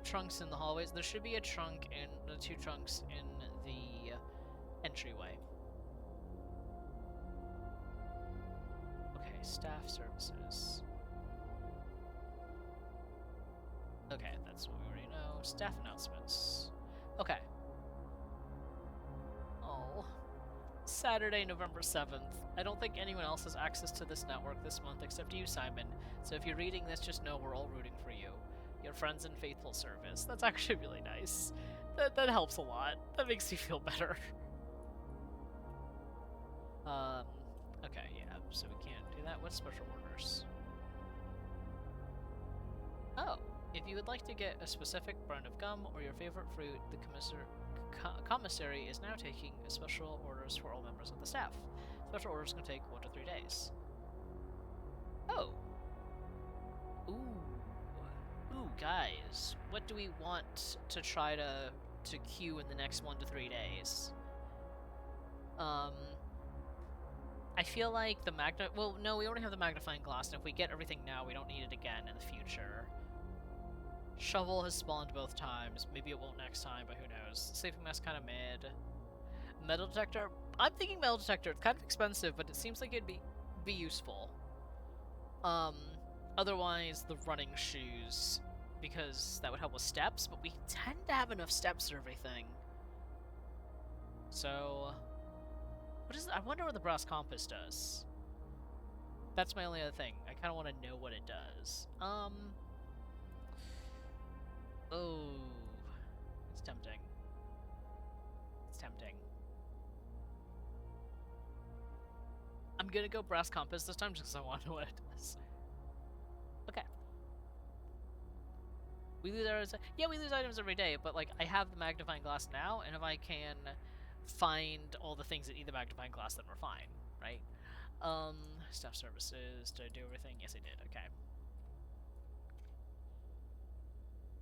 Speaker 1: Trunks in the hallways. There should be a trunk in... the two trunks in the entryway. Okay, staff services. Okay, that's what we already know. Staff announcements. Okay. Oh. Saturday, November 7th. I don't think anyone else has access to this network this month except you, Simon. So if you're reading this, just know we're all rooting for you. Your friends in faithful service. That's actually really nice. That helps a lot. That makes me feel better. Okay, yeah, so we can't do that. What's special orders? Oh. If you would like to get a specific brand of gum or your favorite fruit, the commissary is now taking special orders for all members of the staff. Special orders can take 1 to 3 days. Oh. Ooh, guys. What do we want to try to queue in the next 1 to 3 days? I feel like the well, no, we already have the magnifying glass, and if we get everything now, we don't need it again in the future. Shovel has spawned both times. Maybe it won't next time, but who knows. Sleeping mask kind of mid. Metal detector? I'm thinking metal detector. It's kind of expensive, but it seems like it'd be useful. Otherwise, the running shoes, because that would help with steps, but we tend to have enough steps and everything. So, what is? I wonder what the brass compass does. That's my only other thing. I kind of want to know what it does. Oh, it's tempting. It's tempting. I'm gonna go brass compass this time just because I want to know what it does. Okay. We lose items. Yeah, we lose items every day, but like I have the magnifying glass now, and if I can find all the things that need the magnifying glass, then we're fine, right? Staff services. Did I do everything? Yes, I did. Okay.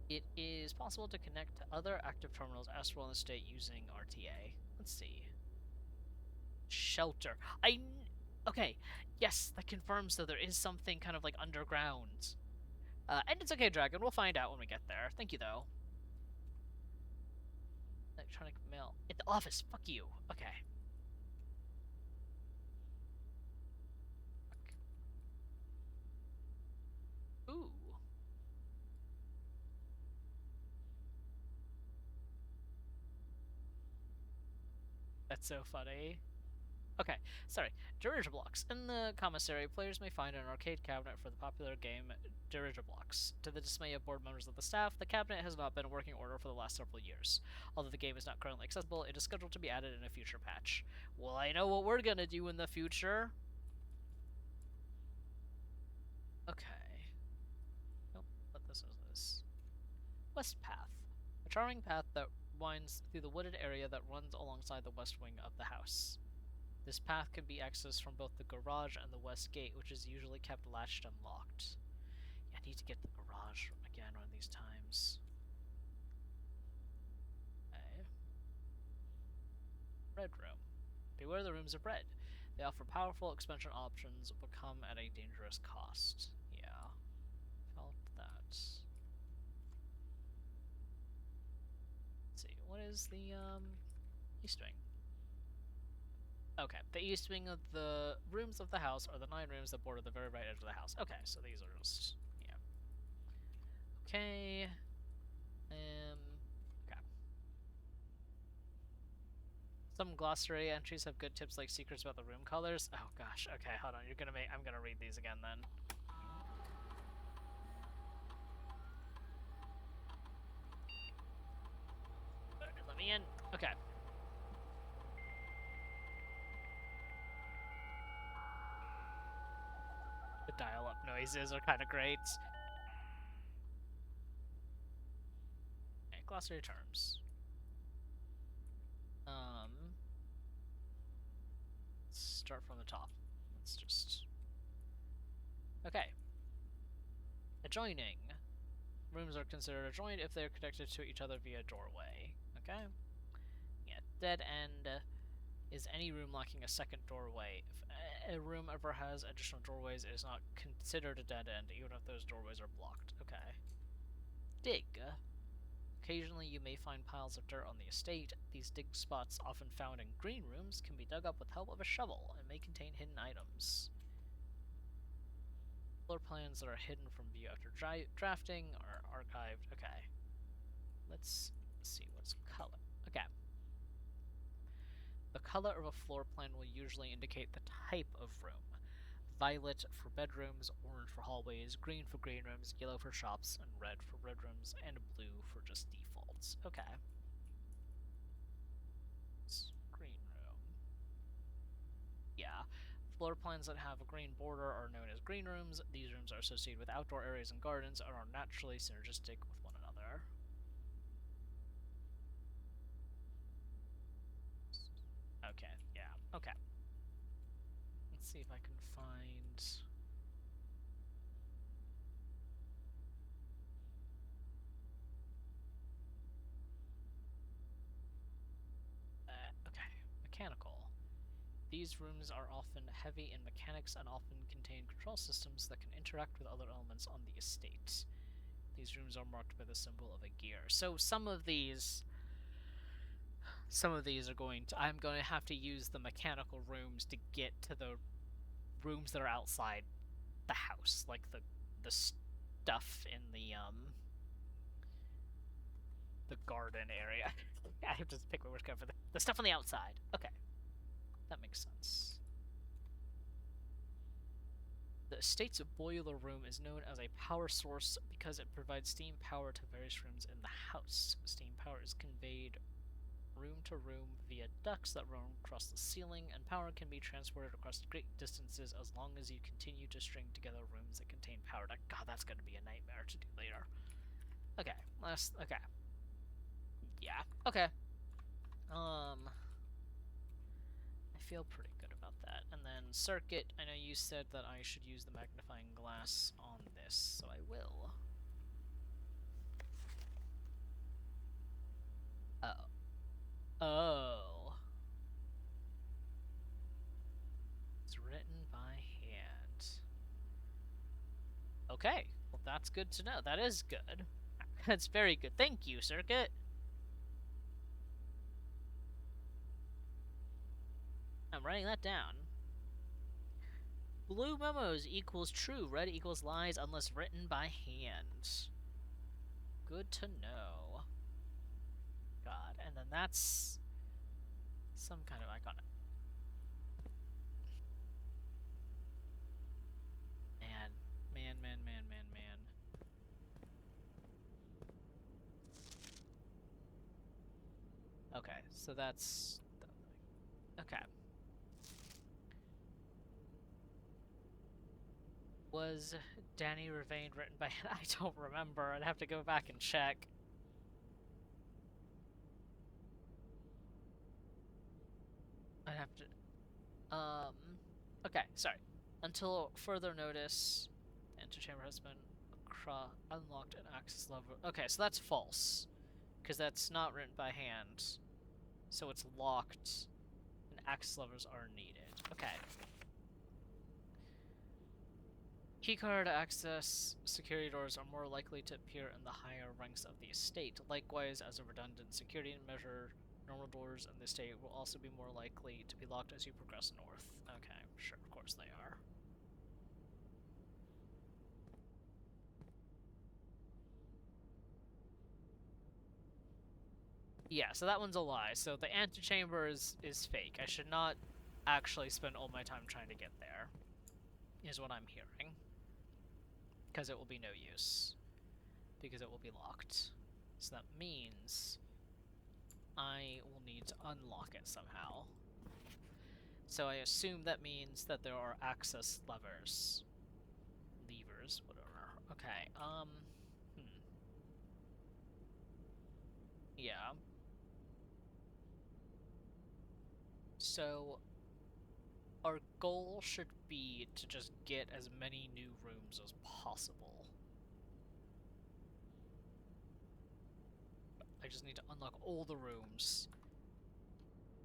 Speaker 1: It is possible to connect to other active terminals as well in the state using RTA. Let's see. Shelter. Okay. Yes, that confirms that there is something kind of like underground. And it's okay, Dragon. We'll find out when we get there. Thank you, though. Electronic mail. At the office. Fuck you. Okay. Ooh. That's so funny. Okay, sorry. Dirigiblocks. In the commissary, players may find an arcade cabinet for the popular game Dirigiblocks. To the dismay of board members of the staff, the cabinet has not been in working order for the last several years. Although the game is not currently accessible, it is scheduled to be added in a future patch. Well, I know what we're gonna do in the future. Okay. Nope, but this is this. West Path. A charming path that winds through the wooded area that runs alongside the west wing of the house. This path can be accessed from both the garage and the west gate, which is usually kept latched and locked. Yeah, I need to get the garage again one of these times. Okay. Red room. Beware the rooms of red. They offer powerful expansion options, but come at a dangerous cost. Yeah. Felt that. Let's see, what is the, east wing? Okay, the east wing of the rooms of the house are the 9 rooms that border the very right edge of the house. Okay, so these are just, yeah. Okay. Okay. Some glossary entries have good tips like secrets about the room colors. Oh gosh, okay, hold on. I'm gonna read these again then. Let me in. Okay. The dial-up noises are kind of great. Okay, glossary terms. Let's start from the top. Let's just... Okay. Adjoining. Rooms are considered adjoined if they are connected to each other via doorway. Okay? Yeah, dead end is any room lacking a second doorway. If a room ever has additional doorways, it is not considered a dead end, even if those doorways are blocked. Okay. Dig. Occasionally you may find piles of dirt on the estate. These dig spots, often found in green rooms, can be dug up with help of a shovel and may contain hidden items. Floor plans that are hidden from view after drafting are archived. Okay. Let's see what's color. Okay. The color of a floor plan will usually indicate the type of room. Violet for bedrooms, orange for hallways, green for green rooms, yellow for shops, and red for red rooms, and blue for just defaults. Okay. Green room. Yeah. Floor plans that have a green border are known as green rooms. These rooms are associated with outdoor areas and gardens and are naturally synergistic with one another. Okay, yeah, okay. Let's see if I can find... okay, mechanical. These rooms are often heavy in mechanics and often contain control systems that can interact with other elements on the estate. These rooms are marked by the symbol of a gear. So some of these are going to... I'm going to have to use the mechanical rooms to get to the rooms that are outside the house, like the stuff in the the garden area. I have to pick my words for the stuff on the outside. Okay. That makes sense. The estate's boiler room is known as a power source because it provides steam power to various rooms in the house. Steam power is conveyed room to room via ducts that run across the ceiling, and power can be transported across great distances as long as you continue to string together rooms that contain power. God, that's going to be a nightmare to do later. Okay, okay. Yeah, okay. I feel pretty good about that. And then circuit, I know you said that I should use the magnifying glass on this, so I will. Oh. It's written by hand. Okay, well that's good to know. That is good. That's very good. Thank you, circuit. I'm writing that down. Blue memos equals true, red equals lies unless written by hand. Good to know. God, and then that's some kind of icon. Man. Okay, so that's... Okay. Was Danny Ravane written by... I don't remember. I'd have to go back and check. I'd have to... Okay, sorry. Until further notice, the antechamber has been unlocked and access level... Okay, so that's false. Because that's not written by hand. So it's locked, and access levers are needed. Okay. Keycard access security doors are more likely to appear in the higher ranks of the estate. Likewise, as a redundant security measure, normal doors in the estate will also be more likely to be locked as you progress north. Okay, sure, of course they are. Yeah, so that one's a lie. So the antechamber is fake. I should not actually spend all my time trying to get there, is what I'm hearing. Because it will be no use. Because it will be locked. So that means I will need to unlock it somehow. So I assume that means that there are access levers. Levers, whatever. Okay, Yeah. So our goal should be to just get as many new rooms as possible. I just need to unlock all the rooms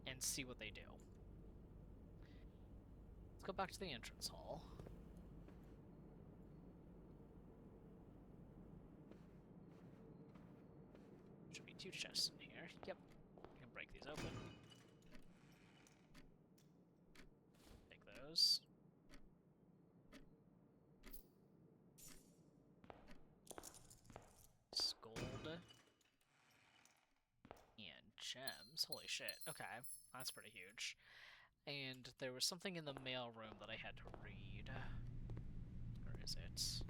Speaker 1: and see what they do. Let's go back to the entrance hall. Should be 2 chests in here. Yep. I can break these open. Take those. Gold. And gems. Holy shit. Okay. That's pretty huge. And there was something in the mail room that I had to read. Where is it?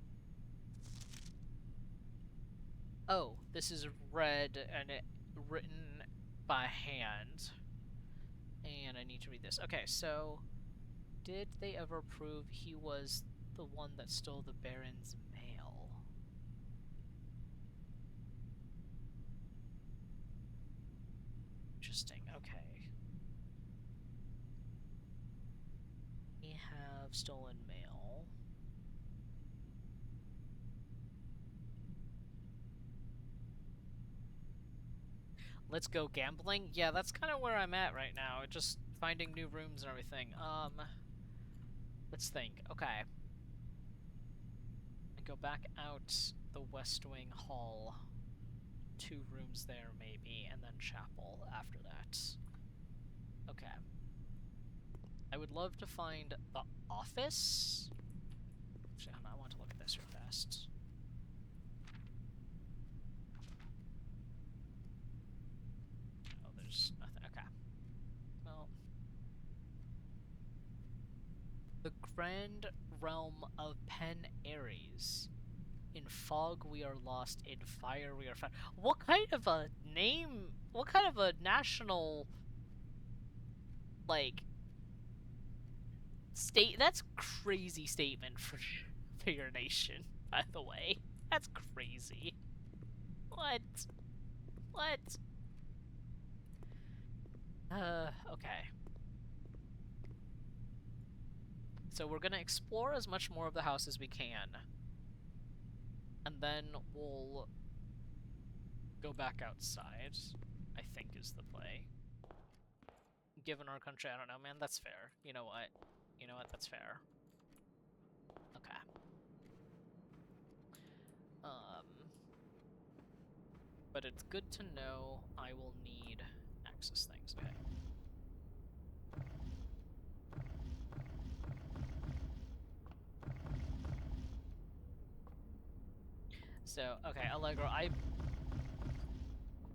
Speaker 1: Oh, this is read and written by hand. And I need to read this. Okay, so did they ever prove he was the one that stole the Baron's mail? Interesting, okay. We have stolen mail. Let's go gambling? Yeah, that's kind of where I'm at right now. Just finding new rooms and everything. Let's think. Okay. I go back out the West Wing Hall. 2 rooms there, maybe, and then chapel after that. Okay. I would love to find the office. Actually, I want to look at this real fast. grand realm of Pen Ares. In fog we are lost, in fire we are found. What kind of a name, what kind of a national, like, that's crazy statement for your nation, by the way. That's crazy. What? Okay. So we're gonna explore as much more of the house as we can. And then we'll go back outside, I think is the play. Given our country, I don't know, man, that's fair. You know what? That's fair. Okay. But it's good to know I will need access things, okay. So, okay, Allegro, I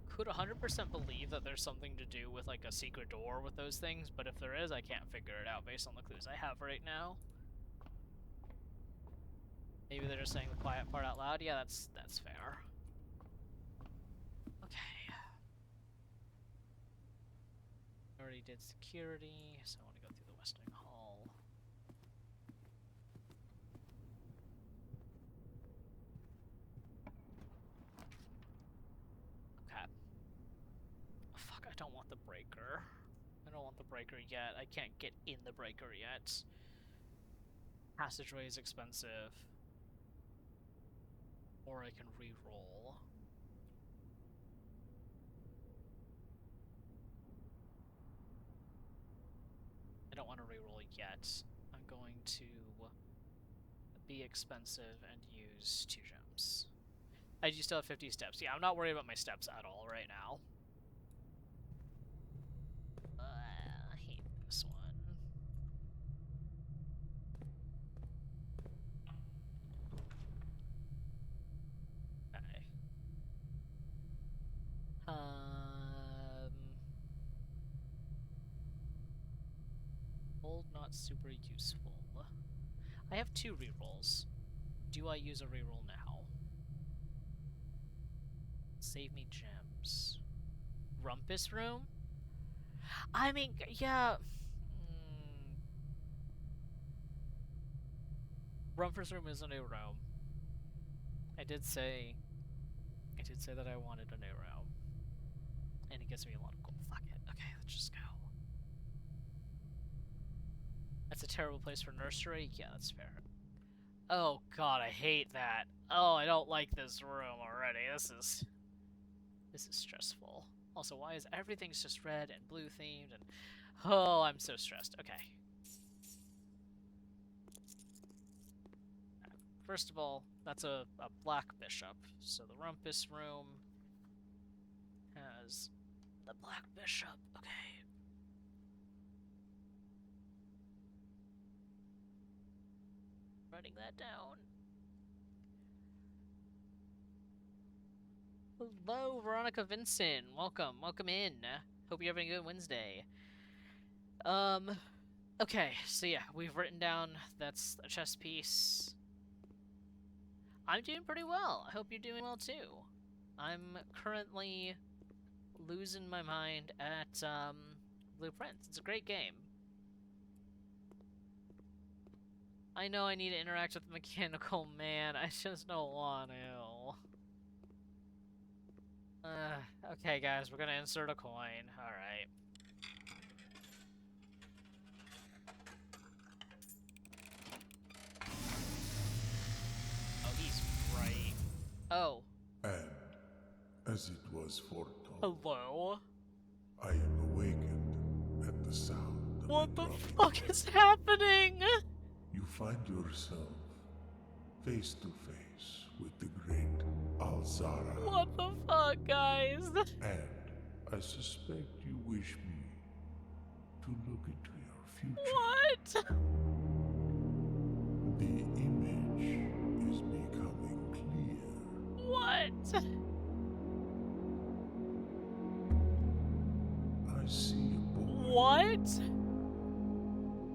Speaker 1: could 100% believe that there's something to do with, like, a secret door with those things, but if there is, I can't figure it out based on the clues I have right now. Maybe they're just saying the quiet part out loud? Yeah, that's fair. Okay. Already did security, so I want to go through the Western Hall. Okay. Fuck, I don't want the breaker. I don't want the breaker yet. I can't get in the breaker yet. Passageway is expensive. Or I can re-roll. I don't want to re-roll yet. I'm going to be expensive and use 2 gems. I do still have 50 steps. Yeah, I'm not worried about my steps at all right now. I hate this one. Okay. Old, not super useful. I have 2 rerolls. Do I use a reroll now? Save me gems. Rumpus Room? I mean, yeah. Rumpus Room is a new room. I did say that I wanted a new room. And it gives me a lot of gold. Fuck it. Okay, let's just go. That's a terrible place for nursery? Yeah, that's fair. Oh god, I hate that. Oh, I don't like this room already. This is stressful. Also, why is everything's just red and blue themed and oh, I'm so stressed. Okay. First of all, that's a black bishop. So the Rumpus Room has the black bishop. Okay. Writing that down. Hello, Veronica Vincent. Welcome in. Hope you're having a good Wednesday. Okay, so yeah, we've written down that's a chess piece. I'm doing pretty well. I hope you're doing well too. I'm currently losing my mind at Blue Prince. It's a great game. I know I need to interact with the mechanical man. I just don't want to. Okay, guys, we're gonna insert a coin. Alright. Oh, he's right. Oh.
Speaker 3: And, as it was foretold,
Speaker 1: Hello?
Speaker 3: I am awakened at the sound of
Speaker 1: What the
Speaker 3: drum.
Speaker 1: fuck is happening?
Speaker 3: You find yourself face to face with the great Alzara.
Speaker 1: What the fuck, guys?
Speaker 3: And I suspect you wish me to look into your future.
Speaker 1: What?
Speaker 3: The image is becoming clear.
Speaker 1: What?
Speaker 3: I see a boy.
Speaker 1: What?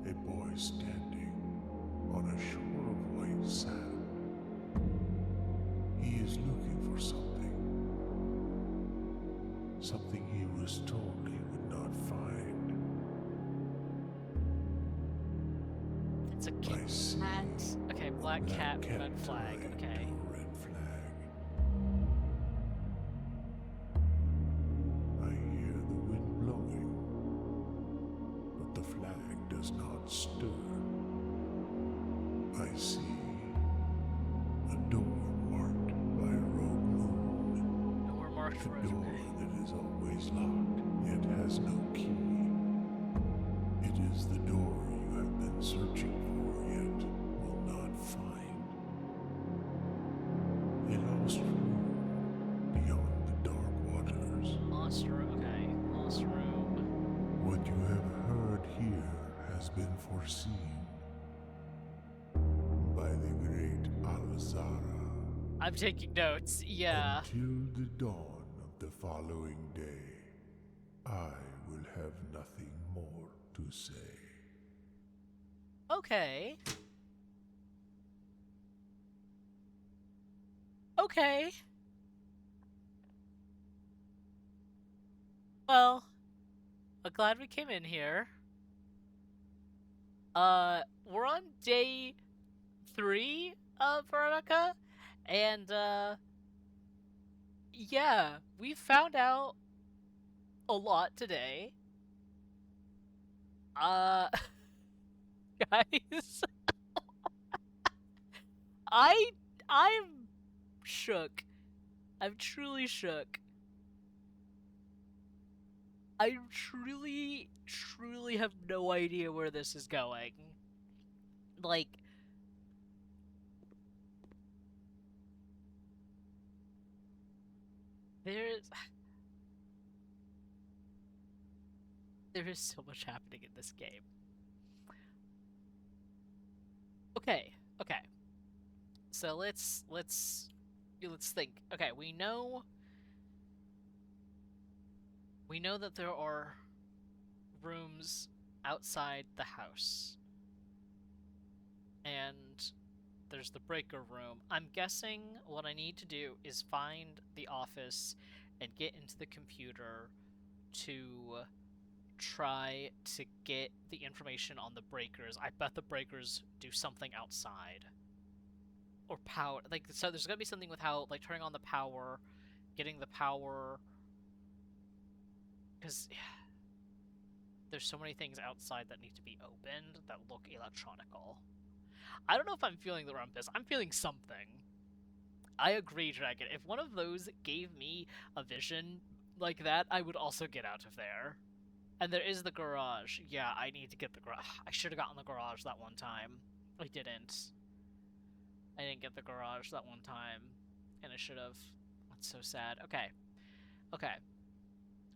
Speaker 3: A boy standing something he was told he would not find.
Speaker 1: It's a
Speaker 3: I see.
Speaker 1: cat. Okay, black cat, red flag.
Speaker 3: tied
Speaker 1: Okay.
Speaker 3: to a red flag. I hear the wind blowing, but the flag does not stir. I see a door marked by a rogue moon.
Speaker 1: Door marked
Speaker 3: A
Speaker 1: for
Speaker 3: door that is always locked, yet has no key. It is the door you have been searching for, yet will not find. A lost room beyond the dark waters.
Speaker 1: Lost room. Okay, lost room.
Speaker 3: What you have heard here has been foreseen by the great Alzara.
Speaker 1: I'm taking notes. Yeah.
Speaker 3: Until the dawn of the following day, I will have nothing more to say.
Speaker 1: Okay. Okay. Well, I'm glad we came in here. We're on day 3 of Veronica, and, yeah, we found out a lot today. Guys, I'm shook. I'm truly shook. I truly have no idea where this is going. Like, there is so much happening in this game. Okay. So let's think. Okay, we know that there are rooms outside the house. And there's the breaker room. I'm guessing what I need to do is find the office and get into the computer to try to get the information on the breakers. I bet the breakers do something outside. Or power. Like, so there's gonna be something with how, like, turning on the power, getting the power. Because there's so many things outside that need to be opened that look electronical. I don't know if I'm feeling the rumpus. I'm feeling something. I agree, Dragon. If one of those gave me a vision like that, I would also get out of there. And there is the garage. Yeah, I need to get the garage. I should have gotten the garage that one time. I didn't. I didn't get the garage that one time. And I should have. That's so sad. Okay.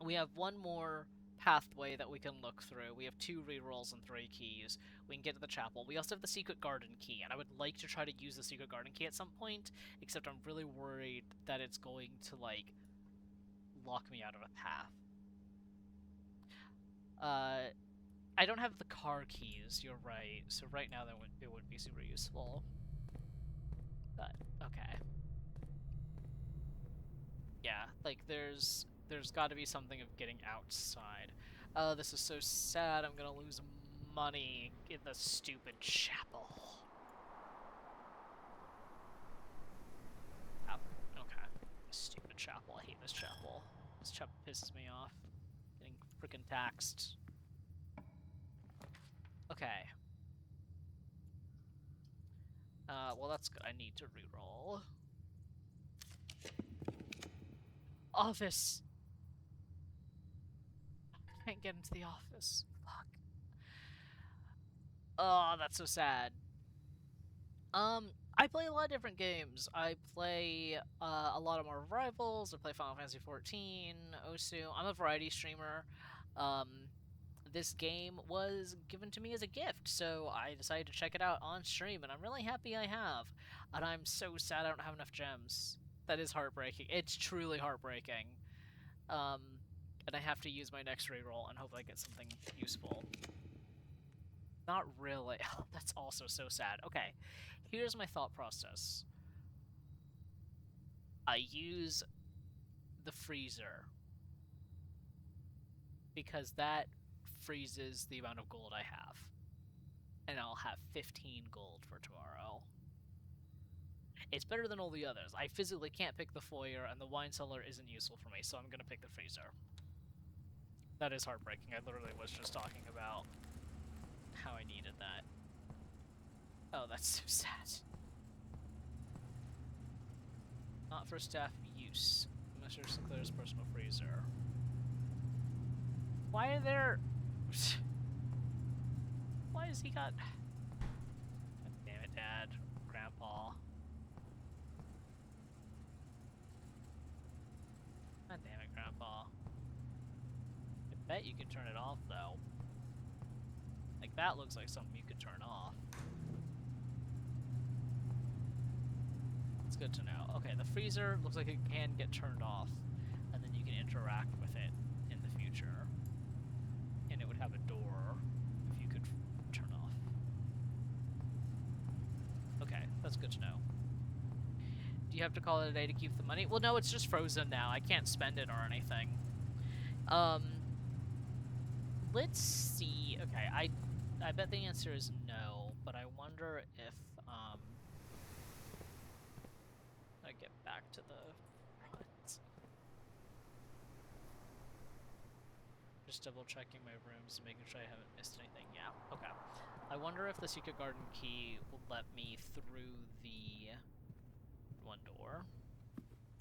Speaker 1: We have one more pathway that we can look through. We have 2 rerolls and 3 keys. We can get to the chapel. We also have the secret garden key, and I would like to try to use the secret garden key at some point, except I'm really worried that it's going to, like, lock me out of a path. I don't have the car keys, you're right, so right now it would be super useful. But, okay. Yeah, like, there's gotta be something of getting outside. Oh, this is so sad, I'm gonna lose money in the stupid chapel. Oh, okay. Stupid chapel, I hate this chapel. This chapel pisses me off. Getting freaking taxed. Okay. Well that's good, I need to reroll. Office! I can't get into the office. Fuck. Oh, that's so sad. I play a lot of different games. I play a lot of more Rivals. I play Final Fantasy XIV, Osu. I'm a variety streamer. This game was given to me as a gift, so I decided to check it out on stream, and I'm really happy I have. And I'm so sad I don't have enough gems. That is heartbreaking. It's truly heartbreaking. And I have to use my next reroll and hope I get something useful. Not really. Oh, that's also so sad. Okay, here's my thought process. I use the freezer because that freezes the amount of gold I have. And I'll have 15 gold for tomorrow. It's better than all the others. I physically can't pick the foyer, and the wine cellar isn't useful for me, so I'm gonna pick the freezer. That is heartbreaking. I literally was just talking about how I needed that. Oh, that's so sad. Not for staff use. Mr. Sinclair's personal freezer. Why are there... Why has he got... God damn it, Dad. Grandpa. God damn it, Grandpa. I bet you can turn it off, though. Like, that looks like something you could turn off. It's good to know. Okay, the freezer looks like it can get turned off, and then you can interact with it in the future. And it would have a door if you could turn off. Okay, that's good to know. Do you have to call it a day to keep the money? Well, no, it's just frozen now. I can't spend it or anything. Let's see. Okay, I bet the answer is no, but I wonder if, I get back to the front. Just double checking my rooms and making sure I haven't missed anything. Yeah, okay. I wonder if the secret garden key will let me through the one door.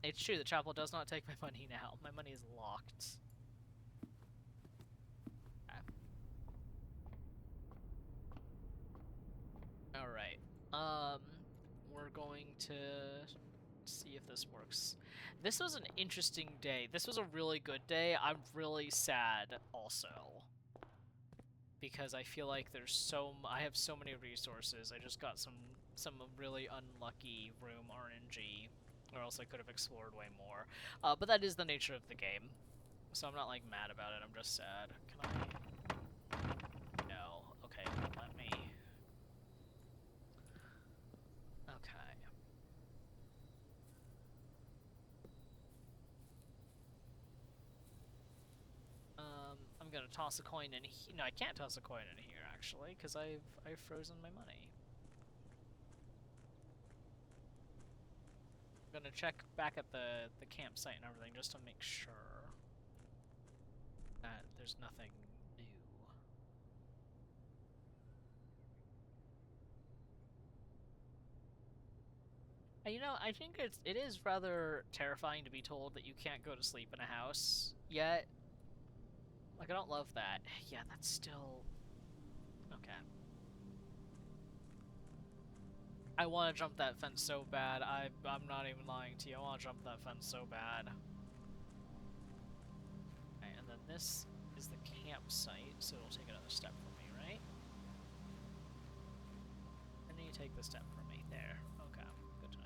Speaker 1: It's true, the chapel does not take my money now. My money is locked. Okay. Alright. We're going to see if this works. This was an interesting day. This was a really good day. I'm really sad also. Because I feel like I have so many resources. I just got some really unlucky room RNG, or else I could have explored way more. But that is the nature of the game. So I'm not like mad about it, I'm just sad. Can I? No. Okay, let me. Okay. I'm gonna toss a coin in here. No, I can't toss a coin in here actually, because I've frozen my money. I'm gonna check back at the campsite and everything just to make sure that there's nothing new. You know, I think it is rather terrifying to be told that you can't go to sleep in a house yet. Like, I don't love that. Yeah, that's still... Okay. I want to jump that fence so bad. I'm not even lying to you. I want to jump that fence so bad. Okay, and then this is the campsite, so it'll take another step for me, right? And then you take the step for me. There. Okay. Good to know.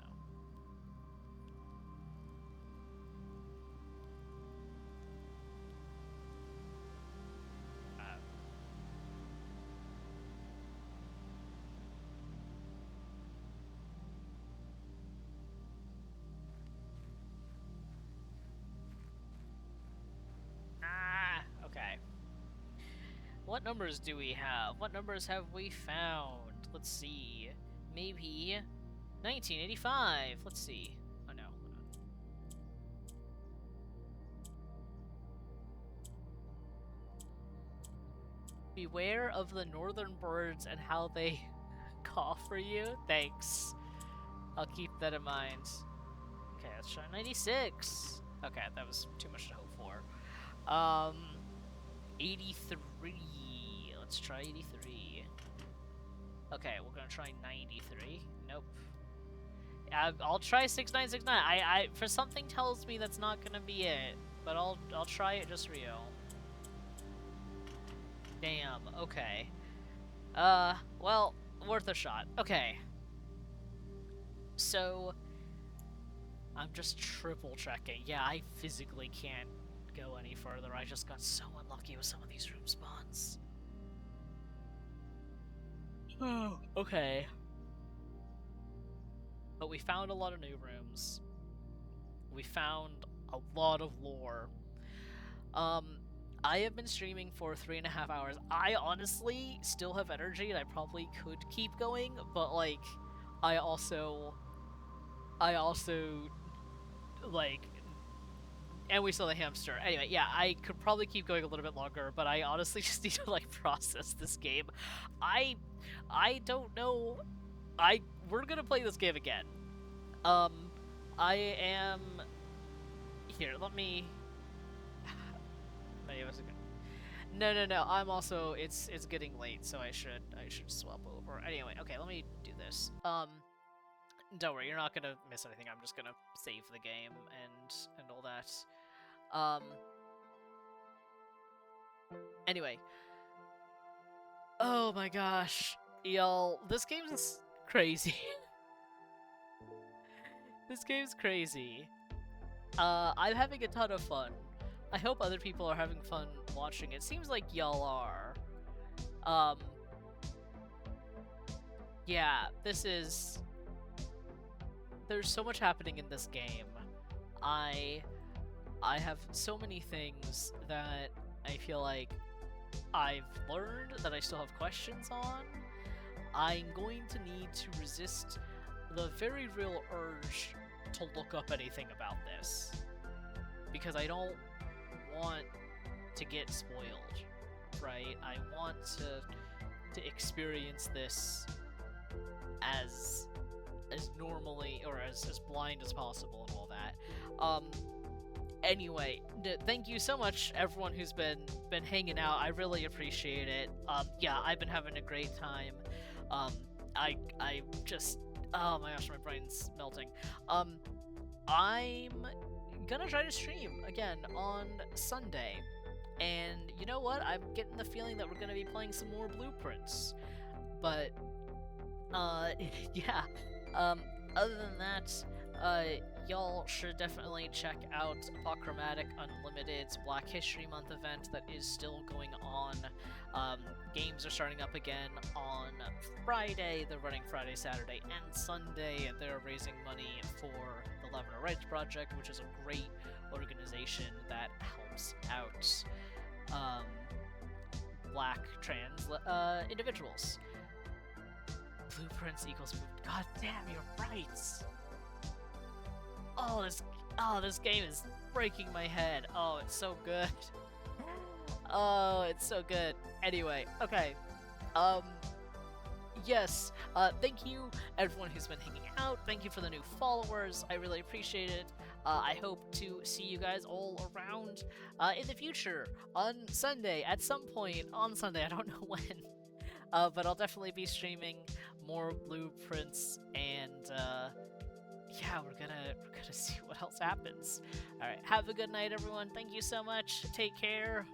Speaker 1: Okay. What numbers do we have? What numbers have we found? Let's see. Maybe 1985. Let's see. Oh no, hold on. Beware of the northern birds and how they call for you. Thanks. I'll keep that in mind. Okay, let's try 96. Okay, that was too much to hope for. 83. Let's try 83. Okay, we're gonna try 93. Nope. I'll try 6969. I for something tells me that's not gonna be it, but I'll try it just for you. Damn. Okay. Well, worth a shot. Okay. So, I'm just triple checking. Yeah, I physically can't go any further. I just got so unlucky with some of these room spawns. Oh, okay. But we found a lot of new rooms. We found a lot of lore. I have been streaming for 3.5 hours. I honestly still have energy and I probably could keep going, but like, I also, like, and we saw the hamster. Anyway, yeah, I could probably keep going a little bit longer, but I honestly just need to like process this game. I don't know. We're gonna play this game again. I am here. Let me. No. I'm also. It's getting late, so I should swap over. Anyway, okay. Let me do this. Don't worry, you're not gonna miss anything. I'm just gonna save the game and all that. Anyway. Oh my gosh. Y'all, this game's crazy. This game's crazy. I'm having a ton of fun. I hope other people are having fun watching. It seems like y'all are. Yeah, this is... There's so much happening in this game. I have so many things that I feel like I've learned that I still have questions on. I'm going to need to resist the very real urge to look up anything about this, because I don't want to get spoiled, right? I want to experience this as normally, or as blind as possible and all that. Anyway, thank you so much, everyone who's been hanging out. I really appreciate it. Yeah, I've been having a great time. I just, oh my gosh, my brain's melting. I'm gonna try to stream again on Sunday, and you know what? I'm getting the feeling that we're gonna be playing some more Blueprints. But, yeah. Other than that, y'all should definitely check out Apochromatic Unlimited's Black History Month event that is still going on. Games are starting up again on Friday. They're running Friday, Saturday, and Sunday. They're raising money for the Lavender Rights Project, which is a great organization that helps out Black trans individuals. Blueprints equals God damn, you're right. This game is breaking my head. Oh, it's so good. Oh, it's so good. Anyway, okay. Yes. Thank you everyone who's been hanging out. Thank you for the new followers. I really appreciate it. I hope to see you guys all around in the future on Sunday. At some point on Sunday, I don't know when. But I'll definitely be streaming more Blueprints, and yeah, we're gonna see what else happens. All right, have a good night, everyone. Thank you so much. Take care.